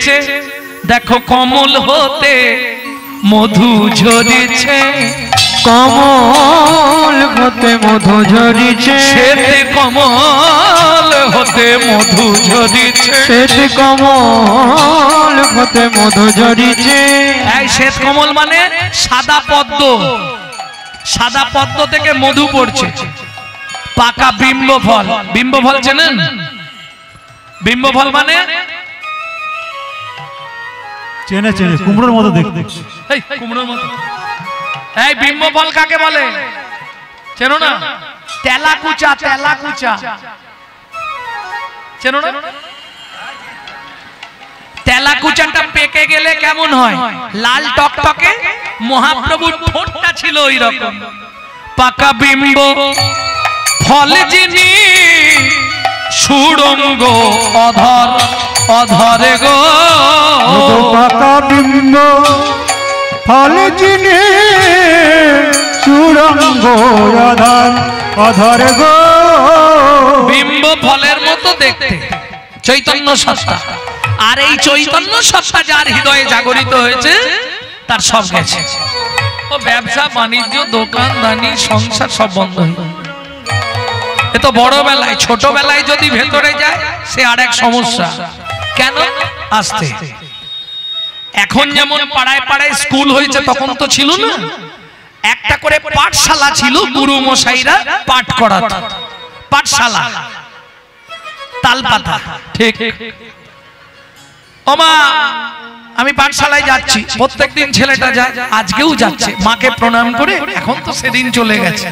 ঝরিছে, দেখো কমল হতে মধু ঝরিছে, কমল হতে মধু ঝরিছে, শ্বেত কমল হতে মধু ঝরিছে, শ্বেত কমল হতে মধু ঝরিছে। এই শ্বেত কমল মানে সাদা পদ্ম, সাদা পদ্ম থেকে মধু পড়ছে। পাকা বিম্ব ফল, বিম্ব ফল চেনেন? বিম্ব ফল মানে চেনে চেনে, কুমড়োর মতো দেখতে। এই কুমড়োর মতো। এই বিম্ব ফল কাকে বলে চেনো না? তেলাকুচা, তেলাকুচা চেনো না? তেলাকুচাটা পেকে গেলে কেমন হয়? লাল টকটকে। মহাপ্রভুর ঠোঁটটা ছিল ওই রকম। পাকা বিম্ব ফল যিনি সুড়ঙ্গ অধর, অধরে গো পাকা বিম্ব ফল যিনি সুড়ঙ্গ অধর, অধরে গো। বিম্ব ফলের মতো দেখতে চৈতন্য সত্তা। আর এই চৈতন্য সত্তা যার হৃদয়ে জাগরিত হয়েছে তার সব গেছে। ও ব্যবসা বাণিজ্য দোকানদানি সংসার সব বন্ধ হয়ে গেল। এ তো বড় বেলায়, ছোট বেলায় যদি ভেতরে যায় সে আর এক সমস্যা। কেন? আসতে এখন যেমন পাড়ায় পাড়ায় স্কুল হয়েছে, তখন তো ছিল না। একটা করে পাঠশালা ছিল, গুরু মশাইরা পাঠ করাত। পাঠশালা তালপাতা, ঠিক। ওমা আমি পাঠশালায় যাচ্ছি, প্রত্যেকদিন ছেলেটা যায়, আজকেও যাচ্ছে। মাকে প্রণাম করে, এখন তো সেদিন চলে গেছে,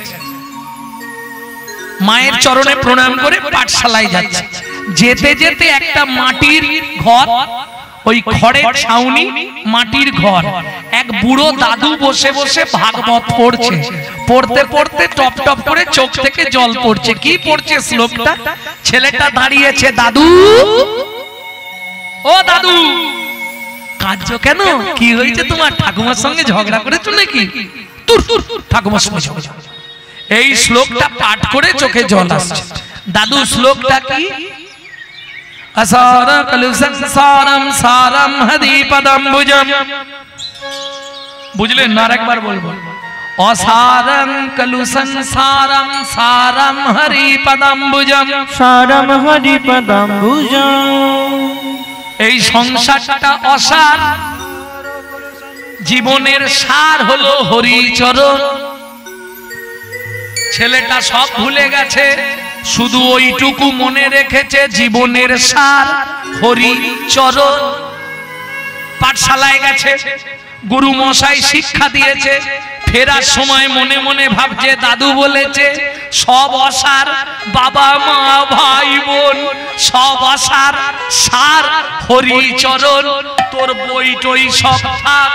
মায়ের চরণে প্রণাম করে পাঠশালায় যাচ্ছে। যেতে যেতে একটা মাটির ঘর, ওই খড়ের ছাউনি, মাটির ঘর, এক বুড়ো দাদু বসে বসে ভাগবত পড়ছে। পড়তে পড়তে টপ টপ করে চোখ থেকে জল পড়ছে। কি পড়ছে শ্লোকটা? ছেলেটা দাঁড়িয়েছে, দাদু ও দাদু কাঁদছো কেন? কি হয়েছে তোমার? ঠাকুমার সঙ্গে ঝগড়া করেছো নাকি? তুর তুর ঠাকুমার সঙ্গে ঝগড়া। এই শ্লোকটা পাঠ করে চোখে জল আসছে। দাদু শ্লোকটা কি? असार कलु संसारम सारम हरिपदम्बुजम। बुझलेन ना? একবার বলবো, असारं कलु संसारम सारम हरिपदम्बुजम, সারম হরিপদাম্বুজম। এই সংসারটা অসার, জীবনের সার হলো হরিচরণ। ছেলেটা সব ভুলে গেছে, শুধু ওইটুকু মনে রেখেছে, জীবনের সার হরিচরণ। পাঠশালায় গেছে, গুরু মশাই শিক্ষা দিয়েছে। ফেরার সময় মনে মনে ভাবছে, দাদু বলেছে সব অসার, বাবা মা ভাই বোন সব অসার, সার হরিচরণ। তোর বই টই সব থাক,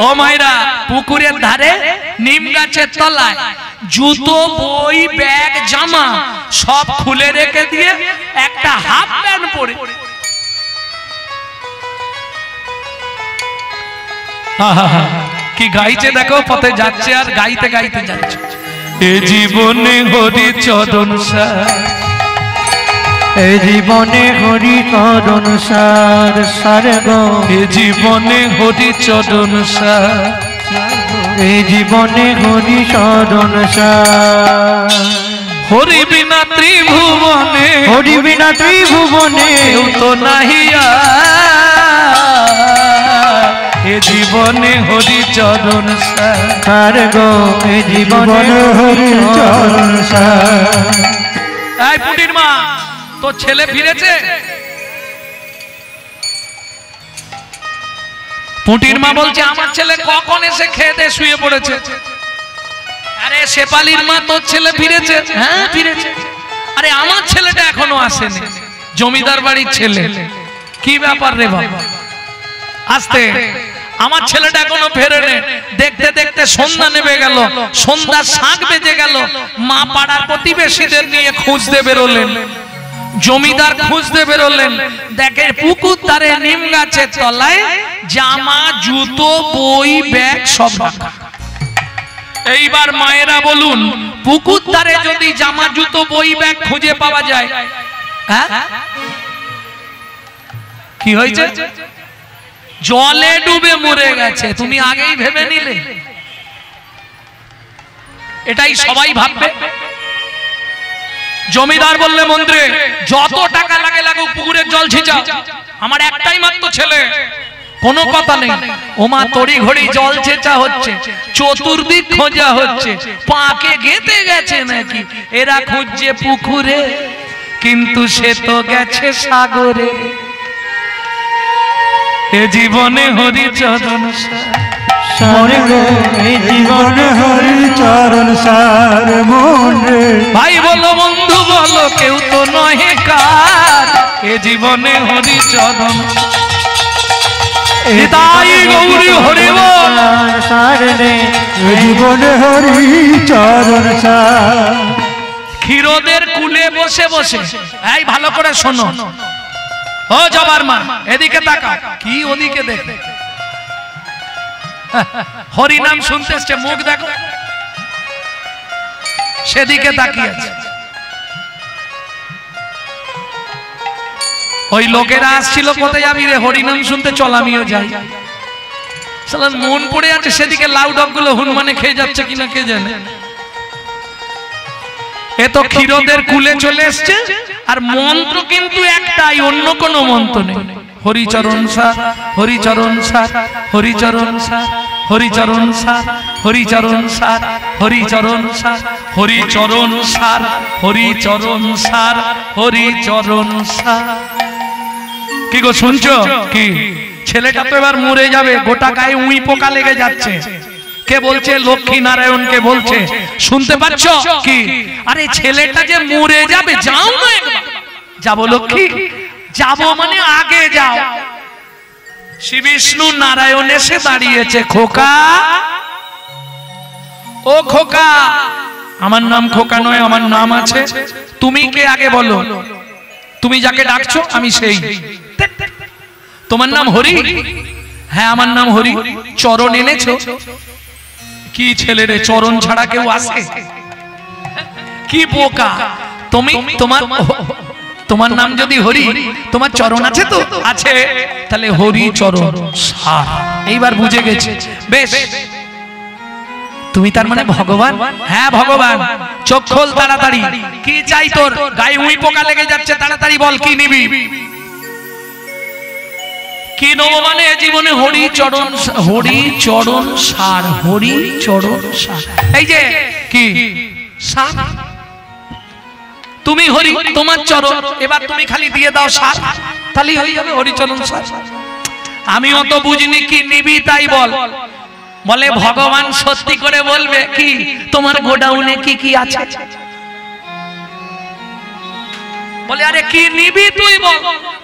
ও মাইরা পুকুরের ধারে নিম গাছের তলায় জুতো, বই, ব্যাগ, জামা সব খুলে রেখে দিয়ে একটা হাফ প্যান্ট পরে কি গাইছে দেখো, পথে যাচ্ছে আর গাইতে গাইতে যাচ্ছে। এ জীবনে হরি চরণ সার, এ জীবনে হরি চরণ সার, সার গো। এ জীবনে হরি চরণ সার, এ জীবনে হরি চরণ সার। হরি বিনা ত্রিভুবনে, হরি বিনা ত্রিভুবনে কেউ তো নাহিয়া। এ জীবনে হরি চরণ সার, সার গো। এ জীবনে হরি চরণ সার। এই পুটির মা, তোর ছেলে ফিরেছে? পুটির মা বলছে আমার ছেলে কখন এসে খেয়ে দিয়ে শুয়ে পড়েছে। আরে শেফালির মা, তোর ছেলে ফিরেছে? হ্যাঁ ফিরেছে। আরে আমার ছেলেটা এখনো আসেনি, জমিদার বাড়ির ছেলে। কি ব্যাপার রে বাবা? আসতে, আমার ছেলেটা এখনো ফেরেনি। দেখতে দেখতে সন্ধ্যা নেমে গেল, সন্ধ্যার শাঁখ বেজে গেল। মা পাড়ার প্রতিবেশীদের নিয়ে খুঁজতে বেরোলেন। জমিদার খুঁজতে বেরোলেন, দেখে পুকুর ধারে নিম গাছের তলায় জামা, জুতো, বই, ব্যাগ সব রাখা। এইবার মায়েরা বলুন, পুকুর ধারে যদি জামা জুতো বই ব্যাগ খুঁজে পাওয়া যায়, হ্যাঁ কি হয়েছে? জলে ডুবে মরে গেছে, তুমি আগেই ভেবে নিলে? এটাই সবাই ভাববে। জমিদার বললে মন্ত্রী, যত টাকা লাগে লাগুক পুকুরের জল ছিঁচাও, আমার একটাই মাত্র ছেলে। কোনো কথা নেই, ওমা তড়ি ঘড়ি জল ছেঁচা হচ্ছে, চতুর্দিক খোঁজা হচ্ছে, পাকে গেঁথে গেছে নাকি। এরা খুঁজছে পুকুরে, কিন্তু সে তো গেছে সাগরে। এ জীবনে হরিচরণ জীবনে হরিচরণ সার মনে। ভাই বলো বন্ধু বলো, কেউ তো নহে কার, এ জীবনে হরিচরণ। নিতাই গৌরী হরি বল, জীবনে হরিচরণ সার। ক্ষীরোদের কুলে বসে বসে, এই ভালো করে শোনো ও জবার মা, এদিকে তাকাও, কি ওদিকে দেখে? হরি নাম শুনতে এসছে, মুখ দেখো, সেদিকে তাকিয়ে আছে। ওই লোকেরা আসছিল, কোথায় যাবি রে? হরিনাম শুনতে, চল আমিও যাই। মন পড়ে আছে সেদিকে, লাউ ডগ গুলো হনুমানে খেয়ে যাচ্ছে কিনা কে জানে। এ তো ক্ষীরোদের কুলে চলে এসছে, আর মন্ত্র কিন্তু একটাই, অন্য কোনো মন্ত্র নেই। হরিচরণ সার, হরিচরণ সার, হরিচরণ সার, হরিচরণ সার, হরিচরণ সার, হরিচরণ সার, হরিচরণ সার, হরিচরণ সার, হরিচরণ সার। কি গো শুনছো? কি ছেলেটা তো এবার মরে যাবে, গোটা গায়ে উই পোকা লেগে যাচ্ছে। কে বলছে? লক্ষ্মী নারায়ণকে বলছে, শুনতে পাচ্ছ কি? আরে ছেলেটা যে মরে যাবে, যাও না একবার। যাবো লক্ষ্মী, যাবো মানে আগে যাও। শ্রী বিষ্ণু নারায়ণ এসে দাঁড়িয়েছে। খোকা, ও খোকা। আমার নাম খোকা নয়, আমার নাম আছে। তুমি কে আগে বলো? তুমি যাকে ডাকছো আমি সেই। তোমার নাম হরি? হ্যাঁ আমার নাম হরি। চরণ এনেছো? কি ছেলে রে, চরণ ছাড়া কেউ আসে? কি বোকা তুমি! তোমার নাম যদি হরি, তোমার চরণ আছে তো? আছে, তাহলে হরি চরণ সার। এইবার বুঝে গেছে। বেশ, তুমি তার মানে ভগবান? হ্যাঁ ভগবান। চোখ খোল তাড়াতাড়ি, কি চাই তোর? গায়ে উই পোকা লেগে যাচ্ছে, তাড়াতাড়ি বল কি নিবি? কি নেবো মানে? জীবনে হরিচরণ, হরিচরণ সার, হরিচরণ সার। এই যে কি সার, তুমি হরি, তোমার চরণ, এবার তুমি খালি দিয়ে দাও সার, তাহলেই হয়ে যাবে হরিচরণ সার। আমি অত বুঝিনি, কি নিবি তাই বল। বলে ভগবান সত্যি করে বলবে কি, তোমার গোডাউনে কি কি আছে? বলে আরে কি নিবি তুই বল।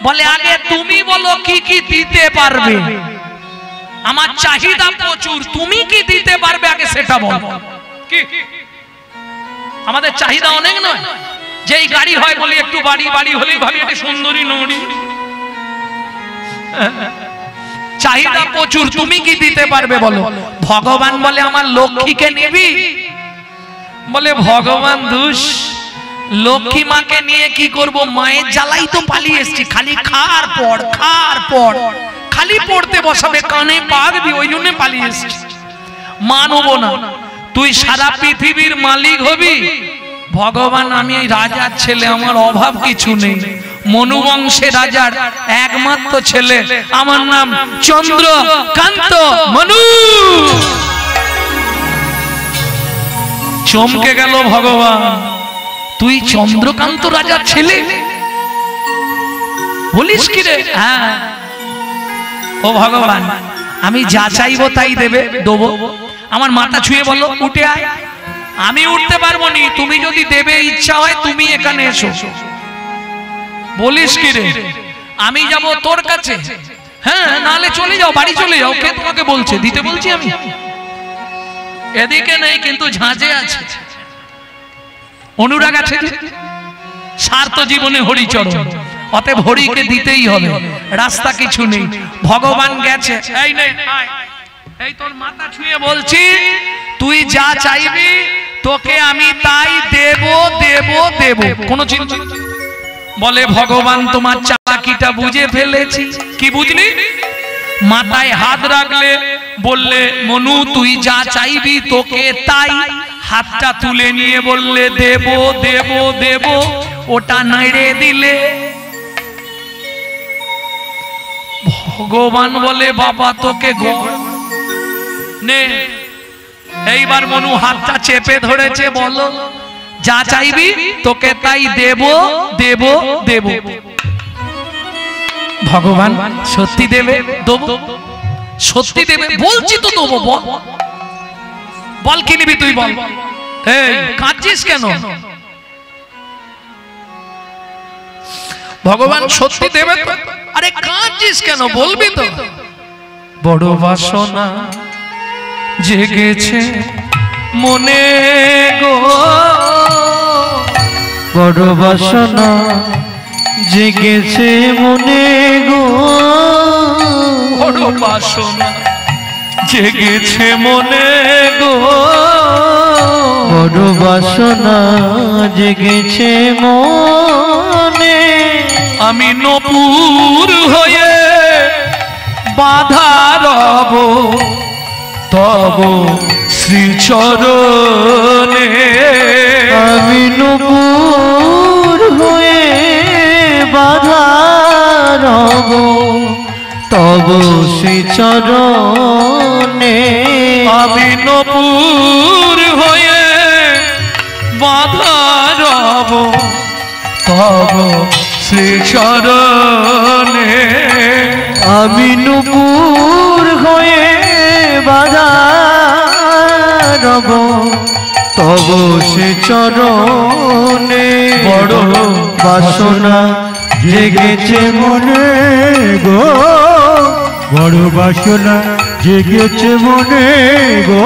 বলে আগে তুমি বলো কি কি দিতে পারবে, আমার চাহিদা প্রচুর, তুমি কি দিতে পারবে আগে সেটা বল। কি আমাদের চাহিদা অনেক নয়? যেই গাড়ি হয় বলি একটু বাড়ি, বাড়ি হলেই ভাবি একটু সুন্দরী নড়ি। চাহিদা প্রচুর, তুমি কি দিতে পারবে বলো। ভগবান বলে আমার লক্ষ্মীকে নিবি? বলে ভগবান দুষ, লক্ষ্মী মাকে নিয়ে কি করব? মায়ের জ্বালাই তো পালিয়ে এসছি, খালি খার পর খার পর, খালি পড়তে বসাবে, কানে পাগবি, ওই জন্য পালিয়ে এসছি। মানব না, তুই সারা পৃথিবীর মালিক হবি। ভগবান আমি এই রাজার ছেলে, আমার অভাব কিছু নেই। মনুবংশে রাজার একমাত্র ছেলে, আমার নাম চন্দ্রকান্ত মনু। চমকে গেল ভগবান, তুই চন্দ্রকান্ত রাজার ছেলে? বলিস কি রে? হ্যাঁ। ও ভগবান, আমি যা চাইবো তাই দেবে, দেবো। আমার মাথা ছুঁয়ে বলো উঠে আয়। আমি উঠতে পারবো নি, তুমি যদি দেবে ইচ্ছা হয় তুমি এখানে এসো। বলিস কি রে? আমি যাব তোর কাছে? হ্যাঁ, নালে চলে যাও, বাড়ি চলে যাও। কে তোমাকে বলছে? দিতে বলছি আমি? এদিকে নেই কিন্তু ঝাঁঝে আছে, অনুরাগ আছে। স্বার্থ জীবনে হরিচরণ, অতএব হরিকে দিতেই হবে, রাস্তা কিছু নেই। ভগবান গেছে। এই নেই, এই তোর মাথা ছুঁয়ে বলছি, তুই যা চাইবি তোকে আমি তাই দেব দেব দেব, কোনো চিন্তা। বলে ভগবান তোমার চালাকিটা বুঝে ফেলেছি। কি বুঝলি? মাথায় হাত রাখলে বললে মনু তুই যা চাইবি তোকে তাই, হাতটা তুলে নিয়ে বললে দেব দেব দেব, ওটা নেড়ে দিলে ভগবান বলে বাবা তোকে গড় নে। এইবার মনু হাতটা চেপে ধরেছে, বলো যা চাইবি তোকে তাই দেব দেব দেব। ভগবান সত্যি দেবে? দেব, সত্যি দেবে বলছি তো দেবো। বল বল কি নিবি তুই বল। এই কাঁদছিস কেন? ভগবান সত্যি দেবে তো? আরে কাঁদছিস কেন? বলবি তো। বড় বাসনা জেগেছে মনে গো, বড় বাসনা জেগেছে মনে গো, বড় বাসনা জেগেছে মনে গো, বড় বাসনা জেগেছে মনে। আমি নপুর হয়ে বাধা রব তব শ্রীচরণে, আমি নূপুর হয়ে বাধা রব তব শ্রীচরণে, আমি নপুর হয়ে বাধা রব তব শ্রীচরণে, আমি নূপুর হয়ে বাধা রব তব শ্রীচরণে। বড় বাসনা জেগেছে মনে গো, বড় বাসনা জেগেছে মনে গো,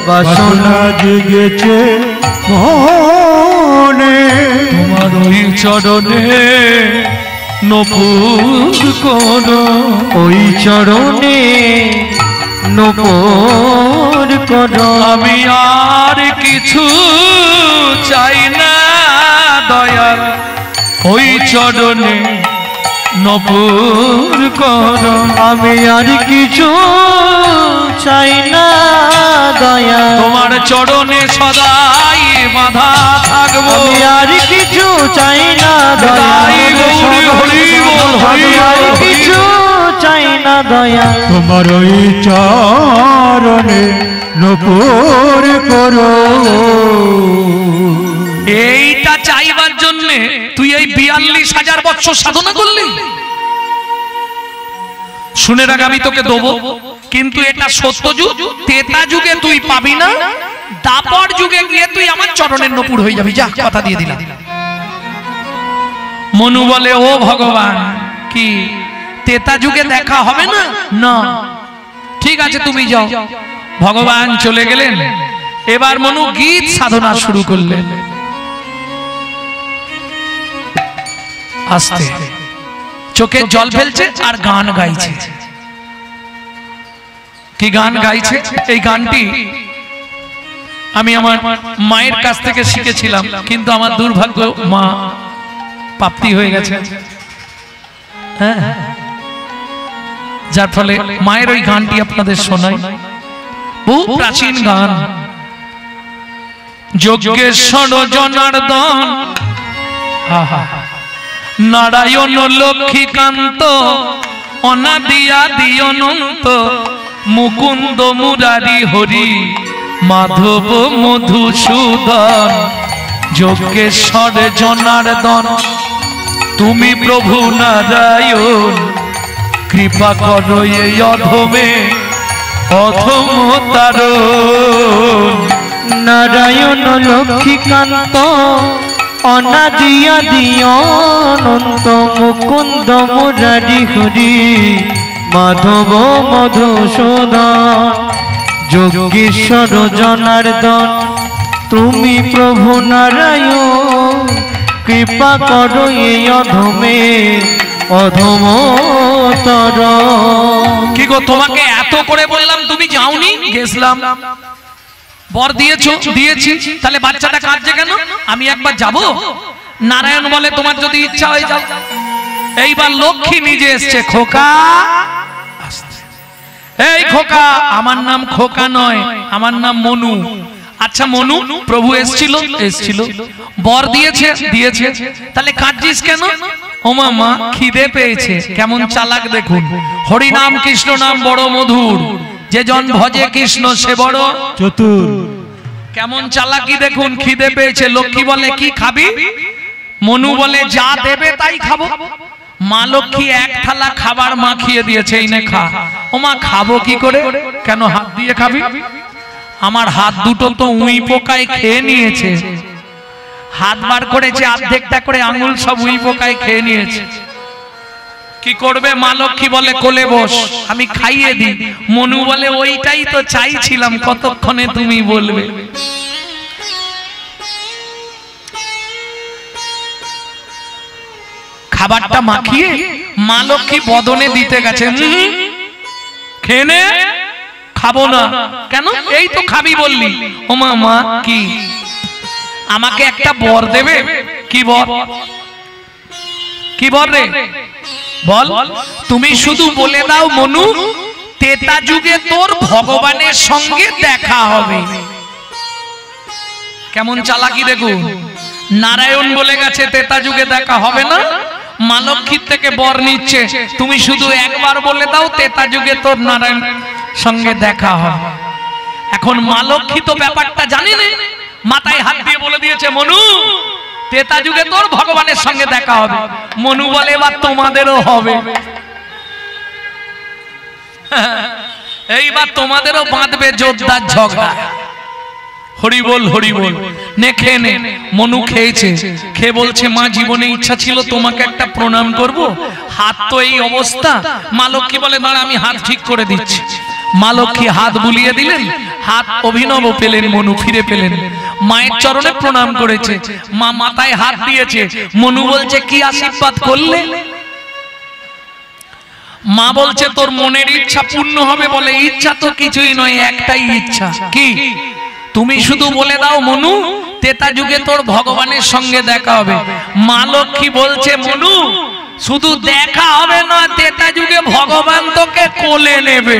বাসনা জেগেছে মনে। তোমার ওই চরণে নপুর করো, ওই চরণে নূপুর করো। আমি আর কিছু চাই না দয়াল, ওই চরণে নপুর করো। আমি আর কিছু চাই না দয়া, তোমার চরণে সদাই বাঁধা থাকবো। আমি আর কিছু চাই না দয়া, তাই গৌরী হরি বল, হরি আমি আর বল, কিছু চাই না দয়া। তোমার ওই চরণে নূপুর করো। এইটা চাইবার জন্য তুই এই 42,000 বছর সাধনা করলি? শুনে রাখ আমি তোকে দেবো, কিন্তু এটা সত্য যুগ। তেতা যুগে তুই পাবি না, দাপর যুগে গিয়ে তুই আমার চরণের নপুর হয়ে যাবি। যা, কথা দিয়ে দিলাম। মনু বলে ও ভগবান, কি তেতা যুগে দেখা হবে না? না, ঠিক আছে তুমি যাও। ভগবান চলে গেলেন। এবার মনু গীত সাধনা শুরু করলেন। আস্তে চোখে জল ফেলছে আর গান গাইছে। কি গান গাইছে? এই গানটি আমি আমার মায়ের কাছ থেকে শিখেছিলাম, কিন্তু আমার দুর্ভাগ্য মা প্রাপ্তি হয়ে গেছে, হ্যাঁ, যার ফলে মায়ের ওই গানটি আপনাদের শোনাই। বহু প্রাচীন গান। যজ্ঞেশ্বর জনার্দন নারায়ণ লক্ষ্মীকান্ত অনাদিয়া দিয়নন্ত মুকুন্দ মুরারি হরি মাধব মধুসূদন। যজ্ঞেশ্বর জনার্দন তুমি প্রভু নারায়ণ, কৃপা করো এই অধমে অধম তারণ। নারায়ণ লক্ষ্মীকান্ত অনাদিয়া দিয়নন্ত মুকুন্দ মুরারি হরি মাধব মধুসূদন। যজ্ঞেশ্বর জনার্দন তুমি প্রভু নারায়ণ, কৃপা করো এই অধমে অধমতর। কি গো তোমাকে এত করে বললাম তুমি যাওনি? গেছলাম, বর দিয়েছো, দিয়েছি, তাহলে বাচ্চাটা কাঁদছে কেন? আমি একবার যাব। নারায়ণ বলে তোমার যদি ইচ্ছা হয়ে যাও। এইবার লক্ষ্মী নিজে এসছে, খোকা এই খোকা, আমার নাম খোকা নয়, আমার নাম মনু। আচ্ছা মনু, প্রভু এসেছিল? এসেছিল। বর দিয়েছে? দিয়েছে। তাহলে কাঁদছিস কেন? ও মামা খিদে পেয়েছে। কেমন চালাক দেখুন, হরি নাম কৃষ্ণ নাম বড় মধুর, যে জন ভজে কৃষ্ণ সে বড় চতুর। কেমন চালাকি দেখুন, খিদে পেয়েছে। লক্ষ্মী বলে কি খাবি? মনু বলে যা দেবে তাই খাবো। মা লক্ষ্মী এক থালা খাবার মাখিয়ে দিয়েছে, এই নে খা। ও মা খাবো কি করে? কেন হাত দিয়ে খাবি? আমার হাত দুটো তো উই পোকায় খেয়ে নিয়েছে। হাত বার করেছে, অর্ধেকটা করে আঙুল সব উই পোকায় খেয়ে নিয়েছে। কি করবে? মা লক্ষ্মী বলে কোলে বস, আমি খাইয়ে দিই। মনু বলে ওইটাই তো চাইছিলাম, কতক্ষণে তুমি বলবে। খাবারটা মাখিয়ে মা লক্ষ্মী বদনে দিতে গেছে। খেয়ে নে। খাবো না। কেন? এই তো খাবি বললি। ও মা কি আমাকে একটা বর দেবে? কি বর? কি বর রে? বল। তুমি শুধু বলে দাও মনু, তেতা যুগে তোর ভগবানের সঙ্গে দেখা হবে। কেমন চালাকি দেখুন। নারায়ণ বলে গেছে তেতা যুগে দেখা হবে না, মা লক্ষ্মীর থেকে বর নিচ্ছে। তুমি শুধু একবার বলে দাও তেতা যুগে তোর নারায়ণ সঙ্গে দেখা হবে। এখন মা লক্ষ্মী তো ব্যাপারটা জানে না, মাথায় হাত দিয়ে বলে দিয়েছে মনু তেতা যুগে তোর ভগবানের সঙ্গে দেখা হবে। মনু বলে এবার তোমাদেরও হবে। এইবার তোমাদেরও বাঁধবে জোরদার ঝগড়া। হরি বল হরি বল। নে খেয়ে নে। মনু খেয়েছে, খেয়ে বলছে মা জীবনে ইচ্ছা ছিল তোমাকে একটা প্রণাম করব, হাত তো এই অবস্থা। মা লক্ষ্মী বলে দাঁড়া আমি হাত ঠিক করে দিচ্ছি। মা লক্ষ্মী হাত বুলিয়ে দিলেন, হাত অভিনব পেলেন, মনু ফিরে পেলেন। মায়ের চরণে প্রণাম করেছে, মা মাথায় হাত দিয়েছে। মনু বলছে কি আশীর্বাদ করলে? মা বলছে তোর মনের ইচ্ছা পূর্ণ হবে। বলে ইচ্ছা তো কিছুই নয়, একটাই ইচ্ছা। কি? তুমি শুধু বলে দাও মনু তেতা যুগে তোর ভগবানের সঙ্গে দেখা হবে। মা লক্ষ্মী বলছে মনু শুধু দেখা হবে না, তেতা যুগে ভগবান তোকে কোলে নেবে।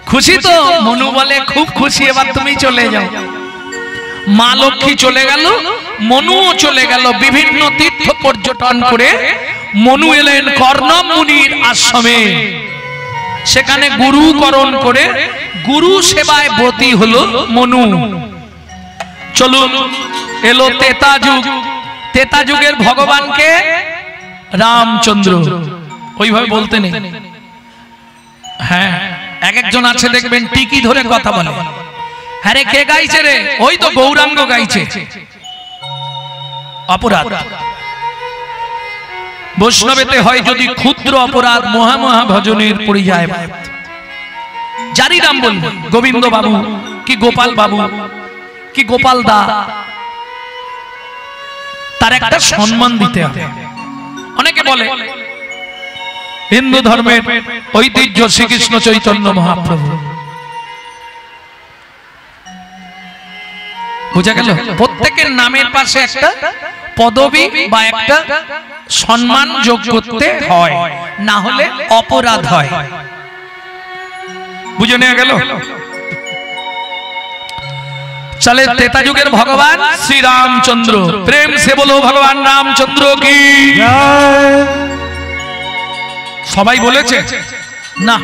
খুশি তো? মনু বলে খুব খুশি, এবার তুমি চলে যাও। মা লক্ষ্মী চলে গেল, মনুও চলে গেল। বিভিন্ন তীর্থ পর্যটন করে মনু এলেন কর্ণম মুনির আশ্রমে। সেখানে গুরুকরণ করে গুরু সেবায় ব্রতী হলো মনু। চলুন এলো তেতা যুগ। তেতা যুগের ভগবানকে রামচন্দ্র ওইভাবে বলতে নেই। হ্যাঁ, এক একজন আছে দেখবেন টিকি ধরে কথা বলে। হ্যাঁ রে কে গাইছে রে? ওই তো গৌরাঙ্গ গাইছে। অপরাধ বৈষ্ণবেতে হয় যদি ক্ষুদ্র অপরাধ, মহা মহা ভজনের পরিযায়। যারই নাম বলবে, গোবিন্দ বাবু কি গোপাল বাবু কি গোপাল দা, তার একটা সম্মান দিতে হবে। অনেকে বলে হিন্দু ধর্মের ঐতিহ্য শ্রীকৃষ্ণ চৈতন্য মহাপ্রভু। বুঝা গেল? প্রত্যেকের নামের পাশে একটা পদবী বা একটা সম্মান যোগ করতে হয়, না হলে অপরাধ হয়। বুঝে নেওয়া গেল? চলে তেতা যুগের ভগবান শ্রী রামচন্দ্র। প্রেম সে বলো ভগবান রামচন্দ্র কি। সবাই বলেছে না?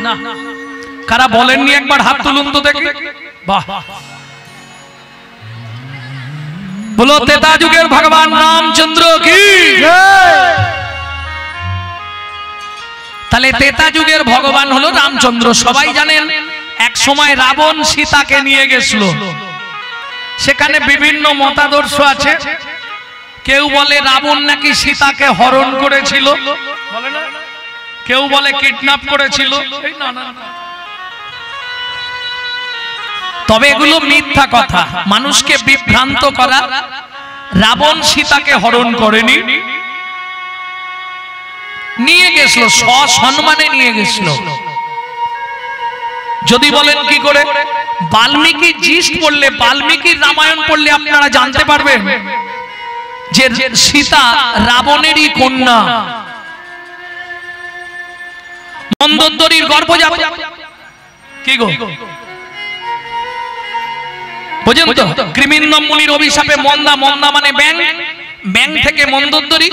কারা বলেননি একবার হাত তুলুন তো দেখি। বাহ, বলো তেতা যুগের ভগবান রামচন্দ্র কি। তাহলে তেতা যুগের ভগবান হলো রামচন্দ্র। সবাই জানেন এক সময় রাবণ সীতাকে নিয়ে গেছিল। সেখানে বিভিন্ন মতাদর্শ আছে। কেউ বলে রাবণ নাকি সীতাকে হরণ করেছিল, বলে না? কেউ বলে কিডন্যাপ করেছিল। তবে এগুলো মিথ্যা কথা, মানুষকে বিভ্রান্ত করা। রাবণ সীতাকে হরণ করেনি, নিয়ে গেছিল, সসম্মানে নিয়ে গেছিল। যদি বলেন কি করে, বাল্মীকি জিষ্ট পড়লে, বাল্মীকির রামায়ণ পড়লে আপনারা জানতে পারবেন যে সীতা রাবণেরই কন্যা, মন্দোদরীর গর্ভজাত। কি গো বুঝেন তো? কৃমিন্দম মুনির অভিশাপে মন্দা, মন্দা মানে ব্যাং, ব্যাং থেকে মন্দোদরী,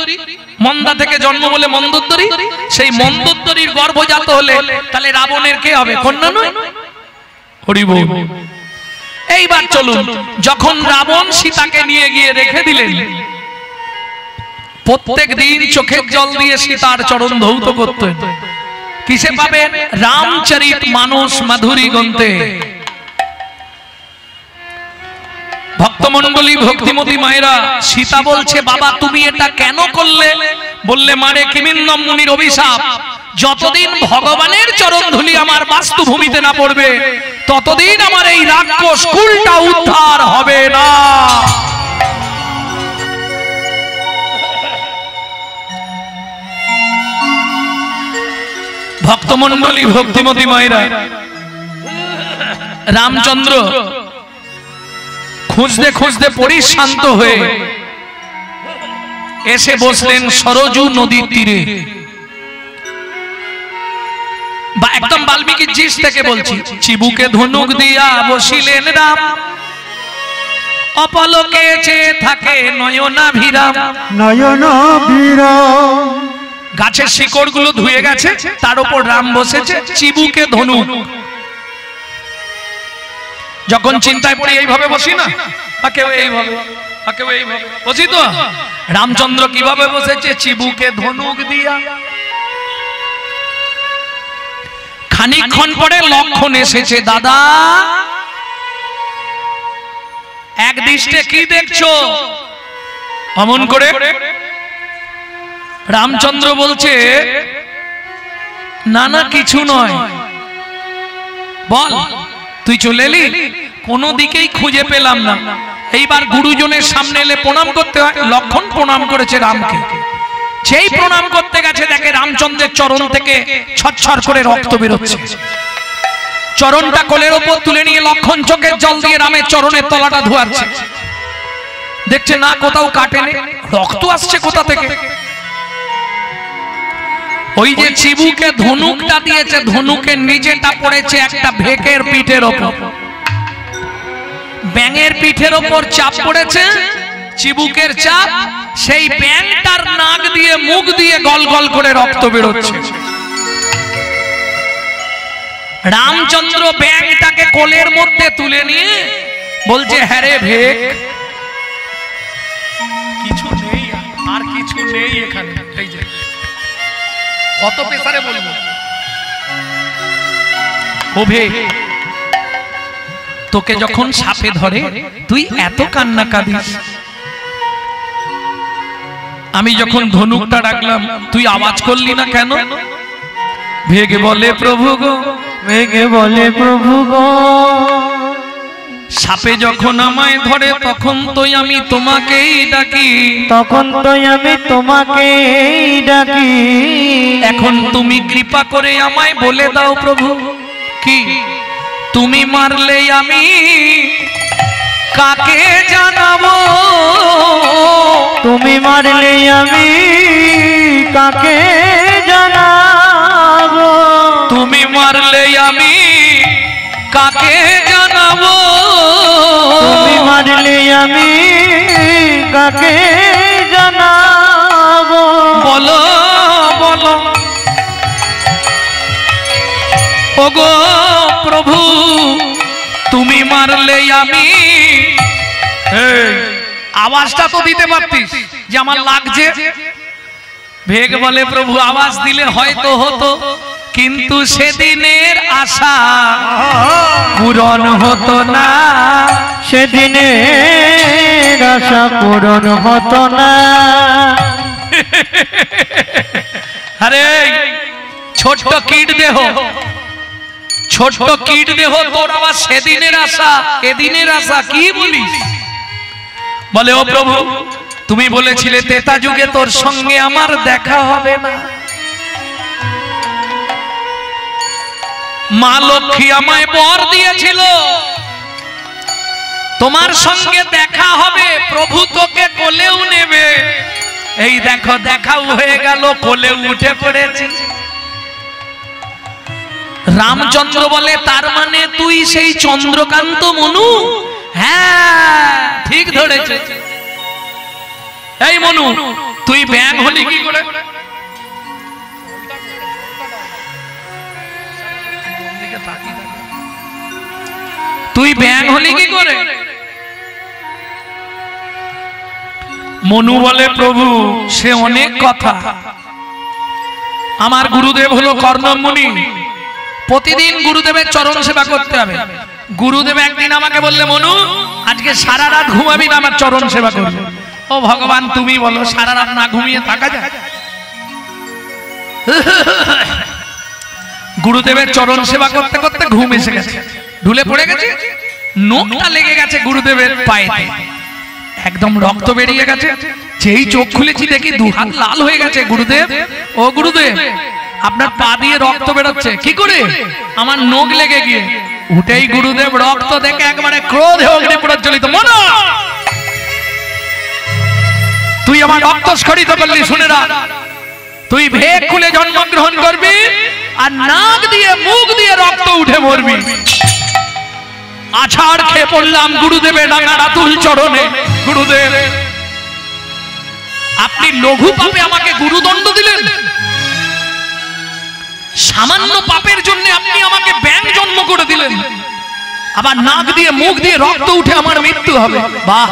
মন্দা থেকে জন্ম বলে মন্দোদরী। সেই মন্দোদরীর গর্ভজাত হলে তাহলে রাবণের কে হবে? কন্যা নয়? হরি বল। এইবার চলুন, যখন রাবণ সীতাকে নিয়ে গিয়ে রেখে দিলেন, প্রত্যেক দিন চোখের জল দিয়ে সীতার চরণ ধৌত করতেন। কিসে পাবেন? রামচরিত মানস মাধুরী গ্রন্থে। ভক্তমণ্ডলী, ভক্তিমতী মায়েরা, সীতা বলছে, বাবা তুমি এটা কেন করলে? বললে, মারে কিমিন্দম মুনির অভিশাপ, যতদিন ভগবানের চরণ ধুলি আমার বাস্তুভূমিতে না পড়বে ততদিন আমার এই রাক্ষস কুলটা উদ্ধার হবে না। ভক্তমণ্ডলী, ভক্তিমতী মায়েরা, রামচন্দ্র খুঁজতে খুঁজতে পরিশান্ত হয়ে এসে বসলেন সরজু নদীর তীরে। বা একদম বাল্মীকি জিস থেকে বলছি, চিবুকে ধনুক দিয়া বসিলেন রাম, অপলকে চেয়ে থাকে নয়নাভিরাম। নয়নাভিরাম। গাছের শিকড় গুলো ধুয়ে গেছে, তার উপর রাম বসেছে, চিবুকে ধনুক। যখন চিন্তায় পড়ি এইভাবে বসি না, বা কেউ এইভাবে, বা কেউ এইভাবে বসি তো। রামচন্দ্র কিভাবে বসেছে? চিবুকে ধনুক দিয়া। খানিকক্ষণ পরে লক্ষণ এসেছে, দাদা এক দৃষ্টে কি দেখছো? অমন করে রামচন্দ্র বলছে, না না কিছু নয়। বল তুই চলে এলি? কোনো দিকেই খুঁজে পেলাম না। এইবার গুরুজনের সামনে এলে প্রণাম করতে হয়। লক্ষণ প্রণাম করেছে রামকে। যেই প্রণাম করতে গেছে দেখে রামচন্দ্রের চরণ থেকে ছটছট করে রক্ত বেরোচ্ছে। চরণটা কোলের ওপর তুলে নিয়ে লক্ষণ চোখের জল দিয়ে রামের চরণের তলাটা ধোয়াচ্ছে। দেখছে না কোথাও কাটেনি, রক্ত আসছে কোথা থেকে? ওই যে চিবুকে ধনুকটা দিয়েছে, ধনুকের নিচেটা পড়েছে একটা ভেকের পিঠের ওপর। ব্যাঙের পিঠের ওপর চাপ পড়েছে, চিবুকের চাপ। সেই ব্যাঙটার নাক দিয়ে, মুখ দিয়ে গল গল করে রক্ত বেরোচ্ছে। রামচন্দ্র ব্যাঙটাকে কোলের মধ্যে তুলে নিয়ে বলছে, হ্যাঁ রে ভেক, কিছু নেই আর কিছু নেই এখানে। এই যে কত পেশারে বলবো, ও ভেক, তোকে যখন সাপে ধরে তুই এত কান্না কাঁদিস, আমি যখন ধনুকটা রাখলাম তুই আওয়াজ করলি না কেন? ভেগে বলে, প্রভু গো, ভেগে বলে, প্রভু গো, সাপে যখন আমায় ধরে তখন তো আমি তোমাকেই ডাকি, তখন তো আমি তোমাকেই ডাকি। এখন তুমি কৃপা করে আমায় বলে দাও প্রভু, কি তুমি মারলে আমি কাকে জানাবো? তুমি মারলে আমি কাকে জানাবো? তুমি মারলে আমি কাকে জানাবো? তুমি মারলে আমি কাকে জানাবো? বলো বলো ওগো প্রভু, তুমি মারলে আমি। আওয়াজটা তো দিতে পারতিস যে আমার লাগছে। ভেগ বলে, প্রভু আওয়াজ দিলে হয়তো হতো, কিন্তু সেদিনের আশা পূরণ হতো না। সেদিনের আশা পূরণ হতো না। আরে ছোট্ট কীট দেহ, ছোট্ট কীট দেহ, তোর আবার সেদিনের আশা এদিনের আশা, কি বলিস? বলে, ও প্রভু তুমি বলেছিলে ত্রেতা যুগে তোর সঙ্গে আমার দেখা হবে না, মা লক্ষ্মী আমায় বর দিয়েছিল তোমার সঙ্গে দেখা হবে, প্রভু তোকে কোলেও নেবে। এই দেখো দেখাও হয়ে গেল, কোলে উঠে পড়েছি। রামচন্দ্র বলে তার মানে তুই সেই চন্দ্রকান্ত মনু? হ্যাঁ ঠিক ধরেছে। এই মনু তুই ব্যাং হলি কি করে? তুই ব্যাং হলি কি করে? মনু বলে প্রভু সে অনেক কথা। আমার গুরুদেব হলো কর্ণমুনি, প্রতিদিন গুরুদেবের চরণ সেবা করতে হবে। গুরুদেব একদিন আমাকে বললে মনু আজকে সারা রাত ঘুমাবি না, আমার চরণ সেবা করবে। ও ভগবান তুমি বলো সারা রাত না ঘুমিয়ে থাকা যায়? গুরুদেবের চরণ সেবা করতে করতে ঘুম এসে গেছে, ঢুলে পড়ে গেছে, নখটা লেগে গেছে গুরুদেবের পায়েতে, একদম রক্ত বেরিয়ে গেছে। যেই চোখ খুলেছি দেখি দুহাত লাল হয়ে গেছে। গুরুদেব ও গুরুদেব আপনার পা দিয়ে রক্ত বেরোচ্ছে কি করে? আমার নখ লেগে গিয়ে। উঠেই গুরুদেব রক্ত দেখে একবারে ক্রোধে অগ্নি প্রজ্বলিত। মনো তুই আমার রক্ত স্খলিত করলি, শুনে রাখ তুই ভেক খুলে জন্মগ্রহণ করবি আর নাক দিয়ে মুখ দিয়ে রক্ত উঠে মরবি। আছাড় খেয়ে পড়লাম গুরুদেবের ডাঙা রাতুল চরণে। গুরুদেব আপনি লঘু পাপে আমাকে গুরুদণ্ড দিলেন, সামান্য পাপের জন্য আপনি আমাকে ব্যাং জন্ম করে দিলেন, আবার নাক দিয়ে মুখ দিয়ে রক্ত উঠে আমার মৃত্যু হবে। বাহ!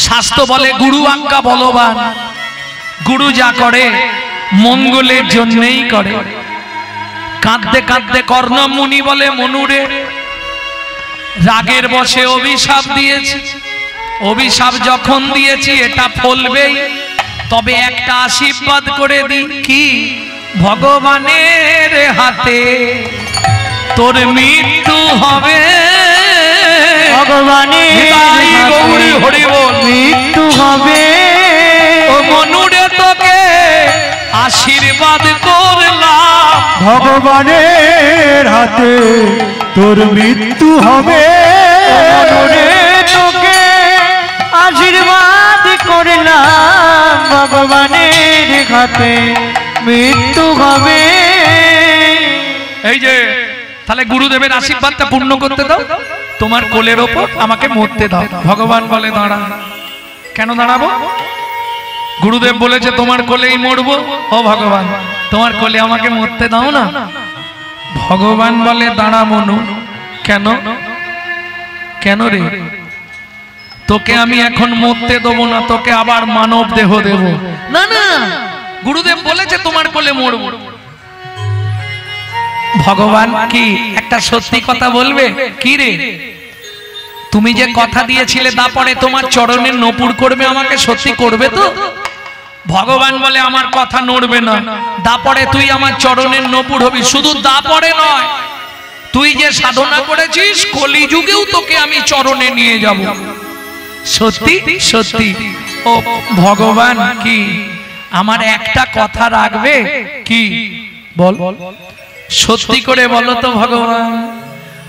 শাস্ত্র বলে গুরু আজ্ঞা বলবান, গুরু যা করে মঙ্গলের জন্যই করে। কাঁদতে কাঁদতে কর্ণমুনি বলে মনুরে রাগের বশে অভিশাপ দিয়েছি, অভিশাপ যখন দিয়েছি এটা ফলবেই, তবে একটা আশীর্বাদ করে দিই কি? ভগবানের হাতে তোর মৃত্যু হবে, ভগবানের গৌরী হরি বল মৃত্যু হবে। ও মনুরে তোকে আশীর্বাদ করলাম, ভগবানের হাতে তোর মৃত্যু হবে। মনুরে তোকে আশীর্বাদ করলাম, ভগবানের হাতে মৃত্যু হবে। এই যে তাহলে গুরুদেবের আশীর্বাদটা পূর্ণ করতে দাও, তোমার কোলের ওপর আমাকে মরতে দাও। ভগবান বলে দাঁড়া। কেন দাঁড়াবো? গুরুদেব বলেছে তোমার কোলেই মরবো। ও ভগবান তোমার কোলে আমাকে মরতে দাও না। ভগবান বলে দাঁড়া মনু। কেন? কেন রে? তোকে আমি এখন মরতে দেবো না, তোকে আবার মানব দেহ দেব। না না, গুরুদেব বলেছে তোমার কোলে মরবো। ভগবান কি একটা সত্যি কথা বলবে? কি রে? তুমি যে কথা দিয়েছিলে দাপরে তোমার চরণের নপুর করবে, আমাকে সত্যি করবে তো? ভগবান বলে আমার কথা নড়বে না, দাপরে তুই আমার চরণের নপুর হবি। শুধু দাপরে নয়, তুই যে সাধনা করেছিস কলিযুগেও তোকে আমি চরণে নিয়ে যাব। সত্যি সত্যি। ও ভগবান কি আমার একটা কথা রাখবে? কি বল? সত্যি করে বলো তো ভগবান।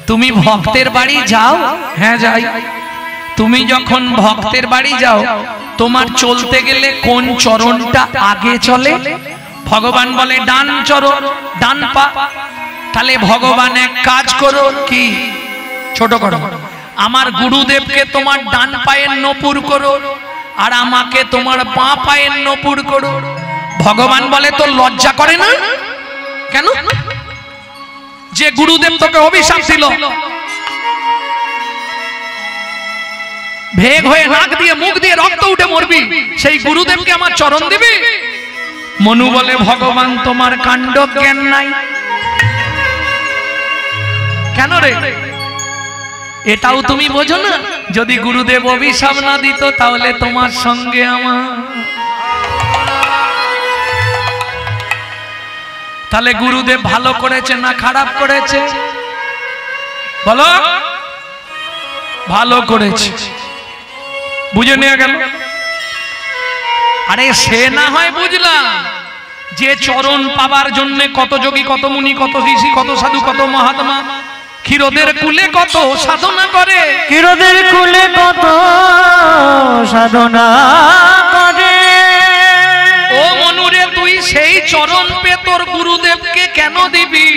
তুমি ভক্তের বাড়ি যাও? হ্যাঁ যাই। তুমি যখন ভক্তের বাড়ি যাও তোমার চলতে গেলে কোন চরণটা আগে চলে? ভগবান বলে ডান চরণ, ডান পা। তাহলে ভগবান এক কাজ করো, কি? ছোট করো, আমার গুরুদেবকে তোমার ডান পায়ের নপুর করো আর আমাকে তোমার বাঁ পায়ের নপুর করো। ভগবান বলে তো লজ্জা করে না? কেন? যে গুরুদেব তোকে অভিশাপ দিল, ভেগ হয়ে নাক দিয়ে মুখ দিয়ে রক্ত উঠে মরবি, সেই গুরুদেবকে আমার চরণ দিবি? মনু বলে ভগবান তোমার কাণ্ড জ্ঞান নাই। কেন রে? এটাও তুমি বোঝো না? যদি গুরুদেব অভিশাপ না দিত তাহলে তোমার সঙ্গে আমার। তাহলে গুরুদেব ভালো করেছে না খারাপ করেছে? বলো। ভালো করেছে, বুঝে নিয়ে গেল। আরে সে না হয় বুঝলাম, যে চরণ পাবার জন্য কত যোগী, কত মুনি, কত ঋষি, কত সাধু, কত মহাত্মা ক্ষীরদের কুলে কত সাধনা করে, ক্ষীরদের কুলে কত সাধনা করে। ও মনুরে তুই সেই চরণ পে তোর গুরুদেবকে কেন দিবি?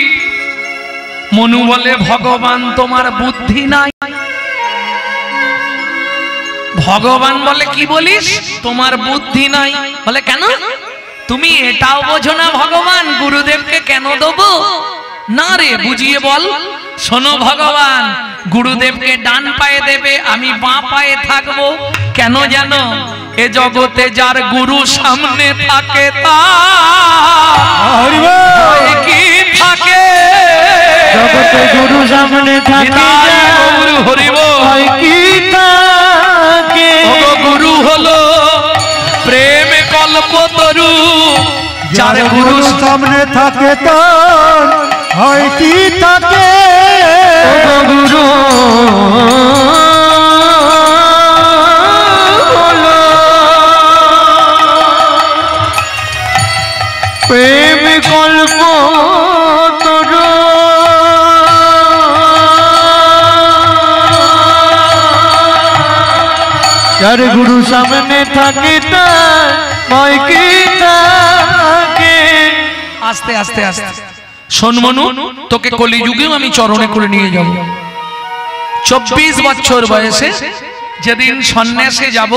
মনু বলে ভগবান তোমার বুদ্ধি নাই। ভগবান বলে কি বলিস? তোমার বুদ্ধি নাই। বলে কেন? তুমি এটাও বোঝো না ভগবান গুরুদেবকে কেন দেবো? না রে, বুঝিয়ে বল। শোনো ভগবান, গুরুদেবকে ডান পায়ে দেবে, আমি বাঁ পায়ে থাকবো। কেন জানো? এ জগতে যার গুরু সামনে থাকে তার কি থাকে? জগতে গুরু সামনে থাকে গুরু হরিব কি থাকে? গুরু হলো প্রেম কল্পতরু, যার গুরু সামনে থাকে তার হয় কি থাকে? গুরু প্রেম কল্প তরু, যার গুরু সামনে থাকে তার ভয় কি থাকে? আস্তে আস্তে আস্তে শোন মনু, তোকে কলিযুগেও আমি চরণে করে নিয়ে যাব। 24 বছর বয়সে যেদিন সন্ন্যাসে যাব,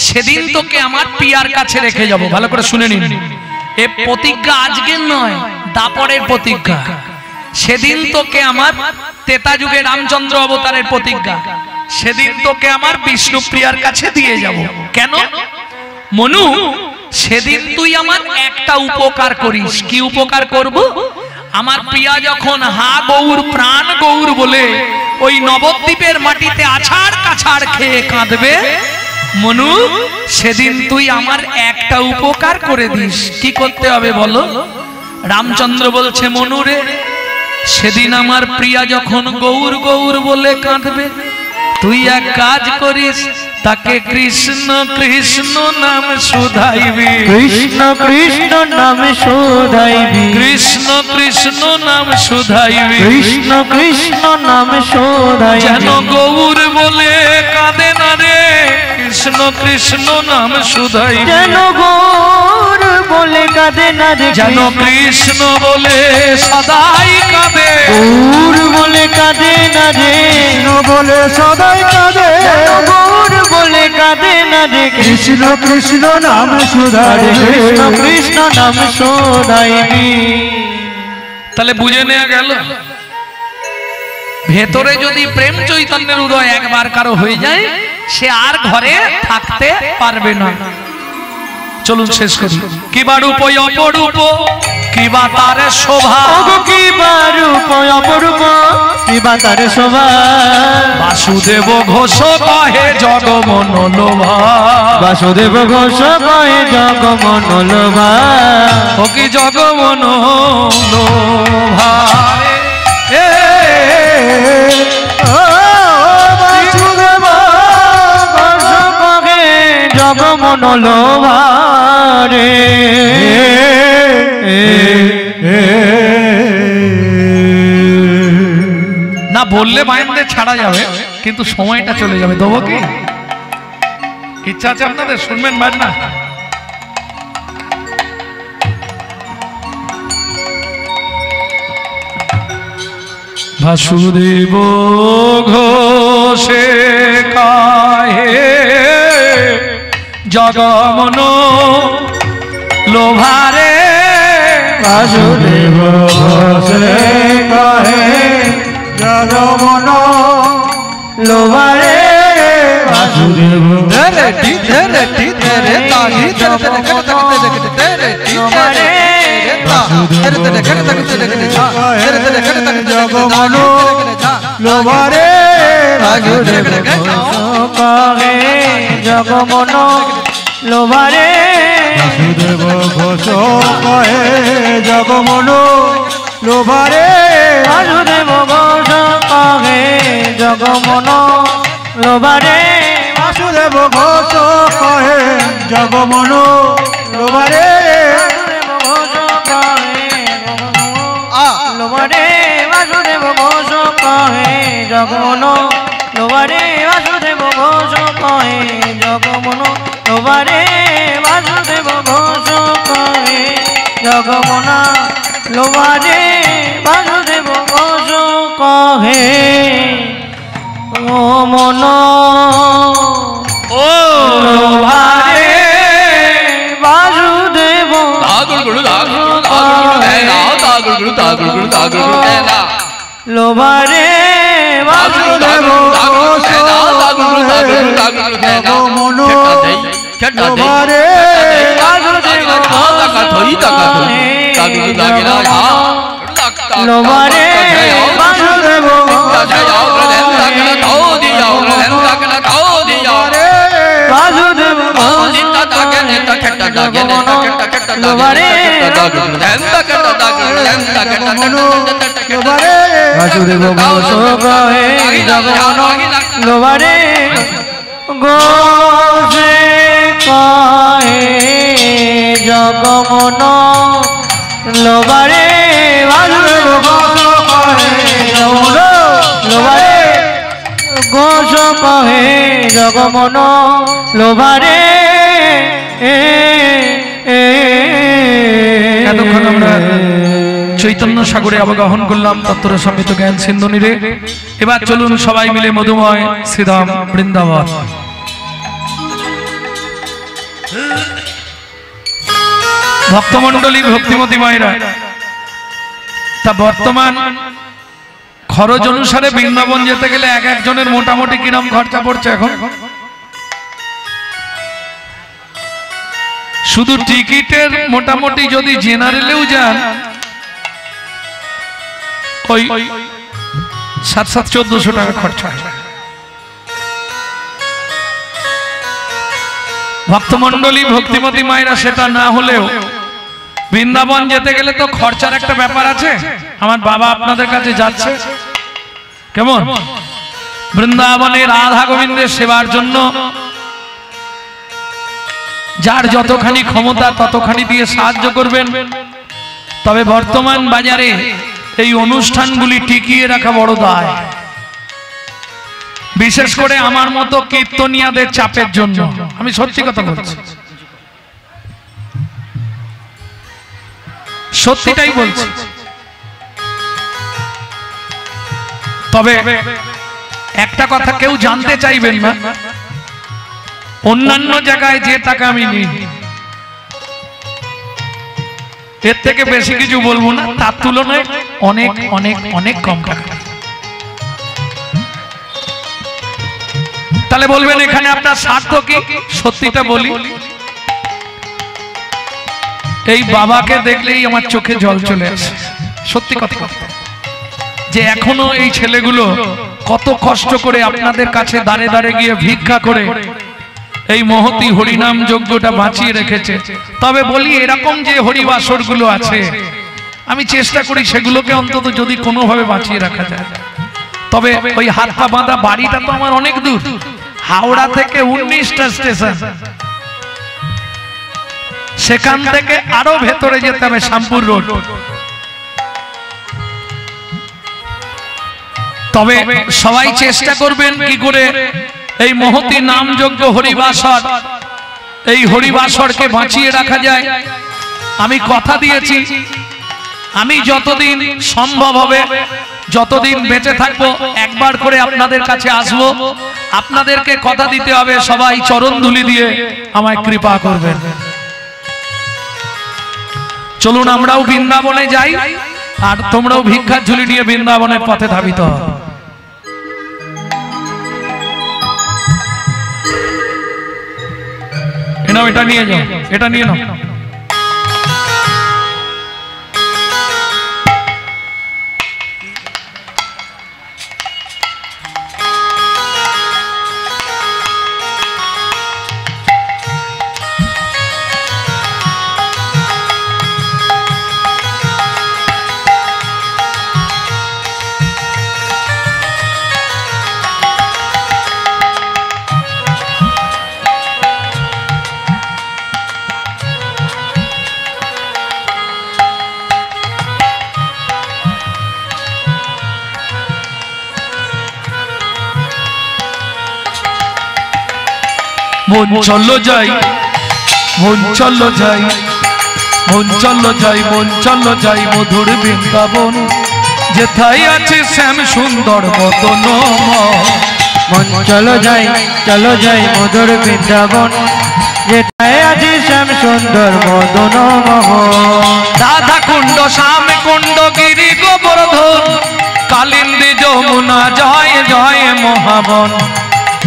সেদিন তোকে আমার পিয়ার কাছে রেখে যাব। ভালো করে শুনে নিন, এ প্রতিজ্ঞা আজকের নয়, দাপরের প্রতিজ্ঞা। সেদিন তোকে আমার তেতা যুগে রামচন্দ্র অবতারের প্রতিজ্ঞা। সেদিন তোকে আমার বিষ্ণু প্রিয়ার কাছে দিয়ে যাব। কেন মনু? সেদিন তুই আমার একটা উপকার করিস। কি উপকার করব? আমার প্রিয়া যখন হা গৌর প্রাণ গৌর বলে ওই নবদ্বীপের মাটিতে আছাড় কাছাড় খেয়ে কাঁদবে, মনু সেদিন তুই আমার একটা উপকার করে দিস। কি করতে হবে বলো? রামচন্দ্র বলছে মনু রে, সেদিন আমার প্রিয়া যখন গৌর গৌর বলে কাঁদবে, তুই এক কাজ করিস, তাকে কৃষ্ণ কৃষ্ণ নাম শুধাইবি। কৃষ্ণ কৃষ্ণ নাম শুধাইবি। কৃষ্ণ কৃষ্ণ নাম শুধাইবি। কৃষ্ণ কৃষ্ণ নাম শুধাইবি। যেন গৌর বলে কাঁদে না রে, কৃষ্ণ কৃষ্ণ নাম শুধাইবি। যেন গৌর বলে কাঁদে না রে, যেন কৃষ্ণ বলে সদাই কাঁদে। গৌর বলে কাঁদে না রে, কৃষ্ণ বলে সদাই কাঁদে। গৌর বলে কাঁদে না রে, কৃষ্ণ কৃষ্ণ নাম শুধাইবি। কৃষ্ণ কৃষ্ণ নাম শুধাইবি। তাহলে বুঝে নেওয়া গেল, ভেতরে যদি প্রেম চৈতন্যের উদয় একবার কারো হয়ে যায়, সে আর ঘরে থাকতে পারবে না। চলুন শেষ করি। কিবা রূপ অপরূপ, কিবা তার শোভা, কিবা রূপ অপরূপ, কিবা তার শোভা। বাসুদেব ঘোষ কহে জগমন লোভা। বাসুদেব ঘোষ কহে জগমন লোভা। ও কি জগমন লোভা রে, বাসুদেব ঘোষ কহে জগমন লোভা রে। না বললে বাইন্দে ছাড়া যাবে, কিন্তু সময়টা চলে যাবে। দেবো কি? ইচ্ছা আছে আপনাদের? শুনবেন বাইর না? বাসুদেব ঘোষে কাহে জগমন লোভারে। বাসুদেব ঘোষে কহে জগমন লোভারে। বাসুদেব জগমন লোভারে। বাসুদেব কহে জগমন লোভারে। বাসুদেব ঘোষ কহে জগমন লোভারে। বাসুদেব ঘোষ কহে জগমন লোভারে। বাসুদেব ঘোষ কহে জগমন লোভারে। বাসুদেব ঘোষ কহে জগমন লোবারে বাসুদেব ঘোষ কহে জগমন লোবারে বাসুদেব ঘোষ কহে জগমনা লোবারে বাসুদেব ঘোষ কহে ও মন ও লোবারে বাসুদেব লোবারে বাসুদেব লোবারে লোবারে বাসুদেব বাসুদেব লোবারে বাসুদেব ঘোষ কহে জগমন লোবারে ঘোষে কহে জগমন লোবারে বাসুদেব ঘোষ কহে জগমন লোবারে ঘোষ কহে জগমন লোবারে এতক্ষণ আমরা চৈতন্য সাগরে অবগাহন করলাম তত্ত্ব সমৃত জ্ঞান সিন্ধু নীরে। এবার চলুন সবাই মিলে মধুময় শ্রীধাম বৃন্দাবন। ভক্তমন্ডলী ভক্তিমতী মায়েরা, তা বর্তমান খরচ অনুসারে বৃন্দাবন যেতে গেলে এক একজনের মোটামুটি কিরম খরচা পড়ছে এখন? শুধু টিকিটের মোটামুটি যদি জেনারেলেও যান ওই 700-1400 টাকা খরচা। ভক্তমন্ডলী ভক্তিমতী মায়েরা, সেটা না হলেও বৃন্দাবন যেতে গেলে তো খরচার একটা ব্যাপার আছে। আমার বাবা আপনাদের কাছে যাচ্ছে কেমন বৃন্দাবনে রাধা গোবিন্দের সেবার জন্য, যার যতখানি ক্ষমতা ততখানি দিয়ে সাহায্য করবেন। তবে বর্তমান বাজারে এই অনুষ্ঠানগুলি টিকিয়ে রাখা বড় দায়, বিশেষ করে আমার মতো কীর্তনিয়াদের চাপের জন্য। আমি সত্যি কথা বলছি, সত্যিটাই বলছি। তবে একটা কথা কেউ জানতে চাইবেন না, অন্যান্য জায়গায় যে টাকা আমি নিই এর থেকে বেশি কিছু বলবো না, তার তুলনায় অনেক অনেক অনেক কম টাকা। তাহলে বলবেন এখানে আপনার স্বার্থ কি? সত্যিটা বলি, এই বাবাকে দেখলেই আমার চোখে জল চলে আসে। সত্যি কথা যে এখনো এই ছেলেগুলো কত কষ্ট করে আপনাদের কাছে দাঁড়ে দাঁড়ে গিয়ে ভিক্ষা করে এই মহতি হরিনাম যজ্ঞটা বাঁচিয়ে রেখেছে। তবে বলি, এরকম যে হরিবাসর গুলো আছে আমি চেষ্টা করি সেগুলোকে অন্তত যদি কোনোভাবে বাঁচিয়ে রাখা যায়। তবে ওই হাত পা বাঁধা বাড়িটা তো আমার অনেক দূর, হাওড়া থেকে 19টা স্টেশন, সেখান থেকে আরো ভেতরে যেতে হবে শ্যামপুর রোড। তবে সবাই চেষ্টা করবেন কি করে এই মহতি নামযজ্ঞ হরিবাসর, এই হরিবাসরকে বাঁচিয়ে রাখা যায়। আমি কথা দিয়েছি, আমি যতদিন সম্ভব হবে, যতদিন বেঁচে থাকবো, একবার করে আপনাদের কাছে আসব। আপনাদেরকে কথা দিতে হবে, সবাই চরণ ধুলি দিয়ে আমায় কৃপা করবেন। চলুন আমরাও বৃন্দাবনে যাই, আর তোমরাও ভিক্ষার ঝুলি নিয়ে বৃন্দাবনের পথে ধাবিত হও। এটা নিয়ে যাও, এটা নিয়ে নাও। মন চলো যাই, মন চলো যাই, মন চলো যাই, মন চলো যাই মধুর বৃন্দাবন, যেথায় আছে শ্যাম সুন্দর বদন। মন চলো যাই মধুর বৃন্দাবন, যেথায় আছে শ্যাম সুন্দর বদন মোহন। রাধা কুণ্ড শ্যাম কুণ্ড গিরি গোবর্ধন, কালিন্দী যমুনা জয় জয় মহাবন।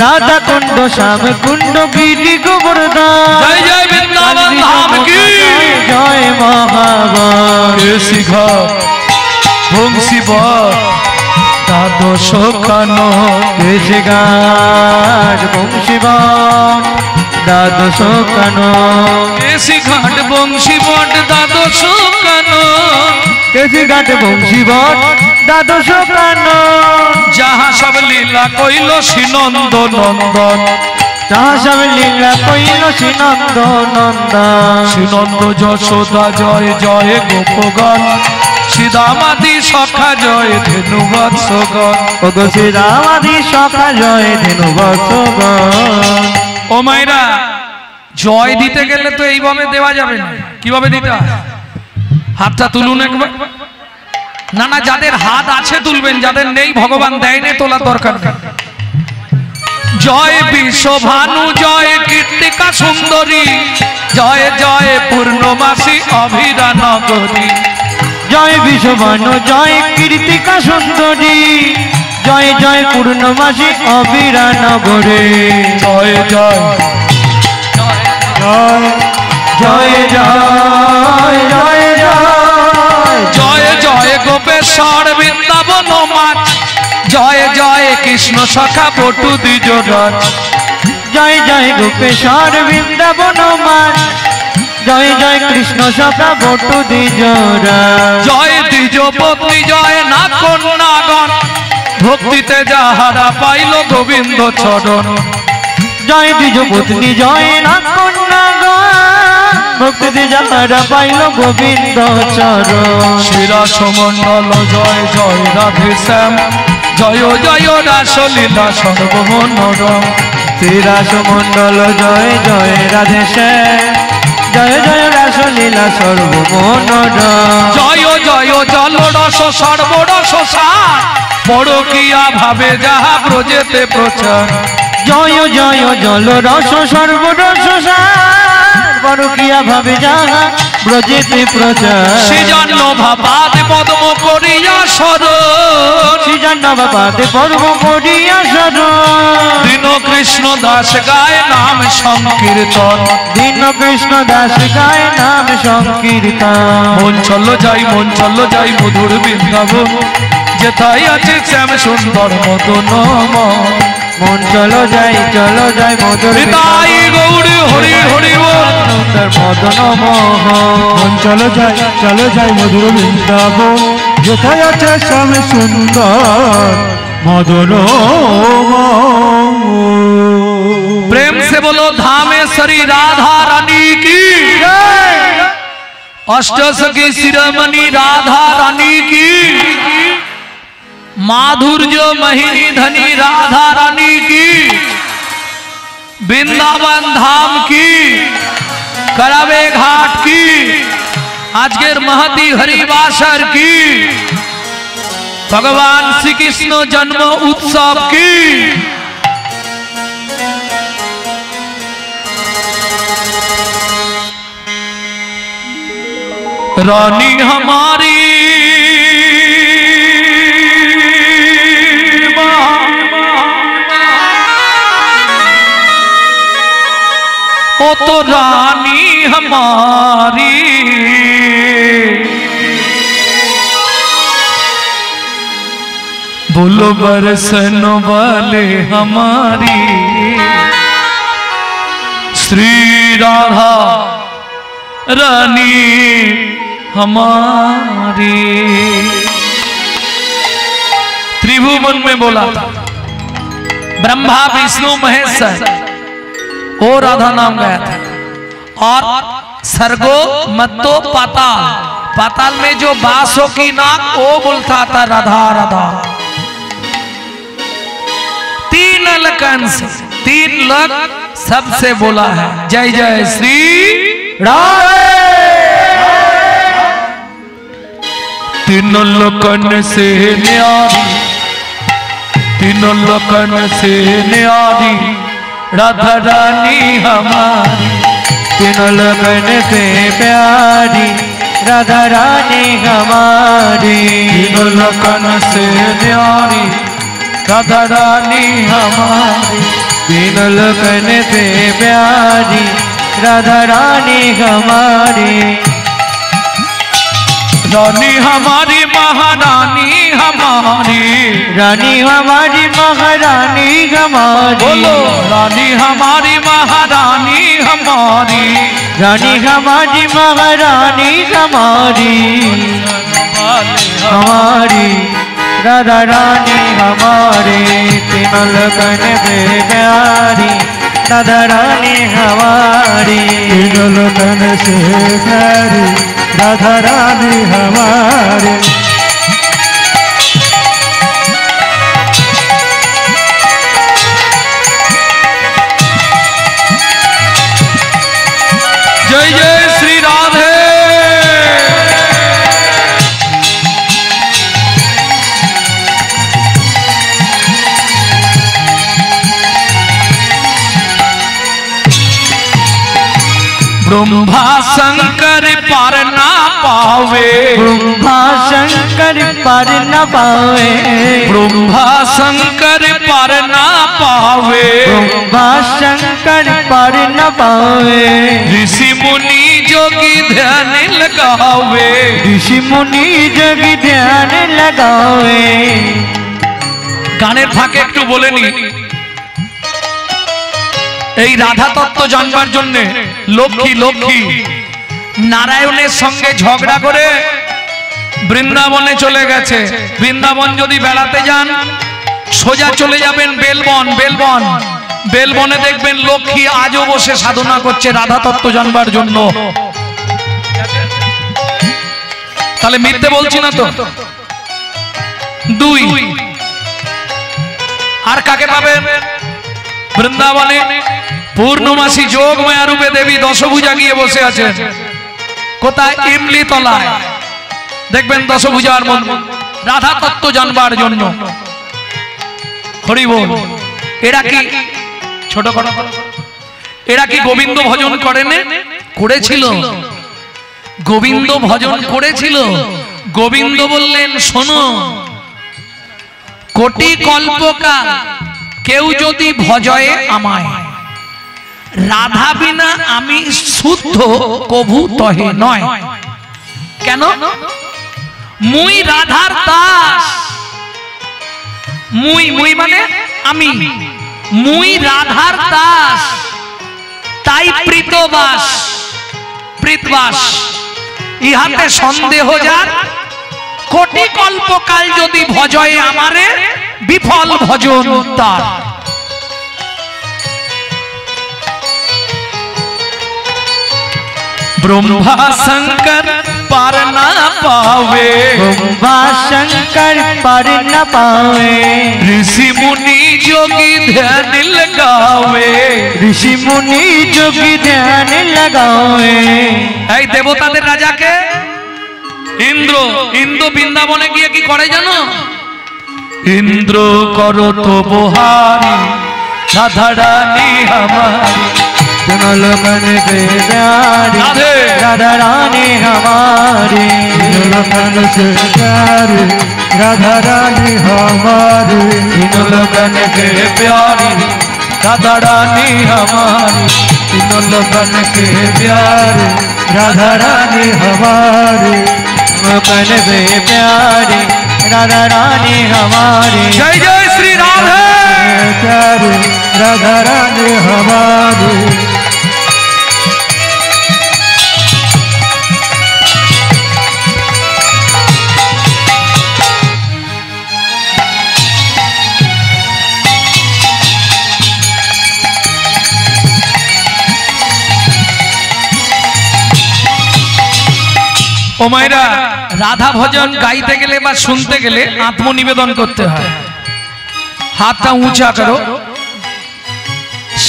রাধা কুণ্ড শ্যাম কুণ্ড গিরি গোবর্ধন, জয় জয় বৃন্দাবন ধাম কি জয় মহাবন। কেশি ঘাট বংশী বট দ্বাদশ কানন, কেশি ঘাট বংশী বট দ্বাদশ কানন। কেশি ঘাট বংশী বট দ্বাদশ কানন, কেশি ঘাট বংশী বট দ্বাদশ কানন। যাহা সব লীলা কইল শ্রীনন্দ নন্দন, যাহা সব লীলা কইল শ্রীনন্দ নন্দন। শ্রীনন্দ যশোদা জয় জয় গোপগণ, শ্রীদামাদি সখা জয় ধেনু বৎসগণ। ওগো শ্রীরামাদি সখা জয় ধেনু বৎসগণ। ও মায়েরা, জয় দিতে গেলে তো এইভাবে দেওয়া যাবে না, কিভাবে দিতে হয়? হাতটা তুলুন একবার। না না, যাদের হাত আছে তুলবেন, যাদের নেই ভগবান দেয়নি তোলার দরকার নেই। জয় বিশ্বভানু জয় কীর্তিকা সুন্দরী, জয় জয় পূর্ণমাসী অভিরা নগরী। জয় বিশ্বভানু জয় কীর্তিকা সুন্দরী, জয় জয় পূর্ণমাসী অবিরা নগরে। জয় জয় জয় জয় জয় জয় জয় জয় জয় গোপেশ্বর বৃন্দাবন মাছ, জয় জয় কৃষ্ণ সখা বটু দ্বিজরাজ। জয় জয় গোপেশ্বর বৃন্দাবন মান, জয় জয় কৃষ্ণ সখা বটু দ্বিজরা। জয় দ্বিজ পত্নী জয় না কন্যাগণ, ভক্তিতে যাহারা পাইল গোবিন্দ চরণ। জয় দ্বিজ পত্নী জয় না কন্যাগণ, ভক্তি যাহারা পাইল গোবিন্দ চরণ। শিরাসমণ্ডল জয় জয় রাধে শ্যাম, জয় জয় রাসলীলা সর্বমনোরম। শ্রীরাসমণ্ডল জয় জয় রাধে শ্যাম, জয় জয় রাসলীলা সর্বমনোরম। জয় জয় জল রস সর্বরস সার, পরকিয়া ভাবে যাহা ব্রজেতে প্রচার। জয় জয় জল রস সর্বরস সার, পরকিয়া ভাবে যাহা ব্রজেতে প্রচার। সৃজন্য ভাবাদ পদ্ম করিয়া সরণ, সৃজন্য বাবাতে পর্ব করিয়া সরণ। দীন কৃষ্ণ দাস গায় নাম সংকীর্তন। দীন কৃষ্ণ দাস গায় নাম সংকীর্তন। মন চলো যাই, মন চলো যাই মধুর বৃন্দাবন, যেথায় আছে শ্যাম সুন্দর মদন। মন চলো যাই মধুর নিতাই গৌরী হরি হরি বল। সুন্দর মদন মোহন। মন চলো যাই মধুর বৃন্দাবন, যেথায় আছে শ্যাম সুন্দর মদন। प्रेम से बोलो धामेश्वरी राधा रानी की, अष्टसखी शिरोमणि राधा रानी की, माधुर्य महिनी धनी राधा रानी की, वृंदावन धाम की, करावे घाट की, आजकेर महती हरिवासर की, भगवान श्री कृष्ण जन्म उत्सव की। रानी हमारी ओ तो रानी हमारी, बोलो बरसन वाले हमारी, श्री राधा रानी हमारी। त्रिभुवन में बोला था ब्रह्मा विष्णु महेश, ओ राधा नाम गया था। और सर्गो मत्तो पाताल, पाताल में जो बांसों की नाक वो बोलता था राधा राधा। तीन अलकंस 3 लोग सबसे बोला है जय जय श्री राधे। तीनों लोकन से न्यारी, तीनों लोकन से न्यारी राधा रानी हमारी, तीनों लगन से प्यारी राधा रानी हमारी, तीनों लोकन से न्यारी राधा रानी हमारी, तीनों लगन से प्यारी राधा रानी हमारी, रानी हमारी महारानी हमारी, रानी हमारी महारानी हमारी, बोलो रानी हमारी महारानी हमारी, रानी हमारी महारानी हमारी, हमारी राधा रानी हमारी, तीनों लगन से प्यारी राधा रानी हमारी, तीनों लोकन से प्यारी राधा रानी हमारी। जय जय श्री राधे। ब्रह्मा शंकर पार ना पावे, ब्रह्मा शंकर पर न पावे, ब्रह्मा शंकर पार ना पावे, ब्रह्मा शंकर पर न पावे, ऋषि मुनि जोगी ध्यान लगावे, ऋषि मुनि जग ध्यान लगावे। গানের ফাঁকে একটু বলে নি, এই রাধা তত্ত্ব জানবার জন্য লক্ষ্মী লক্ষ্মী নারায়ণের সঙ্গে ঝগড়া করে বৃন্দাবনে চলে গেছে। বৃন্দাবন যদি বেড়াতে যান সোজা চলে যাবেন বেলবন, বেলবন বেলবনে দেখবেন লক্ষ্মী আজও বসে সাধনা করছে রাধা তত্ত্ব জানবার জন্য। তাহলে মিথ্যে বলছি না তো? 2 আর কাকে পাবেন? বৃন্দাবনে পূর্ণমাসী যোগমায়া রূপে দেবী দশভুজা গিয়ে বসে আছেন। কোথায়? ইমলি তলায় দেখবেন দশভুজার মন রাধা তত্ত্ব জানবার জন্য। হরি বল। এরা কি ছোট কথা, এরা কি গোবিন্দ ভজন করেন? করেছিল, গোবিন্দ ভজন করেছিল। গোবিন্দ বললেন শোনো, কোটি কল্পকাল কেউ যদি ভজয়ে আমায়, রাধা বিনা আমি শুদ্ধ কভু তহে নয়। কেন? মুই রাধার দাস, মুই মুই মানে আমি, মুই রাধার দাস, তাই প্রীতবাস, প্রীতবাস ইহাতে সন্দেহ যার, কোটি কল্পকাল যদি ভজয়ে আমারে বিফল ভজন তার। ब्रह्मा शंकर पार ना पावे, ब्रह्मा शंकर पर न पावे, ऋषि मुनि जोगी ध्यान लगावे, ऋषि मुनि जोगी ध्यान लगावे। এই দেবতাদের রাজাকে ইন্দ্র, ইন্দ্র বৃন্দাবনে গিয়ে কি করে জানো? ইন্দ্র করো তো বহারি রাধা রানী हमारी, तीनों लगन से प्यारी राधे राधा रानी हमारी, तीनों लोकन से प्यारी राधा रानी हमारी, तीनों लगन के प्यारी राधा रानी हमारी, तीनों लोकन के प्यारी राधा रानी हमारी, लगन से प्यारी राधा रानी हमारी। जय जय श्री राधे। प्यारी राधा रानी हमारी। ও মায়েরা, রাধা ভজন গাইতে গেলে বা শুনতে গেলে আত্মনিবেদন করতে হয়। হাতটা উঁচা করো,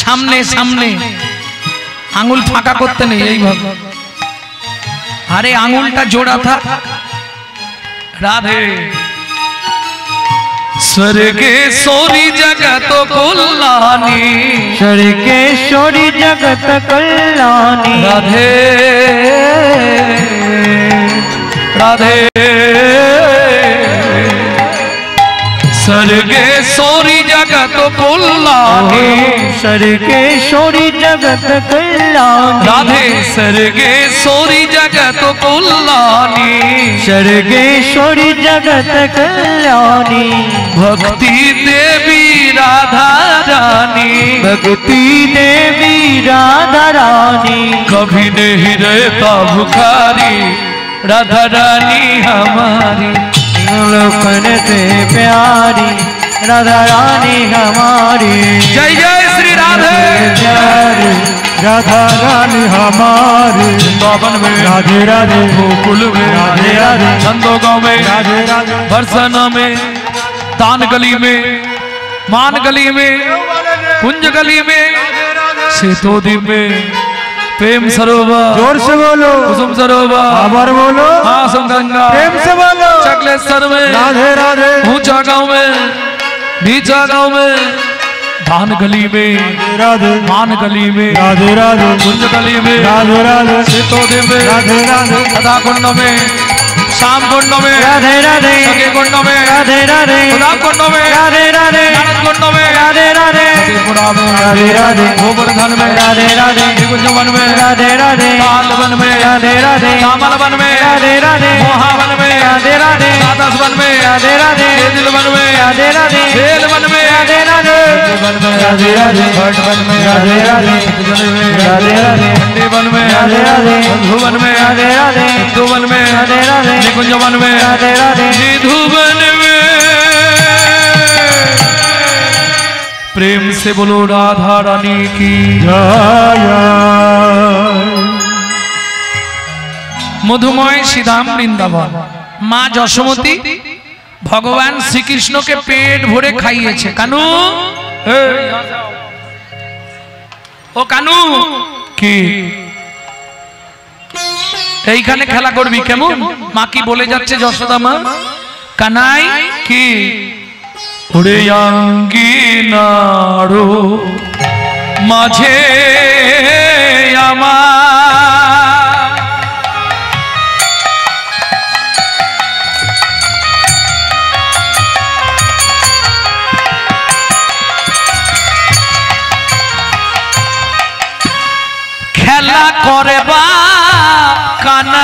সামনে সামনে আঙুল ফাঁকা করতে নেই এইভাবে, আরে আঙুলটা জোড়া থাক। রাধে स्वर्गेश्वरी जगत कल्याणी, स्वर्गेश्वरी जगत कल्याणी, राधे राधे स्वर्गेश्वरी जगत कल्याणी, स्वर्गेश्वरी जगत कल्याणी, राधे स्वर्गेश्वरी जगत कल्याणी, स्वर्गेश्वरी जगत कल्याणी, भक्ति देवी राधा रानी, भक्ति देवी राधा रानी, कभी नहीं रहता भुखारी राधा रानी हमारी, लोकन से प्यारी राधा रानी हमारी। जय जय श्री राधे। प्यारी राधा रानी हमारी, वृंदावन में राधे राधे, गोकुल में राधे राधे, नंदोगांव में राधे राधे, बरसाना में, दान गली में, मान गली में, कुंज गली में, सेतोदी में, प्रेम सरोवर, जोर से बोलो, कुसुम सरोवर, आभार बोलो, आसम गंगा, प्रेम से बोलो, चकलेश्वर में, राधे राधे, ऊंचा गांव में, नीचा गांव में, धान गली में, राधे मान गली में, राधे राधे, कुंज गली में, राधे राधे, सेतोदी में, राधे राधे, सदा कुंड में, शाम कुंड में, राधे राधे, सगे कुंड में, राधे राधे, खुदा कुंड में, राधे राधे, नारद कुंड में, राधे राधे, त्रिपुरा में, राधे राधे, गोवर्धन में, राधे राधे, कुंजवन में, राधे राधे, तालवन में, राधे राधे, कामल वन में, राधे राधे, मोहावन में, राधे राधे, द्वादश वन में, राधे राधे, दिल वन में, राधे राधे, बेल वन में, राधे राधे, वन में, राधे राधे, भट वन में, राधे राधे, वन में, राधे राधे, ठंडे वन में, राधे राधे, मधुवन में, राधे राधे, वन में, राधे राधे, निकुंज वन में, राधे राधे, निधुवन में। प्रेम से बोलो राधा रानी की जय। मधुमय श्रीधाम वृंदावन माँ যশোমতী भगवान श्री कृष्ण के पेट भरे खाइए कानू ओ कानू की এইখানে খেলা করবি কেমন মা কি বলে যাচ্ছে যশোদা মা কানাই কি ওরে আঙ্গিনারো মাঝে আমার খেলা করে বা কানাই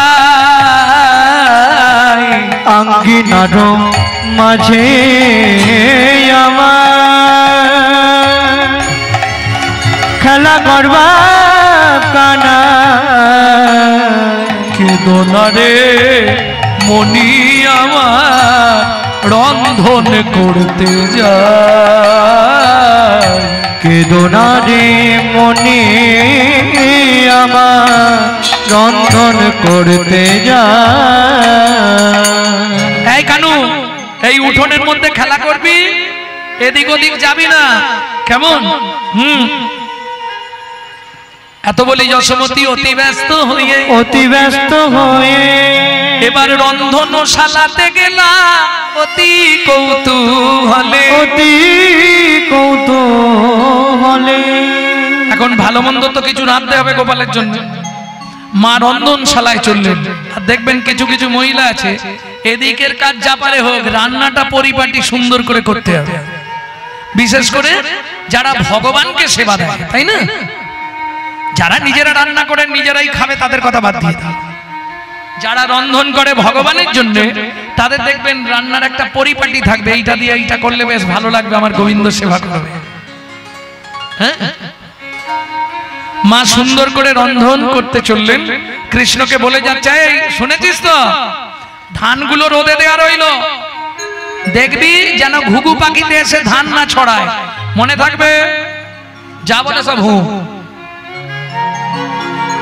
আঙ্গিনারো মাঝে আমার খেলা করবা কানা কেদনারে মনি আমার রন্ধন করতে যায় কেদনারে মনে আমার রন্ধন করতে যায়। এই কানু এই উঠোনের মধ্যে খেলা করবি এদিক ওদিক যাবি না কেমন এত বলি যশোমতী অতি ব্যস্ত হয়ে অতি ব্যস্ত হয়ে এবার রন্ধনশালাতে গেলা অতি কৌতূহলে অতি কৌতূহলে। এখন ভালো মন্দ তো কিছু রাঁধতে হবে গোপালের জন্য মা রন্ধনশালায় চললেন আর দেখবেন কিছু কিছু মহিলা আছে এদিকের কাজ যা পারে হোক রান্নাটা পরিপাটি সুন্দর করে করতে হবে বিশেষ করে যারা ভগবানকে সেবা দেয় তাই না যারা নিজেরা রান্না করে নিজেরাই খাবে তাদের কথা বাদ দিয়ে দাও যারা রন্ধন করে ভগবানের জন্য তাদের দেখবেন রান্নার একটা পরিপাটি থাকবে এইটা দিয়ে এইটা করলে বেশ ভালো লাগবে আমার গোবিন্দ সেবা করবে হ্যাঁ মা সুন্দর করে রন্ধন করতে চললেন কৃষ্ণকে বলে যাচ্ছে শুনেছিস তো ধানগুলো রোদে দেওয়া রইলো দেখবি যেন ঘুঘু পাখিতে এসে ধান না ছড়ায় মনে থাকবে যা বলে সব হু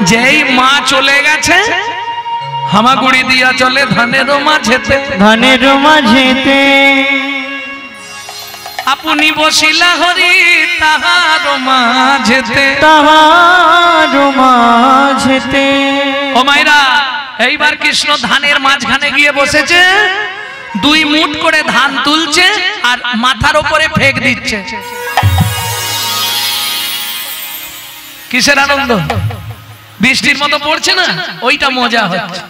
যেই মা চলে গেছে হামাগুড়ি দিয়া চলে ধানের মাঝেতে ধানের মাঝেতে আপনি বসিলা হরি তাহার মাঝেতে, তাহার মাঝেতে। ও মায়েরা, এইবার কৃষ্ণ ধানের মাঝখানে গিয়ে বসেছে, 2 মুঠ করে ধান তুলছে আর মাথার উপরে ফেক দিচ্ছে। কিসের আনন্দ? বৃষ্টির মতো পড়ছে না, ওইটা মজা হচ্ছে।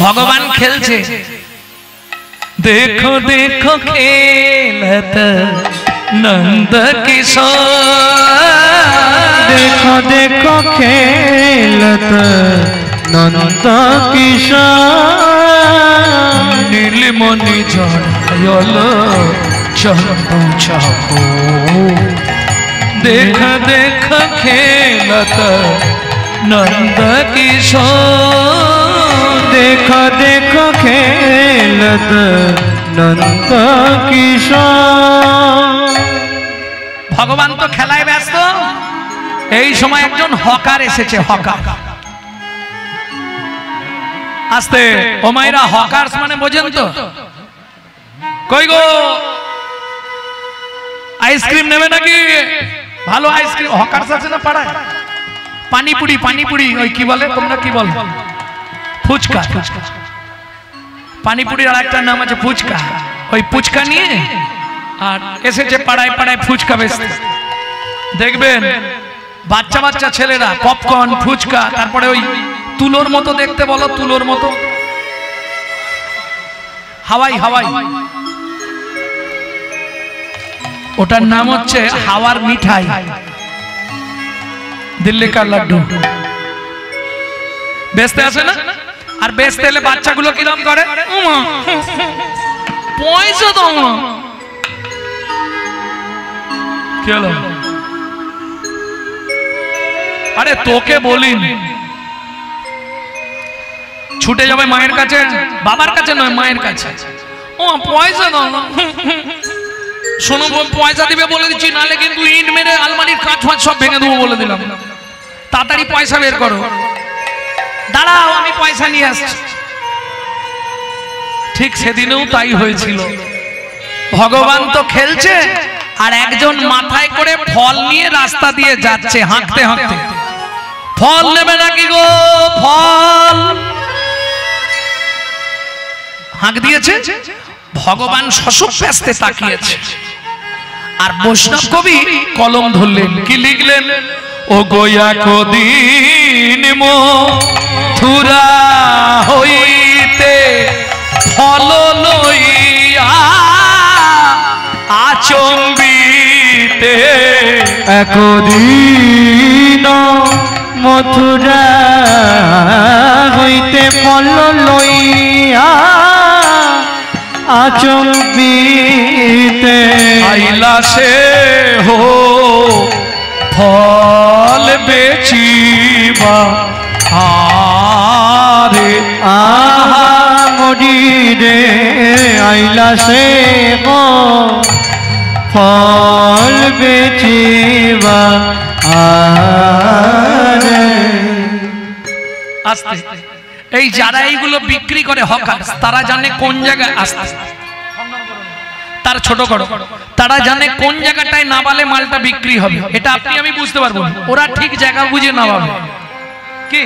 ভগবান খেলছে। দেখো দেখো খেলত নন্দ কিশোর, দেখো দেখো খেলত নন্দ কিশোর। নীলমণি ঝড়ায়ল চন্দ্র চাপো, দেখ দেখ খেলত নন্দ কিশোর, দেখো দেখো খেলত নন্দ কিশোর। ভগবান তো খেলায় ব্যস্ত। এই সময় একজন হকার এসেছে। হকার আস্তে, ও মাইরা, হকার্স মানে বোঝেন তো? কই গো, আইসক্রিম নেবে নাকি? ভালো আইসক্রিম। হকার্স আছে না পাড়ায়? পানিপুরি, পানিপুরি, ওই কি বলে, তোমরা কি বল? ফুচকা। পানিপুরির আর একটা নাম আছে ফুচকা। ওই ফুচকা নিয়ে আর এসেছে পাড়ায় পাড়ায় ফুচকা বেচতে। দেখবেন বাচ্চা বাচ্চা ছেলেরা পপকর্ন, ফুচকা, তারপরে ওই তুলোর মতো দেখতে, বলো তুলোর মতো, হাওয়াই হাওয়াই, ওটার নাম হচ্ছে হাওয়ার মিঠাই, দিল্লি কার লাড্ডু। বেচতে আসে না? আর বেচতে এলে বাচ্চাগুলো কিরম করে, পয়সা দাও না। কি হলো? আরে তোকে বলিনি, ছুটে যাবে মায়ের কাছে, বাবার কাছে নয়, মায়ের কাছে। ও পয়সা দাও না। শোনো, পয়সা দিবে বলে দিচ্ছি, নাহলে কিন্তু ইট মেরে আলমারির কাঁচ ফাঁচ সব ভেঙে দেবো বলে দিলাম। তাড়াতাড়ি পয়সা বের করো। দাঁড়াও, আমি পয়সা নিয়ে আসছি। ঠিক সেদিনেও তাই হয়েছিল। ভগবান তো খেলছে, আর একজন মাথায় করে ফল নিয়ে রাস্তা দিয়ে যাচ্ছে হাঁকতে হাঁকতে। ফল নেবে নাকি গো? ফল। হাঁক দিয়েছে। ভগবান শশক ব্যস্তে তাকিয়েছে, আর বৈষ্ণব কবি কলম ধরলেন। কি লিখলেন? ও গোয়া কদিন মথুরা হইতে ফল লইয়া আচম্বিতে, একদিন মথুরা হইতে ফল লইয়া আচম্বিতে, আইলা সে হো ফল বেচিবা আরে আহা মরি রে, আইলা সে গো ফল বেচিবা আরে। আস্তে, এই যারা এইগুলো বিক্রি করে হকার, তারা জানে কোন জায়গায়, আস্তে তার ছোট করো, তারা জানে কোন জায়গাটায় নাবালে মালটা বিক্রি হবে। এটা আপনি আমি বুঝতে পারবো না, ওরা ঠিক জায়গা বুঝে নাবাবে। কি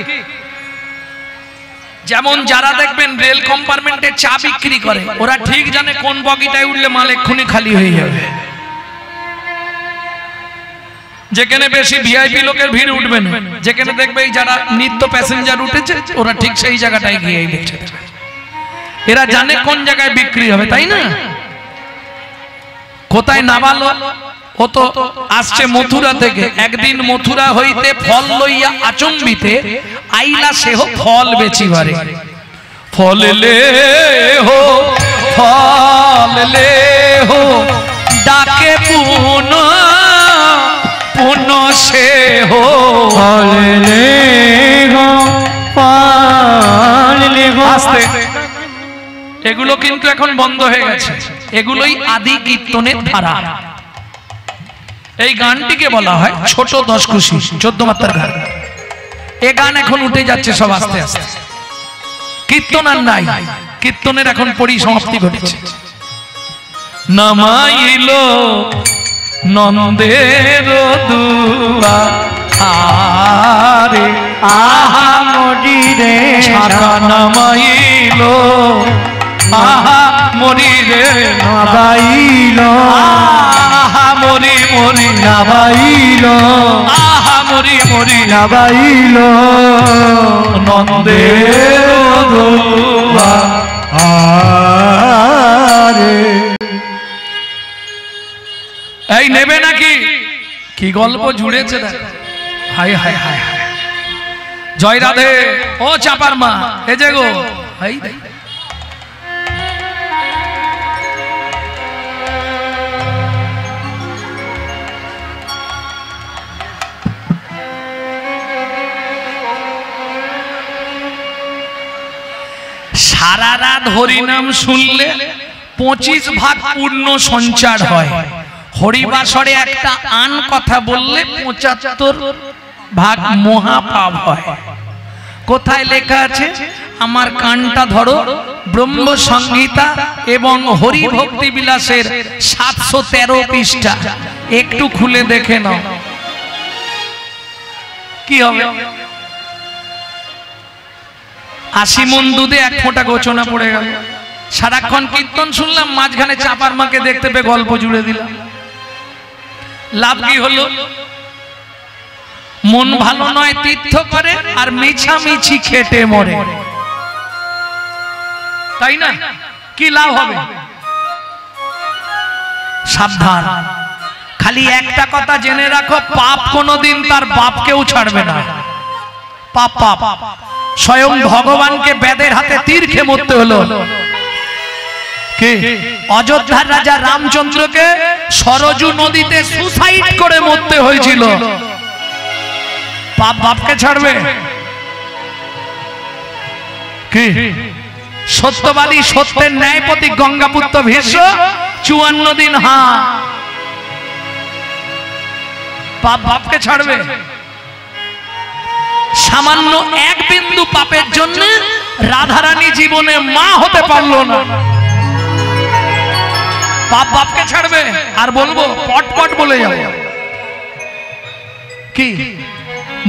যেমন যারা দেখবেন রেল কম্পার্টমেন্টে চা বিক্রি করে, ওরা ঠিক জানে কোন বগিটায় উঠলে মাল এক্ষুনি খালি হয়ে যাবে। যেখানে বেশি ভিআইপি লোকের ভিড় উঠবে না, যেখানে দেখবে যারা নিত্য প্যাসেঞ্জার উঠেছে, ওরা ঠিক সেই জায়গাটায় গিয়ে দেখছে। এরা জানে কোন জায়গায় বিক্রি হবে, তাই না? কোথায় নাবালো? ও তো আসছে মথুরা থেকে। একদিন মথুরা হইতে ফল লইয়া আচম্বিতে, আইলা সেহ ফল বেচিবারে। ফল লে হো, ফল লে হো, ডাকে পুন পুন সে হো, ফল লে গো ফল লে গো। আস্তে, এগুলো কিন্তু এখন বন্ধ হয়ে গেছে। এগুলোই আদি কীর্তনের ধারা। এই গানটিকে বলা হয় ছোট দশকুশি, 14 মাত্রার গান। এ গান এখন উঠে যাচ্ছে সব আস্তে আস্তে। কীর্তন আর নাই, কীর্তনের এখন পরিসমাপ্তি ঘটেছে। নামাইল নন্দের দুয়ারে আহা মরি রে ছাতা নামাইল আহা মরি রে নাবাইল আহা মরি মরি নাবাইল আহা মরি মরি নাবাইল নন্দের আরে এই নেবে নাকি কি গল্প জুড়েছে দেখো হাই হাই হাই হাই জয় রাধে ও চাপার মা এ যে গো হাই দেখ সারা রাত হরিনাম শুনলে 25 ভাগ পূর্ণ সঞ্চার হয়। হরিবাসরে একটা আন কথা বললে 75 ভাগ মহাপাপ হয়। কোথায় লেখা আছে? আমার কানটা ধরো, ব্রহ্ম সংহিতা এবং হরি ভক্তি বিলাসের 713 পৃষ্ঠা একটু খুলে দেখে নাও কি হবে। 80 মণ দুধে 1 ফোঁটা গোচনা পড়ে গেল। সারাক্ষণ কীর্তন শুনলাম, মাঝখানে চাপার মাকে দেখতে পেয়ে গল্প জুড়ে দিলাম। লাভ কি হলো? মন ভালো নয় তীর্থ করে আর মিছামিছি খেটে মরে, তাই না? কি লাভ হবে? সাবধান। খালি একটা কথা জেনে রাখো, পাপ কোনোদিন তার বাপকেও ছাড়বে না। পাপ পাপ স্বয়ং ভগবানকে বেদের হাতে তীর খেয়ে মরতে হলো। কে? অযোধ্যার রাজা রামচন্দ্রকে সরজু নদীতে সুসাইড করে মরতে হয়েছিল। পাপ বাপকে ছাড়বে? কি? সত্যবাদী সত্যের ন্যায়পতি গঙ্গাপুত্র ভীষ্ম 54 দিন পাপ বাপকে ছাড়বে? সামান্য 1 বিন্দু পাপের জন্য রাধারানী জীবনে মা হতে পারলো না। পাপ বাপকে ছাড়বে? আর বলবো পট পট বলে যাবো। কি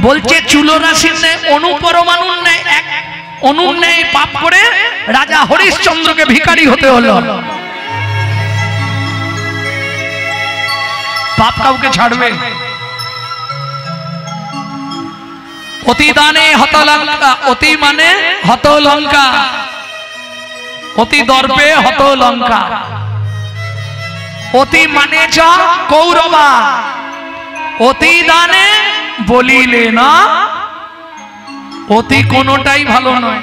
বলছে? চুলো রাশির ন্যায় অনুপরমাণুর ন্যায় এক অনুর ন্যায় পাপ করে রাজা হরিশ্চন্দ্রকে ভিখারি হতে হলো। পাপ কাউকে ছাড়বে? অতি দানে হতলঙ্কা, অতি মানে হতলঙ্কা, অতি দর্পে হতলঙ্কা, অতি মানে চ কৌরবা, অতি দানে বলিলে না, অতি কোনটাই ভালো নয়।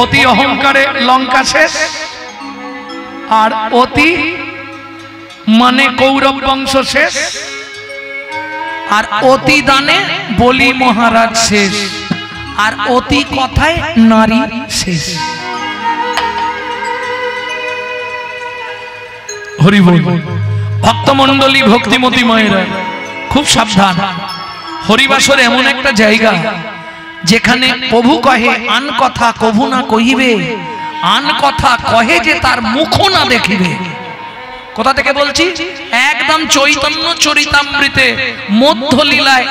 অতি অহংকারে লঙ্কা শেষ, আর অতি মানে কৌরব বংশ শেষ, আর অতি দানে বলি মহারাজ শেষ, আর অতি কথায় নারী শেষ। হরি বল। ভক্তমণ্ডলী ভক্তিমতী মায়েরা খুব সাবধান। হরিবাসর এমন একটা জায়গা যেখানে প্রভু কহে আন কথা কভু না কহিবে, আন কথা কহে যে তার মুখ না দেখিবে। কোথা থেকে বলছি? একদম চৈতন্য চরিতামৃতে মধ্যলীলায়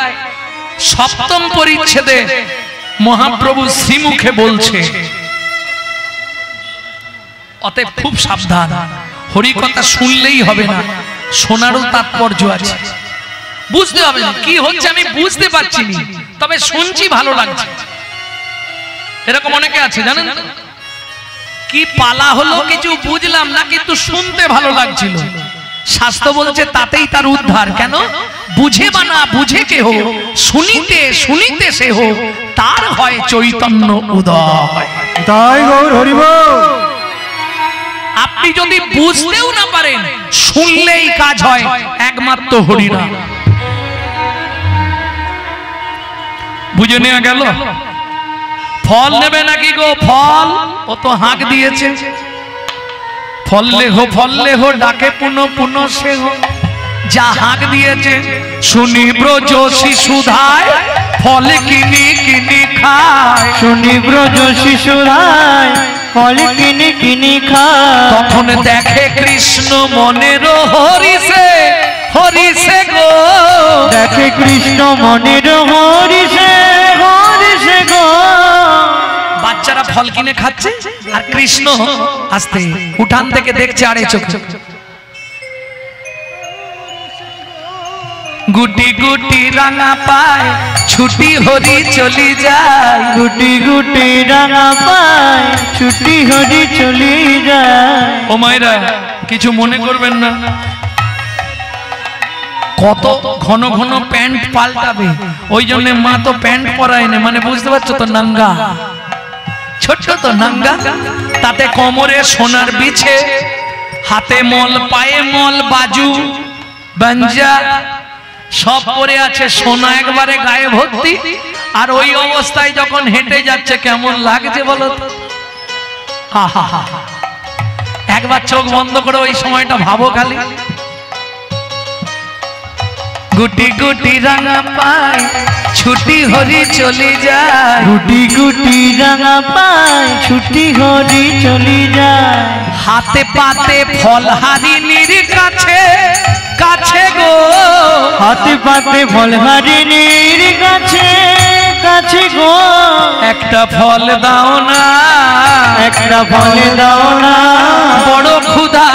7ম পরিচ্ছেদে মহাপ্রভু শ্রীমুখে বলছে। অতএব খুব সাবধান। হরি কথা শুনলেই হবে না, শোনারও তাৎপর্য আছে। বুঝতে হবে না কি হচ্ছে, আমি বুঝতে পারছি না, তবে শুনছি ভালো লাগছে। এরকম অনেকে আছে জানেন? কি পালা হলো কিছু বুঝলাম না, কিন্তু শুনতে ভালো লাগছিল। শাস্ত্র বলছে তাতেই তার উদ্ধার। কেন? বুঝে বা না বুঝে কে হো, শুনিতে শুনিতে সে হো, তার হয় চৈতন্য উদয়। তাই গৌর হরি বল। আপনি যদি বুঝতেও না পারেন, শুনলেই কাজ হয় একমাত্র হরিনাম। বুঝে নেওয়া গেল? ফল নেবে নাকি গো? ফল ও তো হাঁক দিয়েছে। ফল লেহো ডাকে পুনঃ পুনঃ সে হো, যা হাঁক দিয়েছে। শুনি ব্রজ শিশুধায় ফল কিনি কিনি খায়, শুনি ব্রজ শিশুরায় ফল কিনে কিনে খায়। তখন দেখে কৃষ্ণ মনের হরিষে হরিষে গো, দেখে কৃষ্ণ মনের হরিষে হরিষে গো। বাচ্চারা ফল কিনে খাচ্ছে আর কৃষ্ণ আস্তে উঠান থেকে দেখছে আড়ে চোখে। গুটি গুটি রাঙা পায় ছুটি হরি চলি যায়, গুটি গুটি রাঙা পায় ছুটি হরি চলি যায়। ও মায়েরা কিছু মনে করবেন না, কত ঘন ঘন প্যান্ট পাল্টাবে, ওই জন্য মা তো প্যান্ট পরায় না, মানে বুঝতে পারছো তো, নাঙ্গা ছোট্ট তো নাঙ্গা, তাতে কোমরে সোনার বিছে, হাতে মল পায়ে মল বাজু বাঞ্জা সব পরে আছে, সোনা একবারে গায়ে ভর্তি। আর ওই অবস্থায় যখন হেঁটে যাচ্ছে কেমন লাগছে বলো তো, আহা, একবার চোখ বন্ধ করে ওই সময়টা ভাবো খালি। গুটি গুটি রাঙা পায় ছুটি হরি চলি যায়, গুটি গুটি রাঙা পায় ছুটি হরি চলি যায়। হাতে পাতে ফল হারিনীর কাছে কাছে গো, হাতে পাতে ফল হারিনীর কাছে কাছে গো। একটা ফল দাও না, একটা ফল দাও না, বড় ক্ষুধা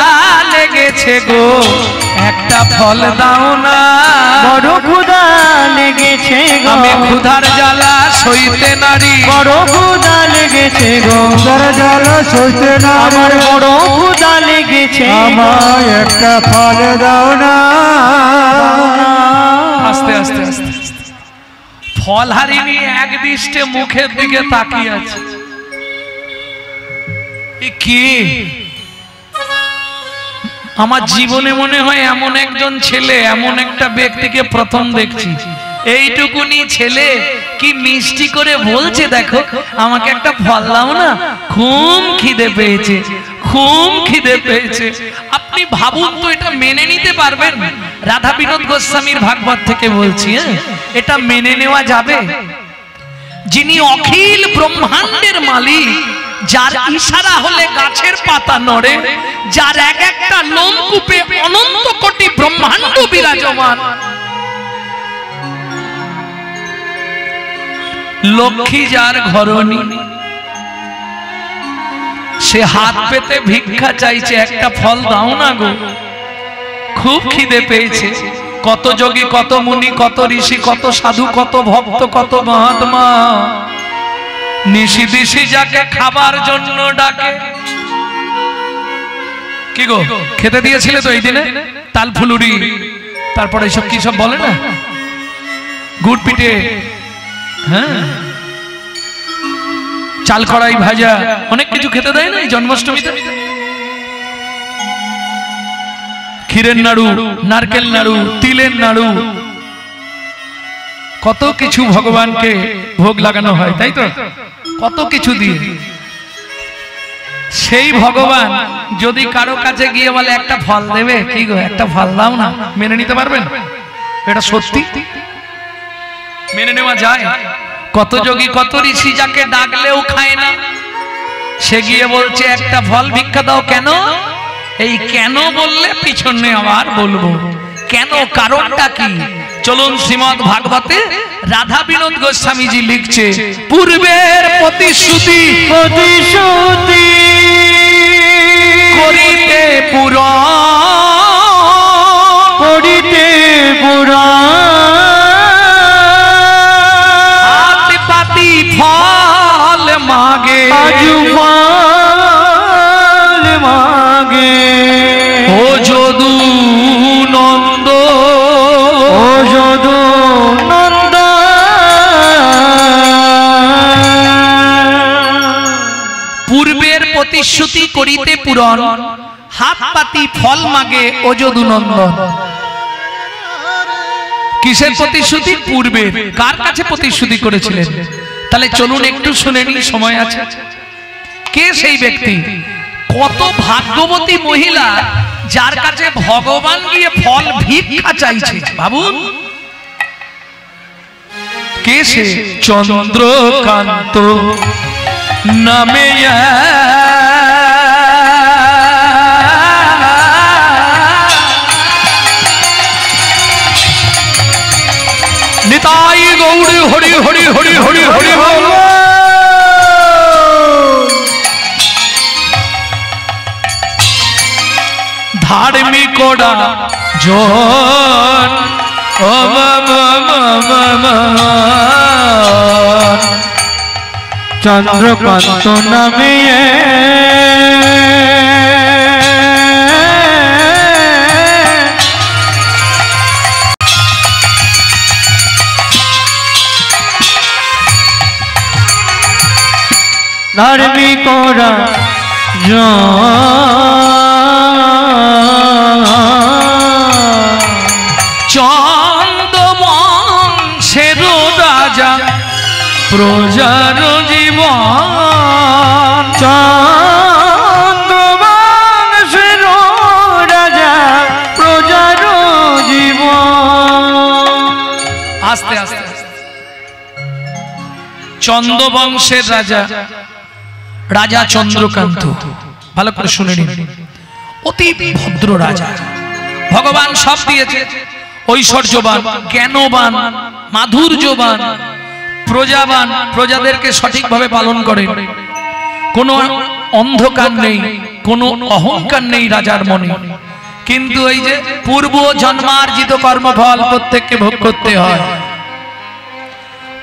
লেগেছে গো, একটা ফল দাও না, বড় ক্ষুধা লেগেছে গো। আমি ক্ষুধার জ্বালা সইতে নারী, বড় ক্ষুধা লেগেছে গো। তার জ্বালা সইতে না আমার বড় ক্ষুধা লেগেছে গো। আমায় একটা ফল দাও না। আস্তে আস্তে আস্তে ফল হারিনি এক দৃষ্টে মুখের দিকে তাকিয়ে আছে, কি আমার জীবনে মনে হয় এমন একজন ছেলে, এমন একটা ব্যক্তিকে প্রথম দেখছি। এইটুকুনি ছেলে কি মিষ্টি করে বলছে, দেখো আমাকে একটা ফল দাও না, খুব খিদে পেয়েছে, খুব খিদে পেয়েছে। আপনি ভাবুন তো, এটা মেনে নিতে পারবেন? রাধা বিনোদ গোস্বামীর ভাগবত থেকে বলছি, এটা মেনে নেওয়া যাবে? যিনি অখিল ব্রহ্মাণ্ডের মালিক, যার ইশারা হলে গাছের পাতা নড়ে, যার এক একটা লোমকূপে অনন্ত কোটি ব্রহ্মাণ্ড বিরাজমান, লক্ষ্মী যার ঘরণী, সে হাত পেতে ভিক্ষা চাইছে, একটা ফল দাও না গো, খুব খিদে পেয়েছে। কত যোগী, কত মুনি, কত ঋষি, কত সাধু, কত ভক্ত, কত মহাত্মা নিশি দিশি যাকে খাবার জন্য ডাকে। কি গো, খেতে দিয়েছিলে তো এই দিনে? তাল ফুলুরি, তারপরে সব কি সব বলে না, গুড় পিঠে, হ্যাঁ, চাল কড়াই ভাজা, অনেক কিছু খেতে দেয় না এই জন্মাষ্টমীতে। ক্ষীরের নাড়ু, নারকেল নাড়ু, তিলের নাড়ু, কত কিছু ভগবানকে ভোগ লাগানো হয়, তাই তো, কত কিছু দিয়ে। সেই ভগবান যদি কারো কাছে গিয়ে বলে একটা ফল দেবে, কি গো একটা ফল দাও না, মেনে নিতে পারবেন? এটা সত্যি মেনে নেওয়া যায়? কত যোগী, কত ঋষি যাকে ডাকলেও খায় না, সে গিয়ে বলছে একটা ফল ভিক্ষা দাও। কেন? এই কেন বললে পিছনে আবার বলবো কেন, কারণটা কি। চলুন শ্রীমদ ভাগবতে রাধা বিনোদ গোস্বামীজি লিখছে, পূর্বের প্রতিশ্রুতি প্রতিশ্রুতি করিতে পুরাণ, করিতে পুরাণ, হাত পাতি ফল মাগে, আজু ফল মাগে, ও যদু নন্দ, ও যদু নন্দ। পূর্বের প্রতিশ্রুতি করিতে পূরণ, হাত পাতি ফল মাগে ও যদু নন্দন। কিসের প্রতিশ্রুতি? পূর্বের। কার কাছে প্রতিশ্রুতি করেছিলেন? তাহলে চলুন একটু শুনে নি, সময় আছে। কে সেই ব্যক্তি? কত ভাগ্যবতী মহিলা যার কাছে ভগবান গিয়ে ফল ভিক্ষা চাইছে, ভাবুন। কে সে? চন্দ্রকান্ত নামে নিতাই গৌড় হরি হরি হরি হরি হরি বল। ধার্মিকরা জন ও চন্দ্রকান্ত নামে ধার্মিকরা চন্দ্রবংশের রাজা প্রজার জীবন, চন্দ্রবংশের রাজা প্রজার জীবন। আস্তে আস্তে চন্দ্রবংশের রাজা, রাজা চন্দ্রকান্ত, ভালো করে শুনে নিন। অতি ভদ্র রাজা, ভগবান সব দিয়েছে, ঐশ্বর্যবান, জ্ঞানবান, মাধুর্যবান, প্রজাবান, প্রজাদেরকে সঠিকভাবে পালন করে, কোনো অন্ধকার নেই, কোনো অহংকার নেই রাজার মনে। কিন্তু এই যে পূর্ব জন্মার্জিত কর্মফল প্রত্যেককে ভোগ করতে হয়।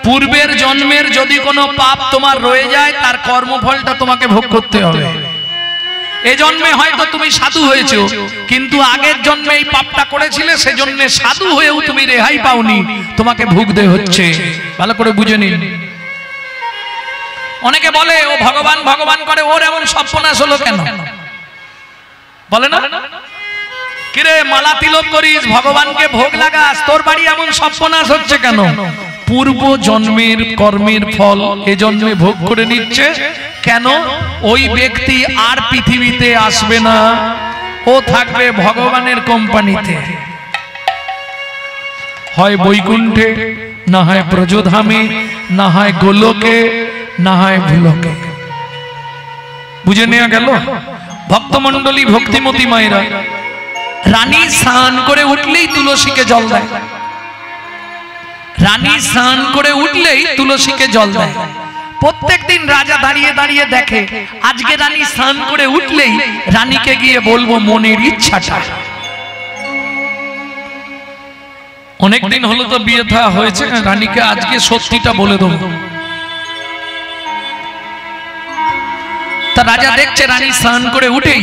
পূর্বের জন্মের যদি কোনো পাপ তোমার রয়ে যায়, তার কর্মফলটা তোমাকে ভোগ করতে হবে। এই জন্মে হয়তো তুমি সাধু হয়েছো, কিন্তু আগের জন্মে এই পাপটা করেছিলে, সেজন্য সাধু হয়েও তুমি রেহাই পাওনি, তোমাকে ভুগতে হচ্ছে। ভালো করে বুঝে নিন। অনেকে বলে ও ভগবান ভগবান করে, ওর এমন সর্বনাশ হলো কেন? বলে না, কিরে মালা তিলক করিস, ভগবানকে ভোগ লাগাস, তোর বাড়ি এমন সর্বনাশ হচ্ছে কেন? পূর্ব জন্মের কর্মের ফল এ জন্মে ভোগ করে নিচ্ছে। কেন? ওই ব্যক্তি আর পৃথিবীতে আসবে না, ও থাকবে ভগবানের কোম্পানিতে, হয় বৈকুণ্ঠে, না হয় ব্রজধামে, না হয় গোলকে, না হয় ভুলকে। বুঝে নেওয়া গেল? ভক্তমণ্ডলী, ভক্তিমতী মায়েরা, রানী স্নান করে উঠলেই তুলসীকে জল দেয়, রানী স্নান করে উঠলেই তুলসীকে জল দেয়। প্রত্যেকদিন রাজা দাঁড়িয়ে দাঁড়িয়ে দেখে, আজকে রানী স্নান করে উঠলেই রানীকে গিয়ে বলবো মনের ইচ্ছাটা। অনেকদিন হলো তো বিয়ে থা হয়েছে, রানীকে আজকে সত্যিটা বলে দেবো। তা রাজা দেখছে রানী স্নান করে উঠেই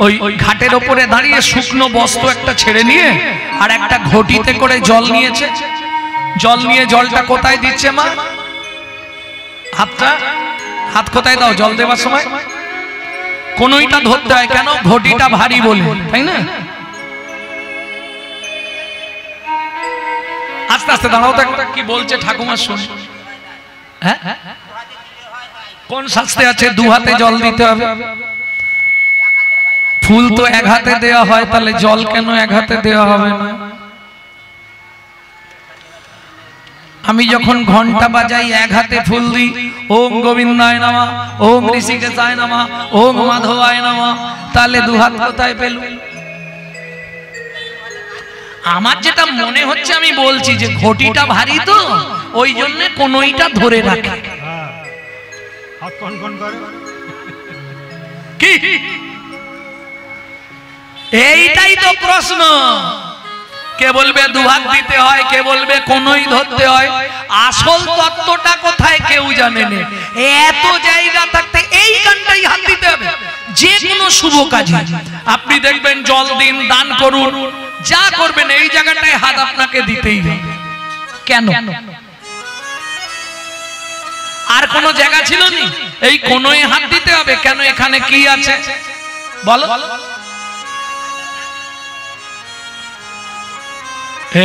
ওই ঘাটের ওপরে দাঁড়িয়ে শুকনো বস্ত্র একটা ছেড়ে নিয়ে আর একটা ঘটিতে করে জল নিয়েছে। জল নিয়ে জলটা কোথায় দিচ্ছে মা? হাতটা, হাত কোথায় দাও জল দেওয়ার সময়? কোনইটা ধরতে হয়, কেন? ঘটিটা ভারী বলে, তাই না? আস্তে আস্তে দাঁড়াও তো, একটা কি বলছে ঠাকুমা শুন। হ্যাঁ, কোন শাস্ত্রে আছে দু হাতে জল দিতে হবে? ফুল তো এক হাতে দেওয়া হয়, তাহলে জল কেন এক হাতে দেওয়া হবে না? আমি যখন ঘন্টা বাজাই এক হাতে ফুল দিই, ওম গোবিন্দায় নমঃ, ওম ঋষিকেশায় নমঃ, ওম মাধবায় নমঃ, তাহলে দু হাত কোথায় পেল? আমার যেটা মনে হচ্ছে আমি বলছি যে ঘটিটা ভারী তো, ওই জন্য কোনইটা ধরে রাখে। কি এইটাই তো প্রশ্ন। কে বলবে দু হাত দিতে হয়, কে বলবে কোনই ধরতে হয়। আসল তত্ত্বটা কোথায় কেউ জানে না। এত জায়গা থাকতে এই কানটাই হাত দিতে হবে। যে কোনো শুভ কাজে আপনি দেখবেন জল দিন, দান করুন, যা করবেন এই জায়গাটায় হাত আপনাকে দিতেই হবে। কেন? আর কোন জায়গা ছিল না? এই কোনই হাত দিতে হবে কেন? এখানে কি আছে বলো?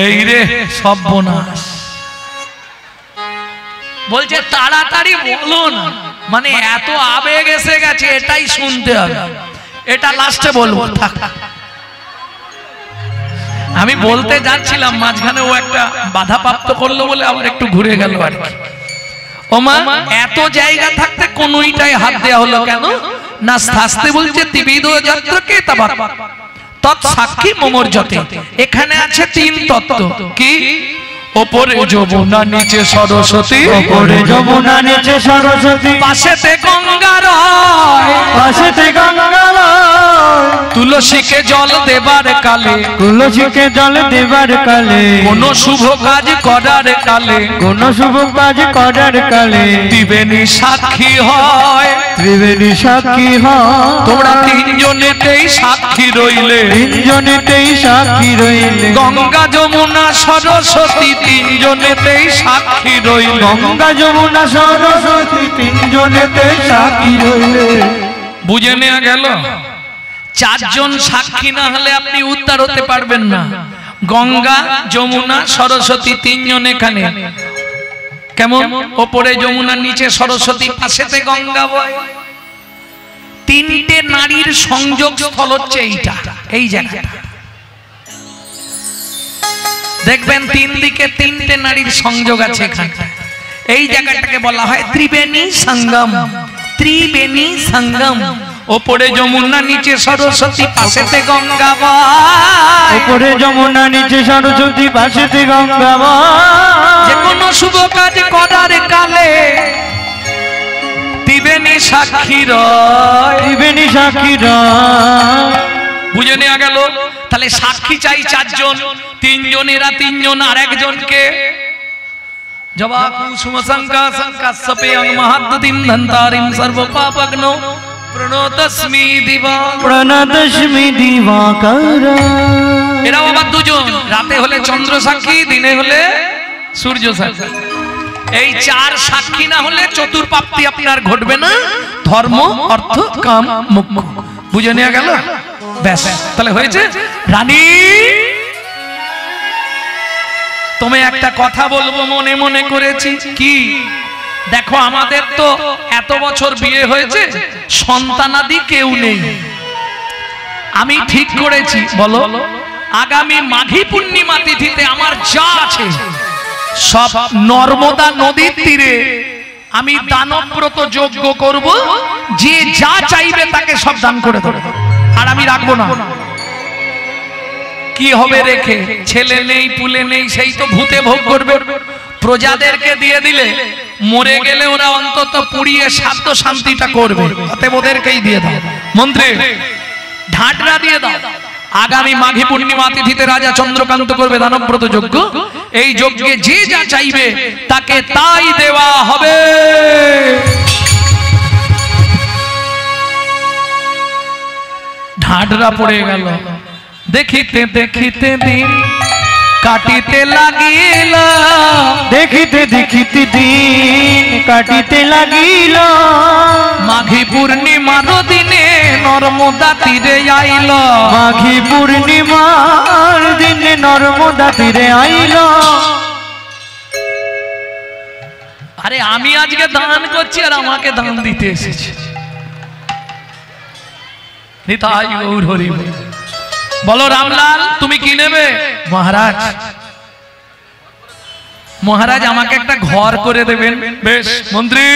এই রে সর্বনাশ, বলছে তাড়াতাড়ি বলো না, মানে এত আবেগ এসে গেছে, এটাই শুনতে হবে, এটা লাস্টে বলবো। আমি বলতে যাচ্ছিলাম, মাঝখানে ও একটা বাধাপ্রাপ্ত করলো বলে আবার একটু ঘুরে গেল আর কি। ওমা, এত জায়গা থাকতে কোনইটাই হাত দেয়া হলো কেন? না শাস্ত্রে বলছে ত্রিবিধ যত্রকে তাবাত তৎ সাক্ষী মমর্যতে। এখানে আছে তিন তত্ত্ব। কি? ওপরে যমুনা নিচে সরস্বতী, ওপরে যমুনা নিচে সরস্বতী, পাশেতে গঙ্গা রয়, পাশেতে গঙ্গা, তুলসীকে জল দেবার কালে, তুলসীকে জল দেবার কালে, কোন শুভ কাজ করার কালে, কোন শুভ কাজ করার কালে, ত্রিবেণী সাক্ষী হয়, ত্রিবেণী সাক্ষী হয়। তোমরা তিনজনেতেই সাক্ষী রইলে, তিনজনেতেই সাক্ষী রইলে, গঙ্গা যমুনা সরস্বতী তিনজনেতেই সাক্ষী রইলে। গঙ্গা যমুনা সরস্বতী তিনজনেতেই সাক্ষী রইলে। বুঝে নেওয়া গেল? চারজন সাক্ষী না হলে আপনি উদ্ধার হতে পারবেন না। গঙ্গা যমুনা সরস্বতী তিনজন এখানে, কেমন? ওপরে যমুনা নিচে সরস্বতী, পাশেতে গঙ্গা বয়। তিনটে নারীর সংযোগ স্থল হচ্ছে এইটা, এই জায়গাটা দেখবেন তিন দিকে তিনটে নারীর সংযোগ আছে এখানে। এই জায়গাটাকে বলা হয় ত্রিবেণী সঙ্গম। ত্রিবেণী সঙ্গম, ওপরে যমুনা নিচে সরস্বতী, পাশেতে গঙ্গা বয়। ওপরে যমুনা নিচে সরস্বতী, পাশেতে গঙ্গা বয়। যে কোনো শুভ কাজ করার কালে ত্রিবেণী সাক্ষী রয়, ত্রিবেণী সাক্ষী রয়। বুঝে নেওয়া গেল? তাহলে সাক্ষী চাই চারজন, তিনজন এরা তিনজন, আর একজনকে জবা কুসুম শঙ্কা শঙ্কাসপেয়ং মহাদ্দিম ধন্তারিম সর্ব পাপগ্নো প্রণতস্মি দিবা, প্রণতস্মি দিবাকর। এরাও আবার দুজন, রাতে হলে চন্দ্র সাক্ষী, দিনে হলে সূর্য সাক্ষী। এই চার সাক্ষী না হলে চতুর্প্রাপ্তি আপনার ঘটবে না, ধর্ম অর্থ কাম মোক্ষ। বুঝে নেওয়া গেল? ব্যাস, তাহলে হয়েছে। রানী, তুমি একটা কথা বলবো মনে মনে করেছি। কি? দেখো আমাদের তো এত বছর বিয়ে হয়েছে, সন্তানাদি কেউ নেই। আমি ঠিক করেছি, বলো, আগামী মাঘী পূর্ণিমা তিথিতে আমার যা আছে সব নর্মদা নদীর তীরে আমি দানব্রত যজ্ঞ করব। যে যা চাইবে তাকে সব দান করে দেব, আর আমি রাখবো না। কি হবে রেখে? ছেলে নেই পুলে নেই, সেই তো ভূতে ভোগ করবে। প্রজাদেরকে দিয়ে দিলে মরে গেলে ওরা অন্তত পুড়িয়ে শান্ত শান্তিটা করবে। অতএব ওদেরকেই দিয়ে দাও। মন্ত্রী, ঢাটরা দিয়ে দাও। আগামী মাঘী পূর্ণিমা তিথিতে রাজা চন্দ্রকান্ত করবে দানব্রত যজ্ঞ। এই যজ্ঞে যে যা চাইবে তাকে তাই দেওয়া হবে। ঢাটরা পড়ে গেল। দেখিতে দেখিতে দিন কাটিতে লাগিল, দেখিতে দেখিতে দিন কাটিতে লাগিল। মাঘী পূর্ণিমার দিনে নর্মদা তীরে আইল, মাঘী পূর্ণিমার দিনে নর্মদা তীরে আইল। আরে আমি আজকে দান করছি আর আমাকে দান দিতে এসেছে। নিতাই গৌর হরি বল। বলো রামলাল, তুমি কি নেবে? মহারাজ, মহারাজ আমাকে একটা ঘর করে দেবেন। বেশ মন্ত্রী,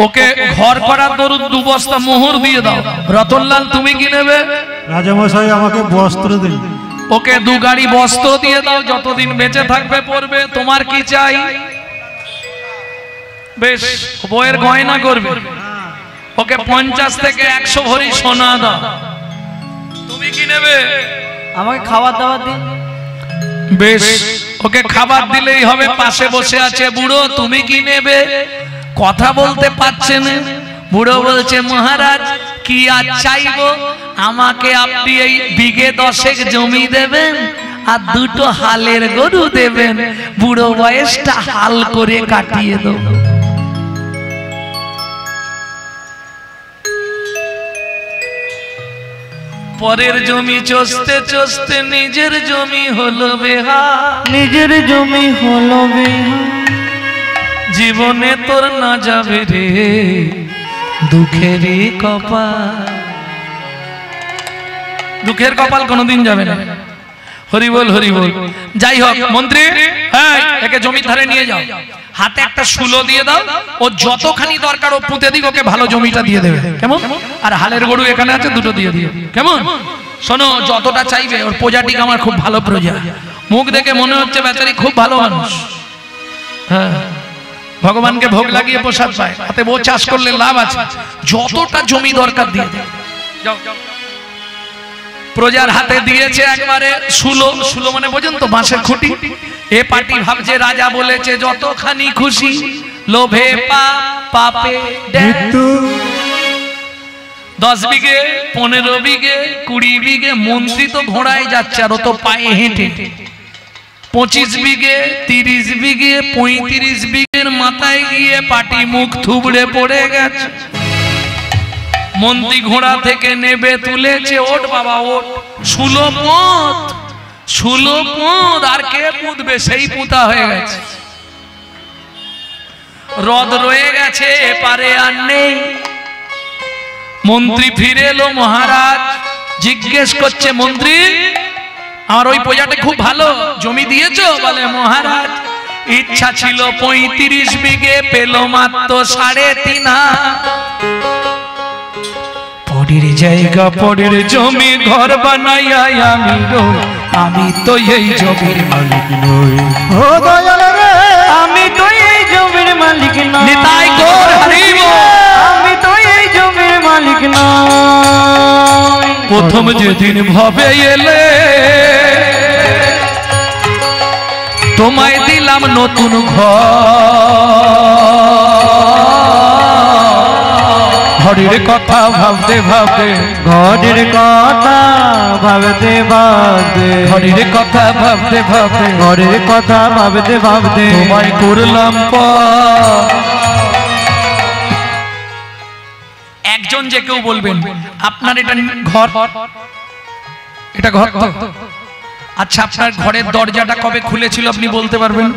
ওকে ঘর করার দরুন 2 বস্তা মোহর দিয়ে দাও। রতনলাল, তুমি কি নেবে? রাজামশাই আমাকে বস্ত্র দিন। ওকে 2 গাড়ি বস্ত্র দিয়ে দাও, যতদিন বেঁচে থাকবে পরবে। তোমার কি চাই? বেশ, বইয়ের গয়না করবে। ওকে 50 থেকে 100 ভরি সোনা দাও। তুমি কি নেবে? আমাকে খাবার দাবার দিন। বেশ, ওকে খাবার দিলেই হবে। পাশে বসে আছে বুড়ো। তুমি কি নেবে? কথা বলতে পারছে না। বুড়ো বলছে, মহারাজ কি আর চাইবো? আমাকে আপনি এই বিঘে 10 জমি দেবেন আর 2টো হালের গরু দেবেন। বুড়ো বয়সটা হাল করে কাটিয়ে দেব। পরের জমি চষতে চষতে নিজের জমি হলো বেহাল, নিজের জমি হলো বেহাল। জীবনে তোর না যাবে রে দুঃখেরই কপাল। দুঃখের কপাল কোনোদিন যাবে না। হরি বল হরি বল। যাই হোক মন্ত্রী, হ্যাঁ একে জমির ধারে নিয়ে যাও। হাতে একটা শুলো দিয়ে দাও। ও যতখানি দরকার ও পুঁতে দিক, ওকে ভালো জমিটা দিয়ে দেবে। কেমন? আর হালের গরু এখানে আছে, 2টো দিয়ে দিও। কেমন? শোনো, যতটা চাইবে। ওর প্রজাটিকে আমার খুব ভালো প্রজা। মুখ দেখে মনে হচ্ছে বেচারি খুব ভালো মানুষ। হ্যাঁ, ভগবানকে ভোগ লাগিয়ে প্রসাদ পায়, হাতে বউ চাষ করলে লাভ আছে, যতটা জমি দরকার দিয়ে দেয়। প্রজার হাতে দিয়েছে একবারে শুলো, শুলো মানে বোঝেন তো, বাঁশের খুঁটি। এ পার্টি ভাবছে রাজা বলেছে যতখানি খুশি, লোভে পাপে মৃত্যু। 10 বিঘে 15 বিঘে 20 বিঘে, মন্ত্রী তো ঘোড়ায় যাচ্ছে আর ও তো পায়ে হেঁটে। 25 বিঘে 30 বিঘে 35 বিঘের মাথায় গিয়ে পাটি মুখ থুবড়ে পড়ে গেছে। মন্ত্রী ঘোড়া থেকে নেবে তুলেছে, ওঠ বাবা ওঠ, শুলো পথ, আর কে পুঁতবে, সেই পুঁতা হয়ে গেছে। হ্রদ রয়ে গেছে, এপারে আর নেই। মন্ত্রী ফিরে এলো, মহারাজ জিজ্ঞেস করছে, মন্ত্রী আমার ওই প্রজাটা খুব ভালো, জমি দিয়েছো? বলে মহারাজ ইচ্ছা ছিল 35 বিঘে, পেল মাত্র 3.5। পরের জায়গা পরের জমি ঘর বানাইয়া আমি তো এই জমির মালিক নই। ও দয়াল রে, আমি তো এই জমির মালিক নই। নিতাই গৌর হরি বল। আমি তো এই জমির মালিক নই। প্রথম যেদিন ভবে এলে তোমায় দিলাম নতুন ঘরের কথা ভাবতে ভাবতে, ঘরের কথা ভাবতে ভাবতে, ঘরের কথা ভাবতে ভাবতে, ঘরের কথা ভাবতে ভাবতে তোমায় করলাম একজন যে কেউ বলবেন আপনার এটা ঘর, এটা ঘর তো? আচ্ছা, আপনার ঘরের দরজাটা কবে খুলেছিল আপনি বলতে পারবেন?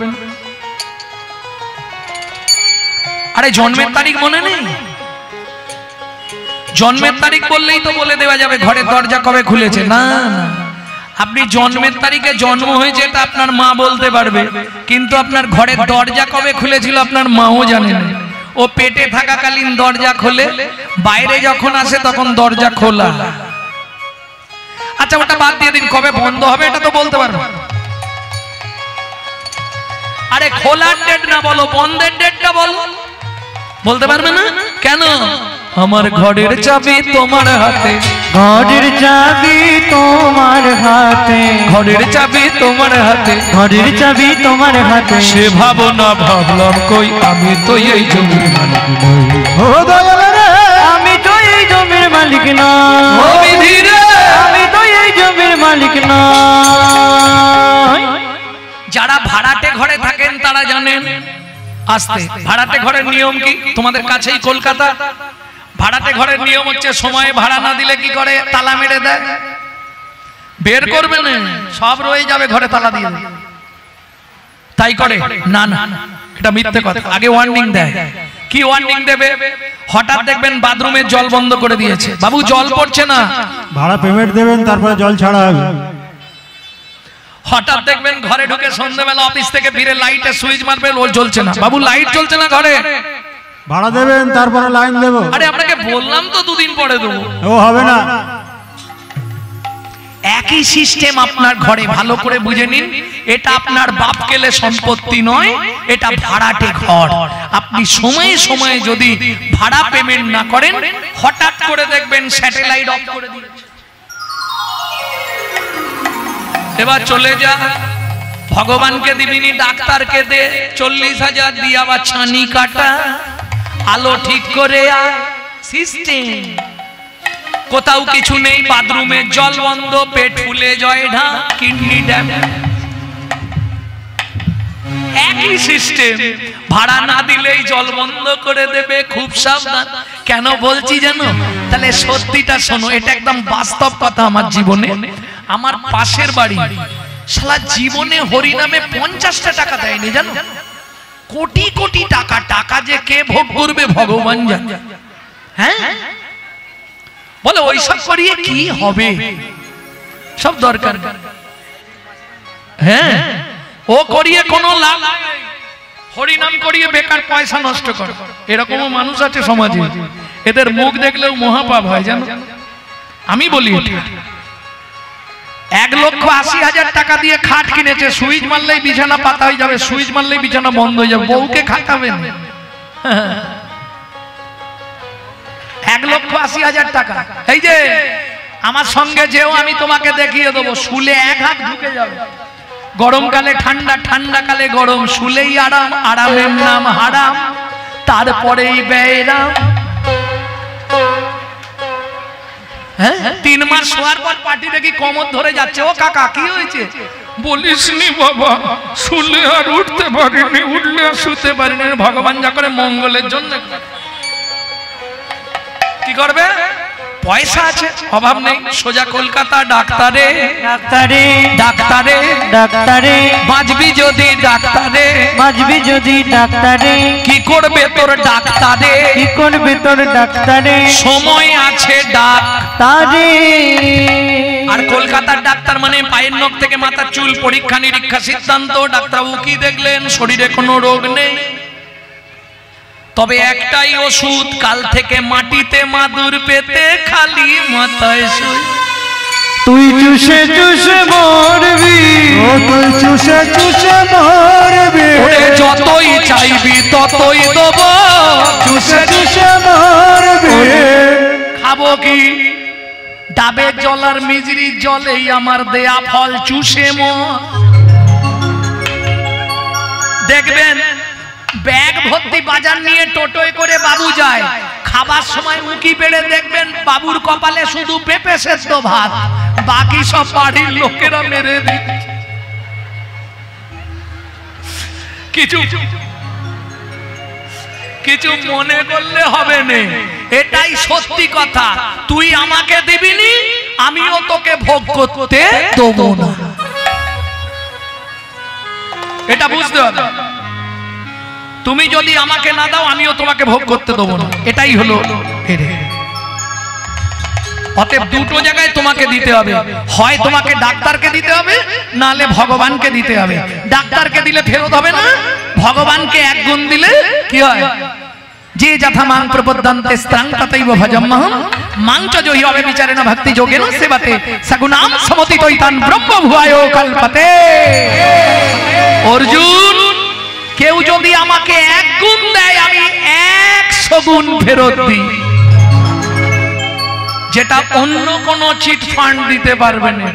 আরে জন্মের তারিখ মনে নেই? জন্মের তারিখ বললেই তো বলে দেওয়া যাবে ঘরের দরজা কবে খুলেছে। না, আপনি জন্মের তারিখে জন্ম হয়েছে এটা আপনার মা বলতে পারবে, কিন্তু আপনার ঘরের দরজা কবে খুলেছিল আপনার মাও জানে না। ও পেটে থাকাকালীন দরজা খোলে, বাইরে যখন আসে তখন দরজা খোলা। আচ্ছা, ওটা বাদ দিয়ে দিন, কবে বন্ধ হবে এটা তো বলতে পারবো। আরে খোলার ডেট না বলো, বন্ধের ডেটটা বলো, বলতে পারবে না কেন? আমার ঘরের চাবি তোমার হাতে, ঘরের চাবি তোমার হাতে, ঘরের চাবি তোমার হাতে, ঘরের চাবি তোমার হাতে। সে ভাবনা ভাবলাম কই আমি তো এই জমির মালিক নই। ও দয়াল রে, আমি তো এই জমির মালিক নই। ও বিধি রে, আমি তো এই জমির মালিক নই। যারা ভাড়াটে ঘরে থাকেন তারা জানেন। আসতে, ভাড়াটে ঘরের নিয়ম কি? তোমাদের কাছেই কলকাতা। ভাড়াটে ঘরের নিয়ম হচ্ছে সময়ে ভাড়া না দিলে কি করে? তালা মেরে দেয়, বের করবে না, সব রয়ে যাবে ঘরে, তালা দিয়ে দেয়। তাই করে না? না, এটা মিথ্যে কথা। আগে ওয়ার্নিং দেয়। কি ওয়ার্নিং দেবে? হঠাৎ দেখবেন বাথরুমের জল বন্ধ করে দিয়েছে, বাবু জল পড়ছে না, ভাড়া পেমেন্ট দেবেন, তারপরে জল ছাড়া হবে। হঠাৎ দেখবেন ঘরে ঢুকে সন্ধ্যাবেলা অফিস থেকে ফিরে লাইটে সুইচ মারবেন, ও জ্বলছে না, বাবু লাইট জ্বলছে না ঘরে, ভাড়া দেবেন, তারপরে লাইন দেবো। আরে আপনাকে বললাম তো 2 দিন পরে দেবো। ও হবে না। একই সিস্টেম আপনার ঘরে, ভালো করে বুঝে নিন। এটা আপনার বাপ কেলে সম্পত্তি নয়, এটা ভাড়াটে ঘর। আপনি সময়ে সময়ে যদি ভাড়া পেমেন্ট না করেন, হঠাৎ করে দেখবেন স্যাটেলাইট অফ করে দিয়েছে। এবার চলে যা, ভগবানকে দিবিনি, ডাক্তারকে দে 40,000 দিয়ে আবার ছানি কাটা, আলো ঠিক করে আয়, সিস্টেম। কোথাও কিছু নেই, বাথরুমে জল বন্ধ, পেট ফুলে জয় ঢা, কিডনি ড্যাম, একই সিস্টেম। ভাড়া না দিলেই জল বন্ধ করে দেবে, খুব সাবধান। কেন বলছি জানো? তাহলে সত্যিটা শোনো, এটা একদম বাস্তব কথা। আমার জীবনে, আমার পাশের বাড়ি শালা জীবনে হরিনামে 50টা টাকা দেয়নি জানো, কোটি কোটি টাকা। টাকা যে কে ভোগ করবে ভগবান জানে। হ্যাঁ, বলে ওইসব করিয়ে কি হবে, সব দরকার। হ্যাঁ, ও করিয়ে কোনো লাভ নেই, হরিনাম করিয়ে বেকার পয়সা নষ্ট করে। এরকমও মানুষ আছে সমাজে, এদের মুখ দেখলেও মহাপাপ হয় জানো। আমি বলি 1,80,000 টাকা দিয়ে খাট কিনেছে, সুইচ মারলেই বিছানা পাতা হয়ে যাবে, সুইচ মারলেই বিছানা বন্ধ হয়ে যাবে, বউকে খাটাবেন। 1,80,000 টাকা। এই যে আমার সঙ্গে যেও, আমি তোমাকে দেখিয়ে দেবো, শুলে 1 হাত ঢুকে যাবে। গরমকালে ঠান্ডা, ঠান্ডাকালে গরম, শুলেই আরাম, আরামের নাম হারাম, তারপরেই বেরাম। 3 মাস শোয়ার পর পার্টি দেখি কোমর ধরে যাচ্ছে। ও কাকা কি হয়েছে? বলিসনি বাবা, শুলে আর উঠতে পারিনি, উঠলে আর শুতে পারিনি। ভগবান যা করে মঙ্গলের জন্য। কি করবে? পয়সা আছে, অভাব নেই, সোজা কলকাতা। ডাক্তারে ডাক্তারে ডাক্তারে ডাক্তারে বাঁচবি যদি ডাক্তারে, বাঁচবি যদি ডাক্তারে, কি করবে তোর ডাক্তারে? কি করবে তোর ডাক্তারে? সময় আছে ডাক্তারে। আর কলকাতার ডাক্তার মানে পায়ের নখ থেকে মাথার চুল পরীক্ষা নিরীক্ষা সিদ্ধান্ত। ডাক্তারবাবু কি দেখলেন? শরীরে কোনো রোগ নেই, তবে একটাই ওষুধ, কাল থেকে মাটিতে মাদুর পেতে খালি মাথায় শুই। তুই চুষে চুষে মরবি, ও তুই চুষে চুষে মরবি, ওরে যতই চাইবি ততই দেব, চুষে চুষে মরবি। খাবো কি? ডাবের জল আর মিজরির জলেই আমার দেয়া ফল চুষে মর। দেখবেন ব্যাগ ভর্তি বাজার নিয়ে টোটোয় করে বাবু যায়, খাবার সময় উঁকি পেড়ে দেখবেন বাবুর কপালে শুধু পেঁপে সেদ্ধ ভাত, বাকি সব বাড়ির লোকেরা মেরে দিচ্ছে। কিছু কিছু মনে করলে হবে না, এটাই সত্যি কথা। তুই আমাকে দিবিনি, আমিও তোকে ভোগ করতে দেবো না, এটা বুঝতে হবে। তুমি যদি আমাকে না দাও, আমিও তোমাকে ভোগ করতে দেবো না, এটাই হলো। অতএব দুটো জায়গায় তোমাকে দিতে হবে, হয় তোমাকে ডাক্তারকে দিতে হবে, নালে ভগবানকে দিতে হবে। ডাক্তারকে দিলে ফেরত হবে না, ভগবানকে 1 গুণ দিলে কি হয়? যে যথা মাং প্রপদ্যন্তে স্ত্রাং তথৈব ভজম্মহম মাং চ জহি হবে বিচারেণ ভক্তি যোগেন সেবতে সগুণাম সমতিতৈতান ব্রহ্ম ভুয়ায়ো কল্পতে। অর্জুন, কেউ যদি আমাকে 1 গুণ দেয়, আমি 100 গুণ ফেরত দিই, যেটা অন্য কোন চিট ফান্ড দিতে পারবে না,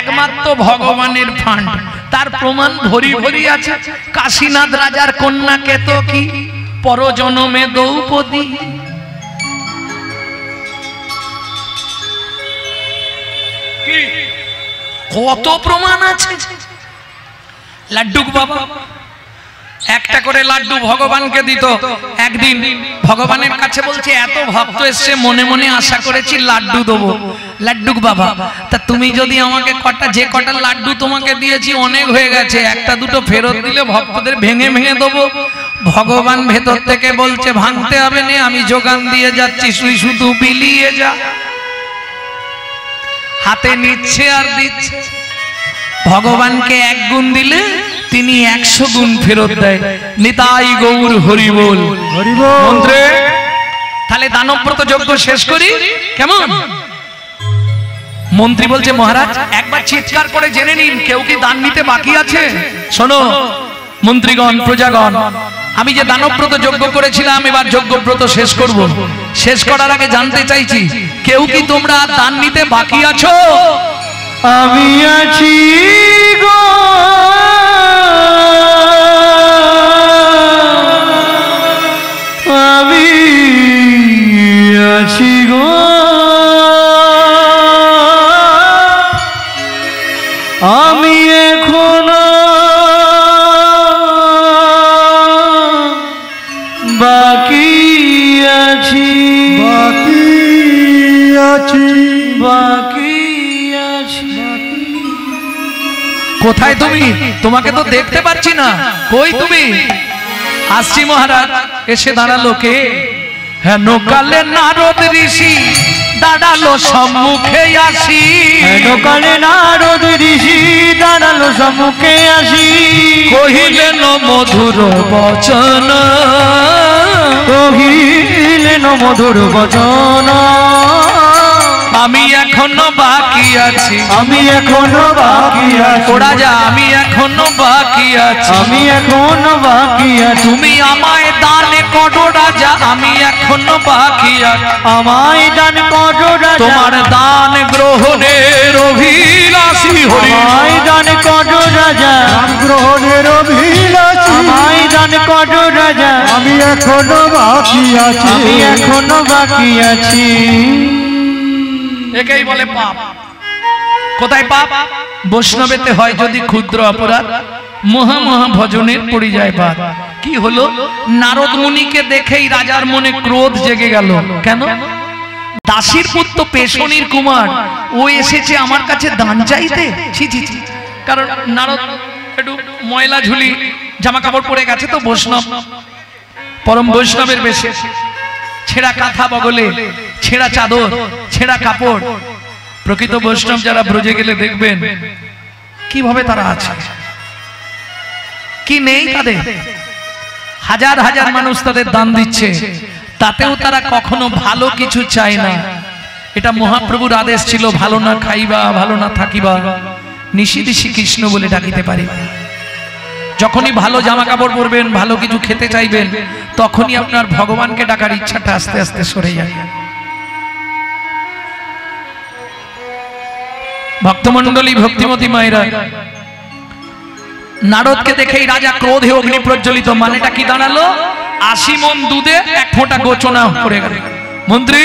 একমাত্র ভগবানের ফান্ড। তার প্রমাণ ভরি ভরি আছে। কাশীনাথ রাজার কন্যাকে তো কি পরজনমে দ্রৌপদী, কত প্রমাণ আছে। লাড্ডুক বাবা একটা করে লাড্ডু ভগবানকে দিত। একদিন ভগবানের কাছে বলছে, এত ভক্ত এসছে, মনে মনে আশা করেছি লাড্ডু দেবো। লাড্ডুক বাবা, তা তুমি যদি আমাকে যে কটা লাড্ডু তোমাকে দিয়েছি অনেক হয়ে গেছে, 1-2 ফেরত দিলে ভক্তদের ভেঙে ভেঙে দেবো। ভগবান ভেতর থেকে বলছে, ভাঙতে হবে না, আমি যোগান দিয়ে যাচ্ছি, তুই শুধু বিলিয়ে যা। হাতে নিচ্ছে আর দিচ্ছে। ভগবানকে 1 গুণ দিলে তিনি 100 গুণ ফেরত দেয়। নিতাই গৌর হরি বল। মন্ত্রে তাহলে দানব্রত যজ্ঞ শেষ করি কেমন? মন্ত্রী বলছে, মহারাজ একবার চিৎকার করে জেনে নিন, কেউ কি দান নিতে বাকি আছে? শোনো মন্ত্রীগণ, প্রজাগণ, আমি যে দানব্রত যজ্ঞ করেছিলাম, এবার যজ্ঞব্রত শেষ করব। শেষ করার আগে জানতে চাইছি, কেউ কি তোমরা দান নিতে বাকি আছো? আমি আছি গো, আমি আছি গো, আমি এখনো বাকি আছি, বাকি আছি, বাকি আছি। কোথায় তুমি? তোমাকে তো দেখতে পাচ্ছি না, কই তুমি? আসছি মহারাজ। এসে দাঁড়ালো কে? হেন কালে নারদ ঋষি দাঁড়ালো সম্মুখে আসি, হেন কালে নারদ ঋষি দাঁড়ালো সম্মুখে আসি, কহিলেন মধুর বচন, কহিলেন মধুর বচন, আমি এখনো বাকি আছি, আমি এখনো বাকি আছি, ও রাজা আমি এখনো বাকি আছি, আমি এখনো বাকি আছি, তুমি আমায় দান করো রাজা, আমি এখনো বাকি আছি, আমায় দান করো রাজা, তোমার দান গ্রহণের অভিলাষী হরি, আমায় দান করো রাজা, দান গ্রহণের অভিলাষী, আমায় দান করো রাজা, আমি এখনো বাকি আছি, আমি এখনো বাকি আছি। একেই বলে পাপ। কোথায় পাপ? বৈষ্ণবেতে হয় যদি ক্ষুদ্র অপরাধ, মহা মহা ভজনের পড়ে যায় বাদ। কি হলো? নারদ মুনিকে দেখেই রাজার মনে ক্রোধ জেগে গেল। কেন? দাসীর পুত্র পেশনির কুমার, ও এসেছে আমার কাছে দান চাইতে। ছি ছি ছি। কারণ নারদ একটু ময়লা ঝুলি জামা কাপড় পরে গেছে তো, বৈষ্ণব, পরম বৈষ্ণবের বেশে, ছেঁড়া কাঁথা বগলে, ছেঁড়া চাদর, ছেঁড়া কাপড়। প্রকৃত বৈষ্ণব যারা ব্রজে গেলে দেখবেন কিভাবে তারা আছে, কি নেই তাদের। হাজার হাজার মানুষ তাদের দান দিচ্ছে, তাতেও তারা কখনো ভালো কিছু চায় না। এটা মহাপ্রভুর আদেশ ছিল, ভালো না খাইবা, ভালো না থাকিবা, নিশিদিশি কৃষ্ণ বলে ডাকিতে পারিবা। যখনই ভালো জামা কাপড় পরবেন, ভালো কিছু খেতে চাইবেন, তখনই আপনার ভগবানকে ডাকার ইচ্ছাটা আস্তে আস্তে সরে যায়। ভক্তমণ্ডলী, ভক্তিমতী মায়েরা, নারদকে দেখেই রাজা ক্রোধে অগ্নি প্রজ্বলিত। মানেটা কি দাঁড়ালো? 80 মণ দুধে 1 ফোঁটা গোচনা পড়ে গেল। মন্ত্রী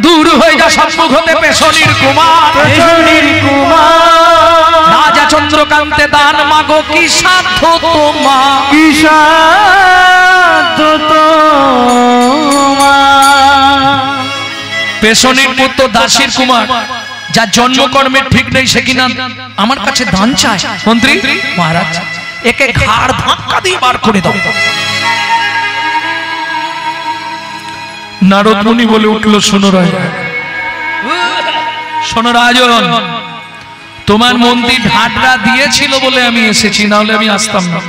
দূর হয়ে যা সম্মুখ হতে পেশনির কুমার, পেশনির কুমার, রাজা চন্দ্রকান্তে দান মাগো কি সাধ্য তোমার, কি সাধ্য তোমার। পেশনির পুত্র দাসীর কুমার, যার জন্মকর্মের ঠিক নেই, সে কিনা আমার কাছে দান চায়। মন্ত্রী মহারাজ, একে ঘাড় ধাক্কা দিয়ে বার করে দাও। নারদ মুনি বলে উঠল, শোনো রাজন, শোনো রাজন, তোমার মন্ত্রী ঢাডরা দিয়েছিল বলে আমি এসেছি, না হলে আমি আসতাম না।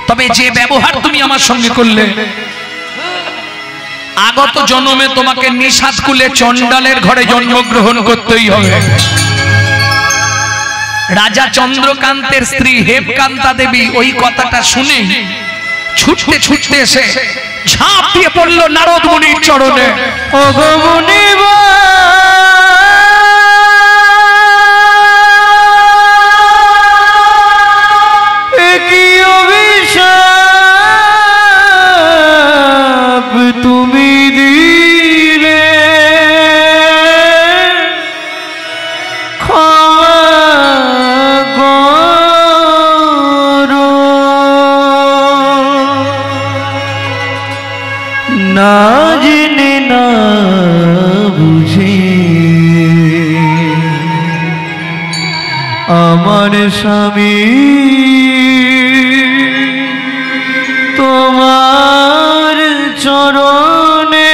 তবে যে ব্যবহার তুমি আমার সঙ্গে করলে, আগত জন্মে তোমাকে নিষাদ কুলে চণ্ডালের ঘরে জন্মগ্রহণ করতেই হবে। রাজা চন্দ্রকান্তের স্ত্রী হেমকান্তা দেবী ওই কথাটা শুনে ছুটতে ছুটতে এসে ঝাঁপ দিয়ে পড়ল নারদ মুনির চরণে। ওগো মুনিবা, কি অভিশাপ তুমি দিলে, ক্ষমা করো, না জেনে না বুঝে আমার স্বামী তোমার চরণে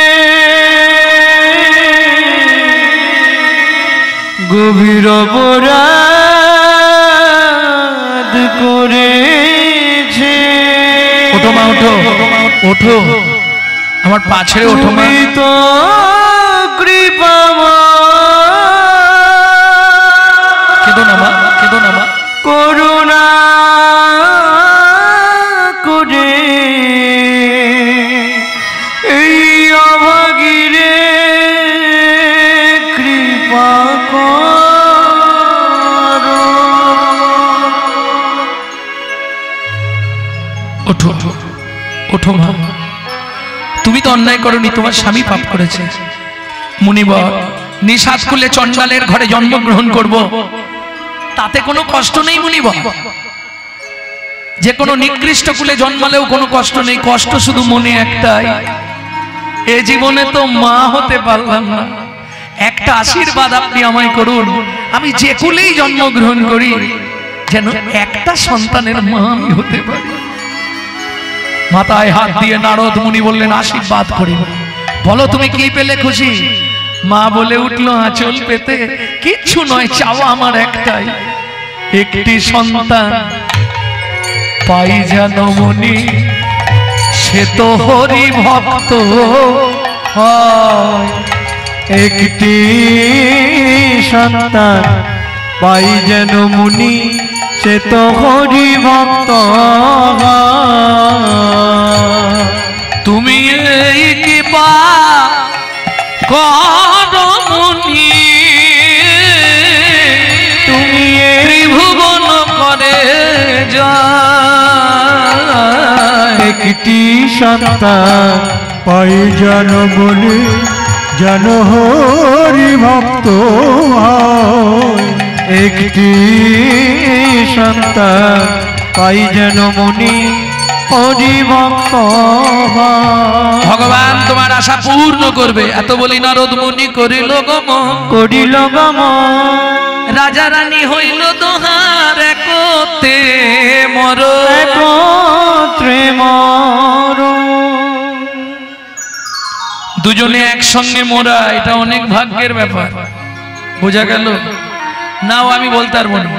গভীর অপরাধ করেছে। ওঠো মা, ওঠো, ওঠো, আমার পা ছেড়ে ওঠো মা। তুমি তো কৃপাময়, কেঁদো না মা, কেঁদো না মা। করুণা করে এই অভাগীরে কৃপা করো। ওঠো, ওঠো, ওঠো মা। তুমি তো অন্যায় করনি, তোমার স্বামী পাপ করেছে। মুনিবর, নিষাদ কুলে চণ্ডালের ঘরে জন্মগ্রহণ করব, তাতে কোনো কষ্ট নেই মুনিবর। যে কোনো নিকৃষ্ট কুলে জন্মালেও কোনো কষ্ট নেই, কষ্ট শুধু মনে একটাই, এ জীবনে তো মা হতে পারলাম না। একটা আশীর্বাদ আপনি আমায় করুন, আমি যে কুলেই জন্মগ্রহণ করি যেন একটা সন্তানের মা আমি হতে পারি। মাথায় হাত দিয়ে নারদ মুনি বললেন, আশীর্বাদ করি। বলো তুমি কি পেলে খুশি? মা বলে উঠলো, আঁচল পেতে কিচ্ছু নয়, চাওয়া আমার একটাই, একটি সন্তান পাই যেন মনি, সে তো হরি ভক্ত হয়। একটি সন্তান পাই যেন মুনি সে তো হরি ভক্ত তুমি এই কৃপা করো মুনি, তুমি ত্রিভুবন করে যায়। একটি সন্তান পাই যেন বলে যেন হরি ভক্ত হয়। একটি সন্তান পাই যেন মুনি হরি ভক্ত হয়। ভগবান তোমার আশা পূর্ণ করবে। এত বলি নারদ মুনি করিল গমন, করিল গমন রাজা রানী হইল দোহার একতে মর, একত্রে মর। দুজনে একসঙ্গে মোরা, এটা অনেক ভাগ্যের ব্যাপার। বোঝা গেল? নাও আমি বলতে পারবো না,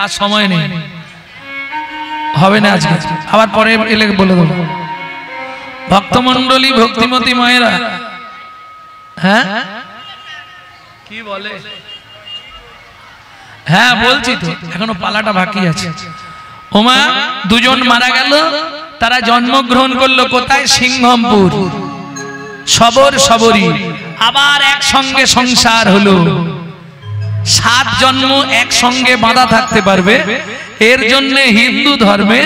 আর সময় নেই, হবে না আজকে, আবার পরে এলে বলে দেবো। ভক্তমন্ডলী, ভক্তিমতী মায়েরা, হ্যাঁ কি বলে? হ্যাঁ বলছি তো, এখনো পালাটা বাকি আছে। ওমা দুজন মারা গেল, তারা জন্মগ্রহণ করলো কোথায়? সিংহমপুর। সবর সবরী, আবার একসঙ্গে সংসার হলো। 7 জন্ম একসঙ্গে বাঁধা থাকতে পারবে, এর জন্য হিন্দু ধর্মে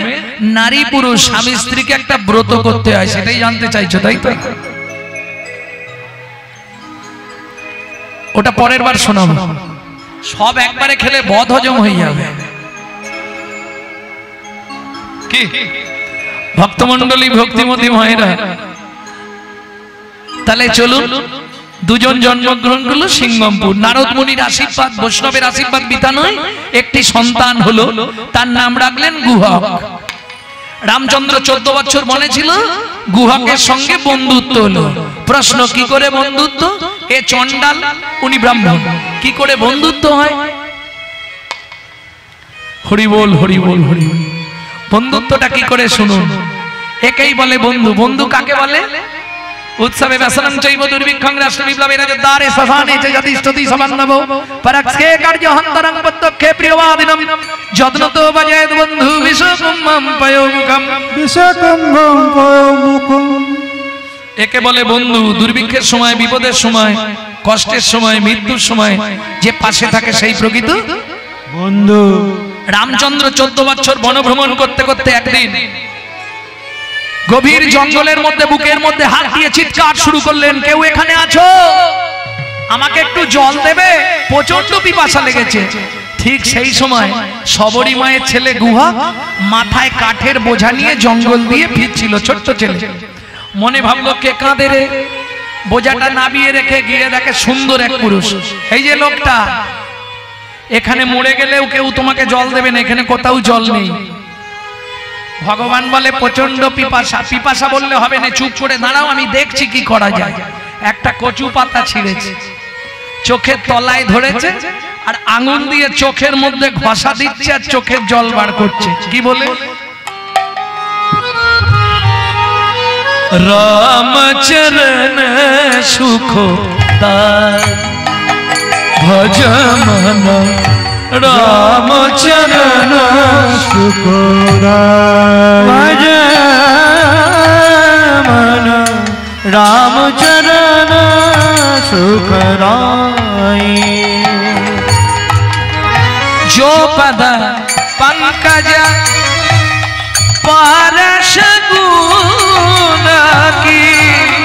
নারী পুরুষ স্বামী স্ত্রীকে একটা ব্রত করতে হয়, সেটাই জানতে চাইছো তাই তো? ওটা পরের বার শোনাবো। সব একবারে খেলে বদ হজম হয়ে যাবে। কি ভক্তমন্ডলী, ভক্তিমতী মায়েরা, তাহলে চলুন। দুজন জন্মগ্রহণ করলো সিংহমপুর। নারদ মুনির আশীর্বাদ, বৈষ্ণবের আশীর্বাদ বিতা নয়, একটি সন্তান হলো, তার নাম রাখলেন গুহক। রামচন্দ্র 14 বছর মনে ছিল, গুহকের সঙ্গে বন্ধুত্ব হলো। প্রশ্ন, কি করে বন্ধুত্ব? এ চণ্ডাল, উনি ব্রাহ্মণ, কি করে বন্ধুত্ব হয়? হরি বল, হরি বল, হরি বল। বন্ধুত্বটা কি করে শুনুন। একেই বলে বন্ধু। বন্ধু কাকে বলে? উৎসবে ব্যসনং চৈব দুর্ভিক্ষং রাষ্ট্র বিপ্লবে রাজদ্বারে শ্মশানে চ যতিষ্ঠতি সবান্নব পরক্ষে কার্যহন্তরং প্রত্যক্ষে প্রিয়বাদিনম যত্নতো বজেদ বন্ধু বিশ্বকুম্ভম পয়োমুখম, বিশ্বকুম্ভম পয়োমুখম। একে বলে বন্ধু। দুর্ভিক্ষের সময়, বিপদের সময়, কষ্টের সময়, মৃত্যুর সময় যে পাশে থাকে সেই প্রকৃত বন্ধু। রামচন্দ্র 14 বছর বনভ্রমণ করতে করতে একদিন গভীর জঙ্গলের মধ্যে বুকের মধ্যে হাত দিয়ে চিৎকার শুরু করলেন, কেউ এখানে আছো? আমাকে একটু জল দেবে, প্রচন্ড পিপাসা লেগেছে। ঠিক সেই সময় সবরী মায়ের ছেলে গুহা মাথায় কাঠের বোঝা নিয়ে জঙ্গল দিয়ে ফিরছিল, ছোট্ট ছেলে। মনে ভাবলো কে কাঁদে রে, বোঝাটা নামিয়ে রেখে গিয়ে দেখে সুন্দর এক পুরুষ। এই যে লোকটা, এখানে মরে গেলেও কেউ তোমাকে জল দেবে না, এখানে কোথাও জল নেই। ভগবান বলে প্রচন্ড পিপাসা। পিপাসা বললে হবে না, চুপ করে দাঁড়াও, আমি দেখছি কি করা যায়। একটা কচু পাতা ছিঁড়েছে, চোখের তলায় ধরেছে, আর আঙুল দিয়ে চোখের মধ্যে ঘষা দিচ্ছে, আর চোখের জল বার করছে। কি বলে? রামচরণ সুখ ভজ মন, রামচরণ শুকরায় ভজ মন, রামচরণ সুখরায়। जो पद पंकज पारस गुण की,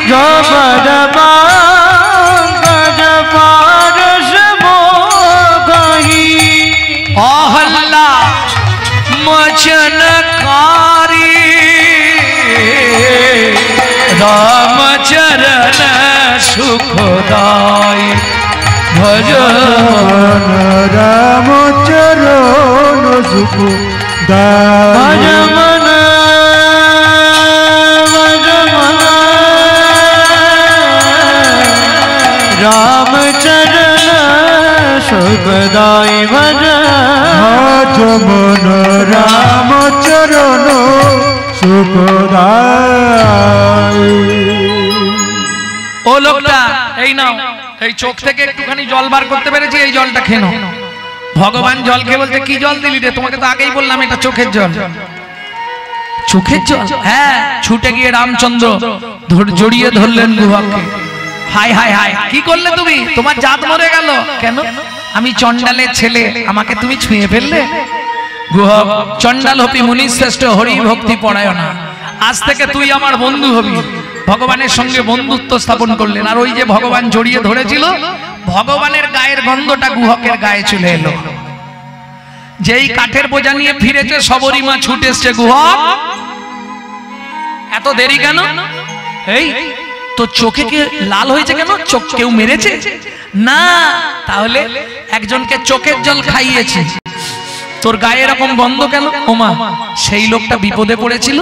जो पद पंकज पारस मोगही, अहल्ला मचनकारी रामचरण सुखदाई भजन রামচরণ সুখ भज मन, भज मन, रामचरण सुखदाई भज মন রামচরণ সুখদায়। ও লোকটা, এই নাও এই চোখ থেকে একটুখানি জল বার করতে পেরেছি, এই জলটা খেয়ে নাও। ভগবান জল খেয়ে বলছে কি জল দিলি রে? তোমাকে তো আগেই বললাম এটা চোখের জল। চোখের জল? হ্যাঁ। ছুটে গিয়ে রামচন্দ্র জড়িয়ে ধরলেন গুহককে। হায় হায় হায়, কি করলে তুমি? তোমার জাত মরে গেল কেন? আমি চণ্ডালের ছেলে, আমাকে তুমি ছুঁয়ে ফেললে। গুহক, চণ্ডাল হপি মুনি শ্রেষ্ঠ, হরি ভক্তি পরায়ণা, আজ থেকে তুই আমার বন্ধু হবি। ভগবানের সঙ্গে বন্ধুত্ব স্থাপন করলেন। আর ওই যে ভগবান জড়িয়ে ধরেছিল, ভগবানের গায়ের গন্ধটা গুহকের গায়ে চলে এলো। যেই কাঠের বোঝা নিয়ে ফিরেছে সবরী মা ছুটে এসছে, গুহক এত দেরি কেন? এই তো চোখে কি লাল হয়েছে কেন? চোখ কেউ মেরেছে? না, তাহলে একজনকে চোখের জল খাইয়েছে, তোর গায়ে এরকম গন্ধ কেন? ওমা, সেই লোকটা বিপদে পড়েছিল,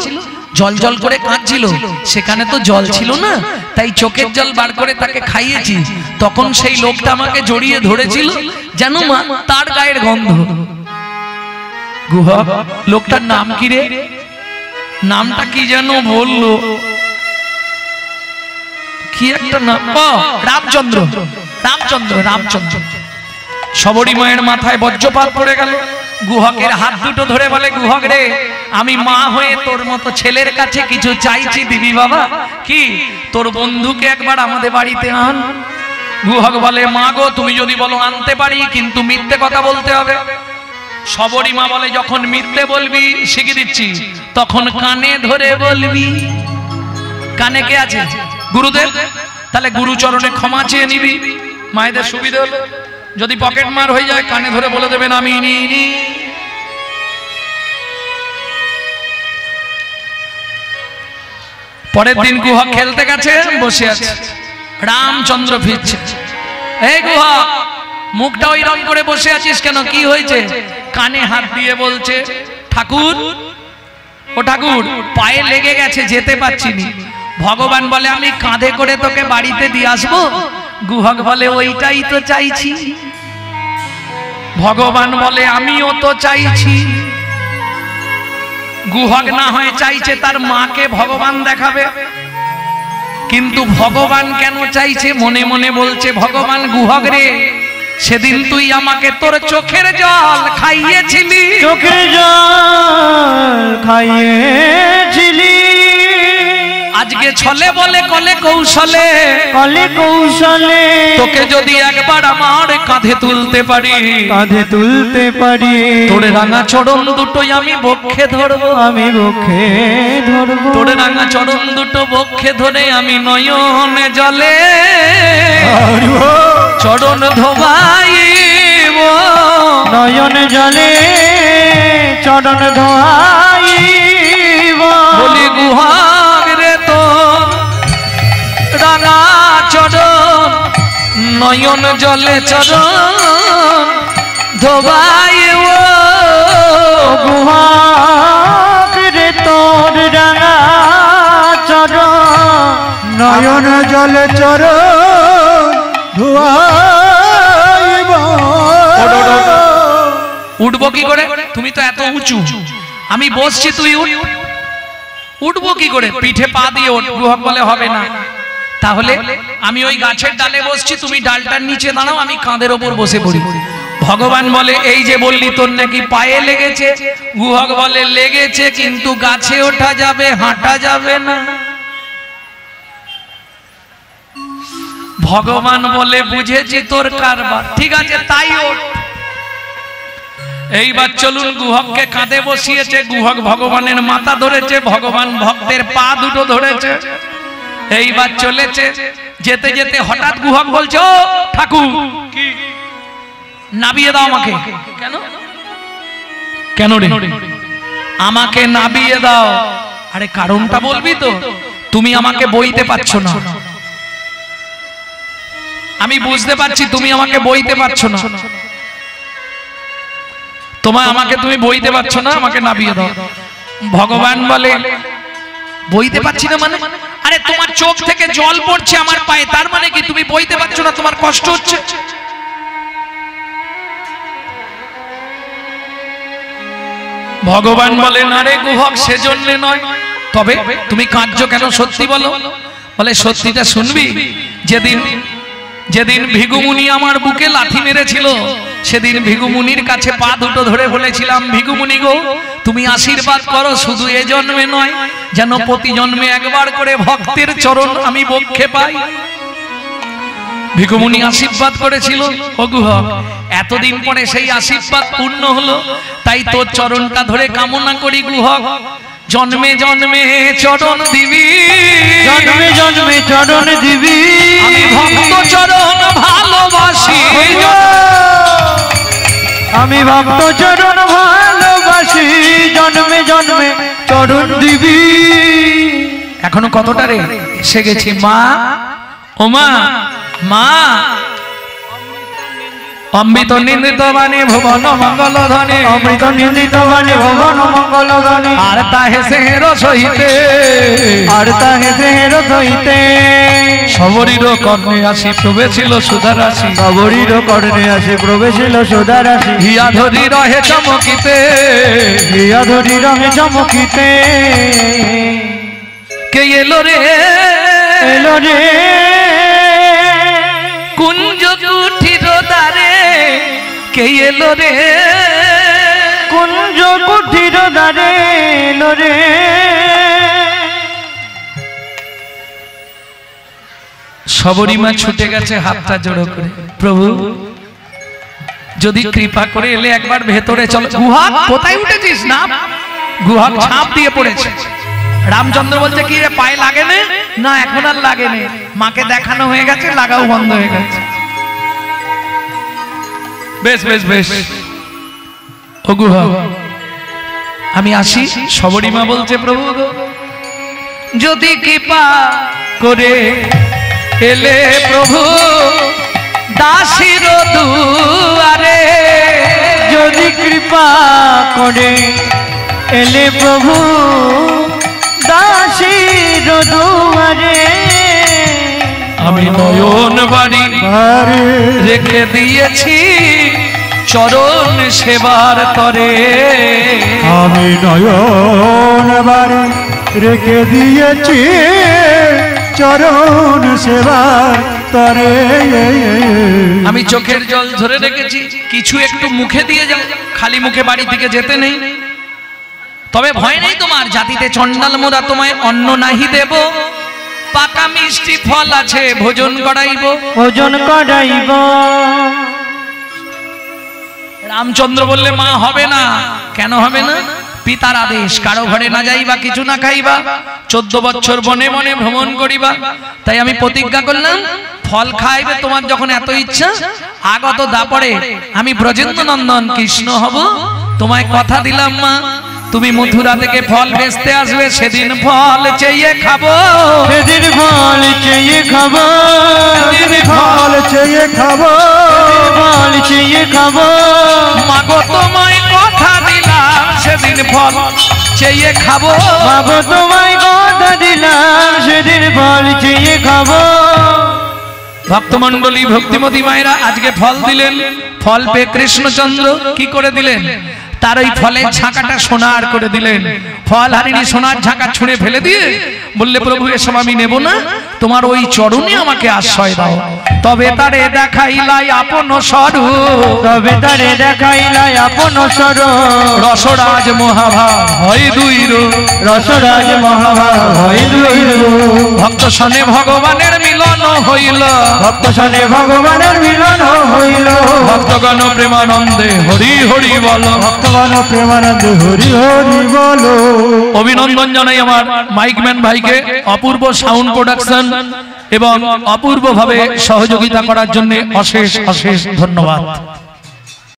জল জল করে কাঁদছিল, সেখানে তো জল ছিল না, তাই চোখের জল বার করে তাকে খাইয়েছি। তখন সেই লোকটা আমাকে জড়িয়ে ধরেছিল, জানো মা, তার গায়ের গন্ধ। গুহক, লোকটার নাম কি রে? নামটা কি যেন বললো, কি একটা নাম, রামচন্দ্র। রামচন্দ্র, রামচন্দ্র। সবরী মায়ের মাথায় বজ্রপাত পড়ে গেল। গুহকের হাত দুটো ধরে বলে, গুহক রে, আমি মা হয়ে তোর মতো ছেলের কাছে কিছু চাইছি, দিবি বাবা? কি? তোর বন্ধুকে একবার আমাদের বাড়িতে আন। গুহক বলে, মা গো, তুমি যদি বলো আনতে পারি, কিন্তু মিথ্যে কথা বলতে হবে। সবরী মা বলে, যখন মিথ্যে বলবি শিখিয়ে দিচ্ছি, তখন কানে ধরে বলবি। কানে কে আছে? গুরুদেব। তাহলে গুরুচরণে ক্ষমা চেয়ে নিবি, মায়েদের সুবিধা হলো। যদি পকেট মার হয়ে যায়, কানে ধরে বলে দেবেন আমি নিইনি। পরের দিন গুহক খেলতে গেছে, বসে আছে, রামচন্দ্র ফিরছে। এই গুহক, মুখটা ওই রং করে বসে আছিস কেন? কি হয়েছে? কানে হাত দিয়ে বলছে, ঠাকুর, ও ঠাকুর, পায়ে লেগে গেছে, যেতে পারছি না। ভগবান বলে, আমি কাঁধে করে তোকে বাড়িতে দিয়ে আসবো। গুহক বলে, ওইটাই তো চাইছি। ভগবান বলে, আমিও তো চাইছি। গুহক না হয় চাইছে তার মাকে ভগবান দেখাবে, কিন্তু ভগবান কেন চাইছে? মনে মনে বলছে, ভগবান, গুহক রে, সেদিন তুই আমাকে তোর চোখের জল খাইয়েছিলি। চোখের জল খাইয়েছিলি, আজকে ছলে বলে কলে কৌশলে, কলে কৌশলে তোকে যদি একবার আমার কাঁধে তুলতে পারি, কাঁধে তুলতে পারি, তোর রাঙা চরণ দুটোই আমি বক্ষে ধরবো, আমি বক্ষে ধরবো, তোর রাঙা চরণ দুটো বক্ষে ধরে আমি নয়নে জলে চরণ ধোবাইব, নয়ন জলে চরণ ধোয়াইব। বলি, গুহক রে, তো রাঙা চরণ নয়ন জলে চরণ ধোবাইব। গুহক রে, তোর রাঙা চরণ নয়ন জলে চরণ ধোয়াইব। উঠবো কি করে? তুমি তো এত উঁচু, আমি বসছি, তুই উঠবো কি করে? পিঠে পা দিয়ে ওঠ। গুহক বলে, হবে না। তাহলে আমি ওই গাছের ডালে বসছি, তুমি ডালটার নিচে দাঁড়াও, আমি কাঁধের ওপর বসে পড়ি। ভগবান বলে, এই যে বললি তোর নাকি পায়ে লেগেছে। গুহক বলে, লেগেছে, কিন্তু গাছে ওঠা যাবে, হাঁটা যাবে না। ভগবান বলে, বুঝেছি তোর কারবার, ঠিক আছে, তাই ওঠ। এইবার চলুন, গুহককে কাঁধে বসিয়েছে। গুহক ভগবানের মাথা ধরেছে, ভগবান ভক্তের পা দুটো ধরেছে। এইবার চলেছে, যেতে যেতে হঠাৎ গুহক বলছে, ও ঠাকুর, কি নাবিয়ে দাও আমাকে। কেন? কেন রে? আমাকে নাবিয়ে দাও। আরে কারণটা বলবি তো? তুমি আমাকে বইতে পারছো না, আমি বুঝতে পারছি তুমি আমাকে বইতে পারছো না, আমাকে তুমি বইতে পারছো না, আমাকে নাবিয়ে দাও। ভগবান বলে, বইতে পারছি না মানে? আরে তোমার চোখ থেকে জল পড়ছে আমার পায়ে, তার মানে কি তুমি বইতে পারছো না? তোমার কষ্ট হচ্ছে? ভগবান বলে, না রে গুহক, সেজন্য নয়। তবে তুমি কাঁদছো কেন? সত্যি বলো। বলে, সত্যিটা শুনবি? যেদিন যেদিন ভিগুমুনি আমার বুকে লাথি মেরেছিল সেদিন ভিগুমুনির কাছে পা দুটো ধরে বলেছিলাম, ভিগুমুনি গো তুমি আশীর্বাদ করো, শুধু এ জন্মে নয়, যেন প্রতি জন্মে একবার করে ভক্তের চরণ আমি বক্ষে পাই। ভিগুমুনি আশীর্বাদ করেছিল। ও গুহক, এতদিন পরে সেই আশীর্বাদ পূর্ণ হলো, তাই তোর চরণটা ধরে কামনা করি গুহক, জন্মে জন্মে চরণ দিবি, জন্মে জন্মে চরণ দিবি, আমি ভক্ত চরণ ভালোবাসি, আমি ভক্ত চরণ ভালোবাসি, জন্মে জন্মে চরণ দিবি। এখনো কতটা রে এসে গেছি মা, ও মা, মা অমৃত নিন্দিত বাণী ভুবন মঙ্গল ধ্বনি, অমৃত নিন্দিত বাণী ভুবন মঙ্গল ধ্বনি, আর তাহে সেহের সহিতে, আর তাহে সেহের সহিতে, সবরীর কর্ণে আসি প্রবেশিল সুধারাশি, সবরীর কর্ণে আসি প্রবেশিল সুধারাশি, হিয়া ধরি রহে চমকিতে, হিয়া ধরি রহে চমকিতে, কে এলো রে, এলো রে কুঞ্জ কুঠির দ্বারে, কে এলো রে, কুঞ্জ কুঠির দ্বারে এলো রে। সবরীমা ছুটে গেছে হাতটা জোড়ো করে, প্রভু যদি কৃপা করে এলে একবার ভেতরে চলো। গুহাক কোথায় উঠেছিস? না, গুহাক ছাপ দিয়ে পড়েছে। রামচন্দ্র বলছে কি রে পায়ে লাগে না? এখন আর লাগে না, মাকে দেখানো হয়ে গেছে, লাগাও বন্ধ হয়ে গেছে। বেশ বেশ বেশ, ও গুহাক আমি আসি। সবরীমা বলছে প্রভু যদি কৃপা করে এলে প্রভু দাসীর দুয়ারে, যদি কৃপা করে এলে প্রভু দাসীর দুয়ারে, আমি নয়ন বাড়ি আরে রেখে দিয়েছি চরণ সেবার তরে, আমি নয়ন বাড়ি রেখে দিয়েছি চরণ সেবার তরে, আমি চোখের জল ধরে রেখেছি, কিছু একটু মুখে দিয়ে যাও, খালি মুখে বাড়ি থেকে যেতে নেই। তবে ভয় নেই তোমার, জাতিতে চণ্ডাল মোরা তোমায় অন্ন নাহি দেব, পাকা মিষ্টি ফল আছে ভোজন করাইব, ভোজন করাইব। রামচন্দ্র বললে মা হবে না। কেন হবে না? পিতার আদেশ, কারো ঘরে না যাইবা, কিছু না খাইবা, 14 বছর বনে বনে ভ্রমণ করিবা। তাই আমি প্রতিজ্ঞা করলাম ফল খাইবে তোমার যখন এত ইচ্ছা, আগত দাপরে আমি ব্রজেন্দ্র নন্দন কৃষ্ণ হব। তোমায় কথা দিলাম মা, তুমি মথুরা থেকে ফল বেচতে আসবে, সেদিন ফল চেয়ে খাবো, সেদিন ফল চেয়ে খাবো, সেদিন ফল চেয়ে খাবো, ফল চেয়ে খাবো। মাগো তোমায় কথা দিলাম, সেদিন ফল চেয়ে খাবো, বাবু তোমায় কথা দিলাম, সেদিন ফল চেয়ে খাবো। ভক্তমন্ডলী ভক্তিমতী মায়েরা আজকে ফল দিলেন। ফল পেয়ে কৃষ্ণচন্দ্র কি করে দিলেন? তার ওই ফলের ঝাঁকাটা সোনার করে দিলেন। ফল হারিনি সোনার ঝাঁকা ছুঁড়ে ফেলে দিয়ে বললে প্রভু এসব আমি নেব না, তোমার ওই চরণে আমাকে আশ্রয় দাও। তবে তারে দেখাইলাই আপন স্বরূপ, তবে তারে দেখাইলাই আপন স্বরূপ, রসরাজ মহাভাব হয় দুই রূপ, রসরাজ মহাভাব হয় দুই রূপ। ভক্ত সনে ভগবানের মিলন হইল, ভক্ত সনে ভগবানের মিলন হইল, ভক্তগণ প্রেমানন্দে হরি হরি বল, ভক্তগণ প্রেমানন্দ হরি হরি বলো। অভিনন্দন জানাই আমার মাইকম্যান ভাইকে, অপূর্ব সাউন্ড প্রোডাকশন এবং অপূর্বভাবে সহযোগিতা করার জন্য অশেষ অশেষ ধন্যবাদ।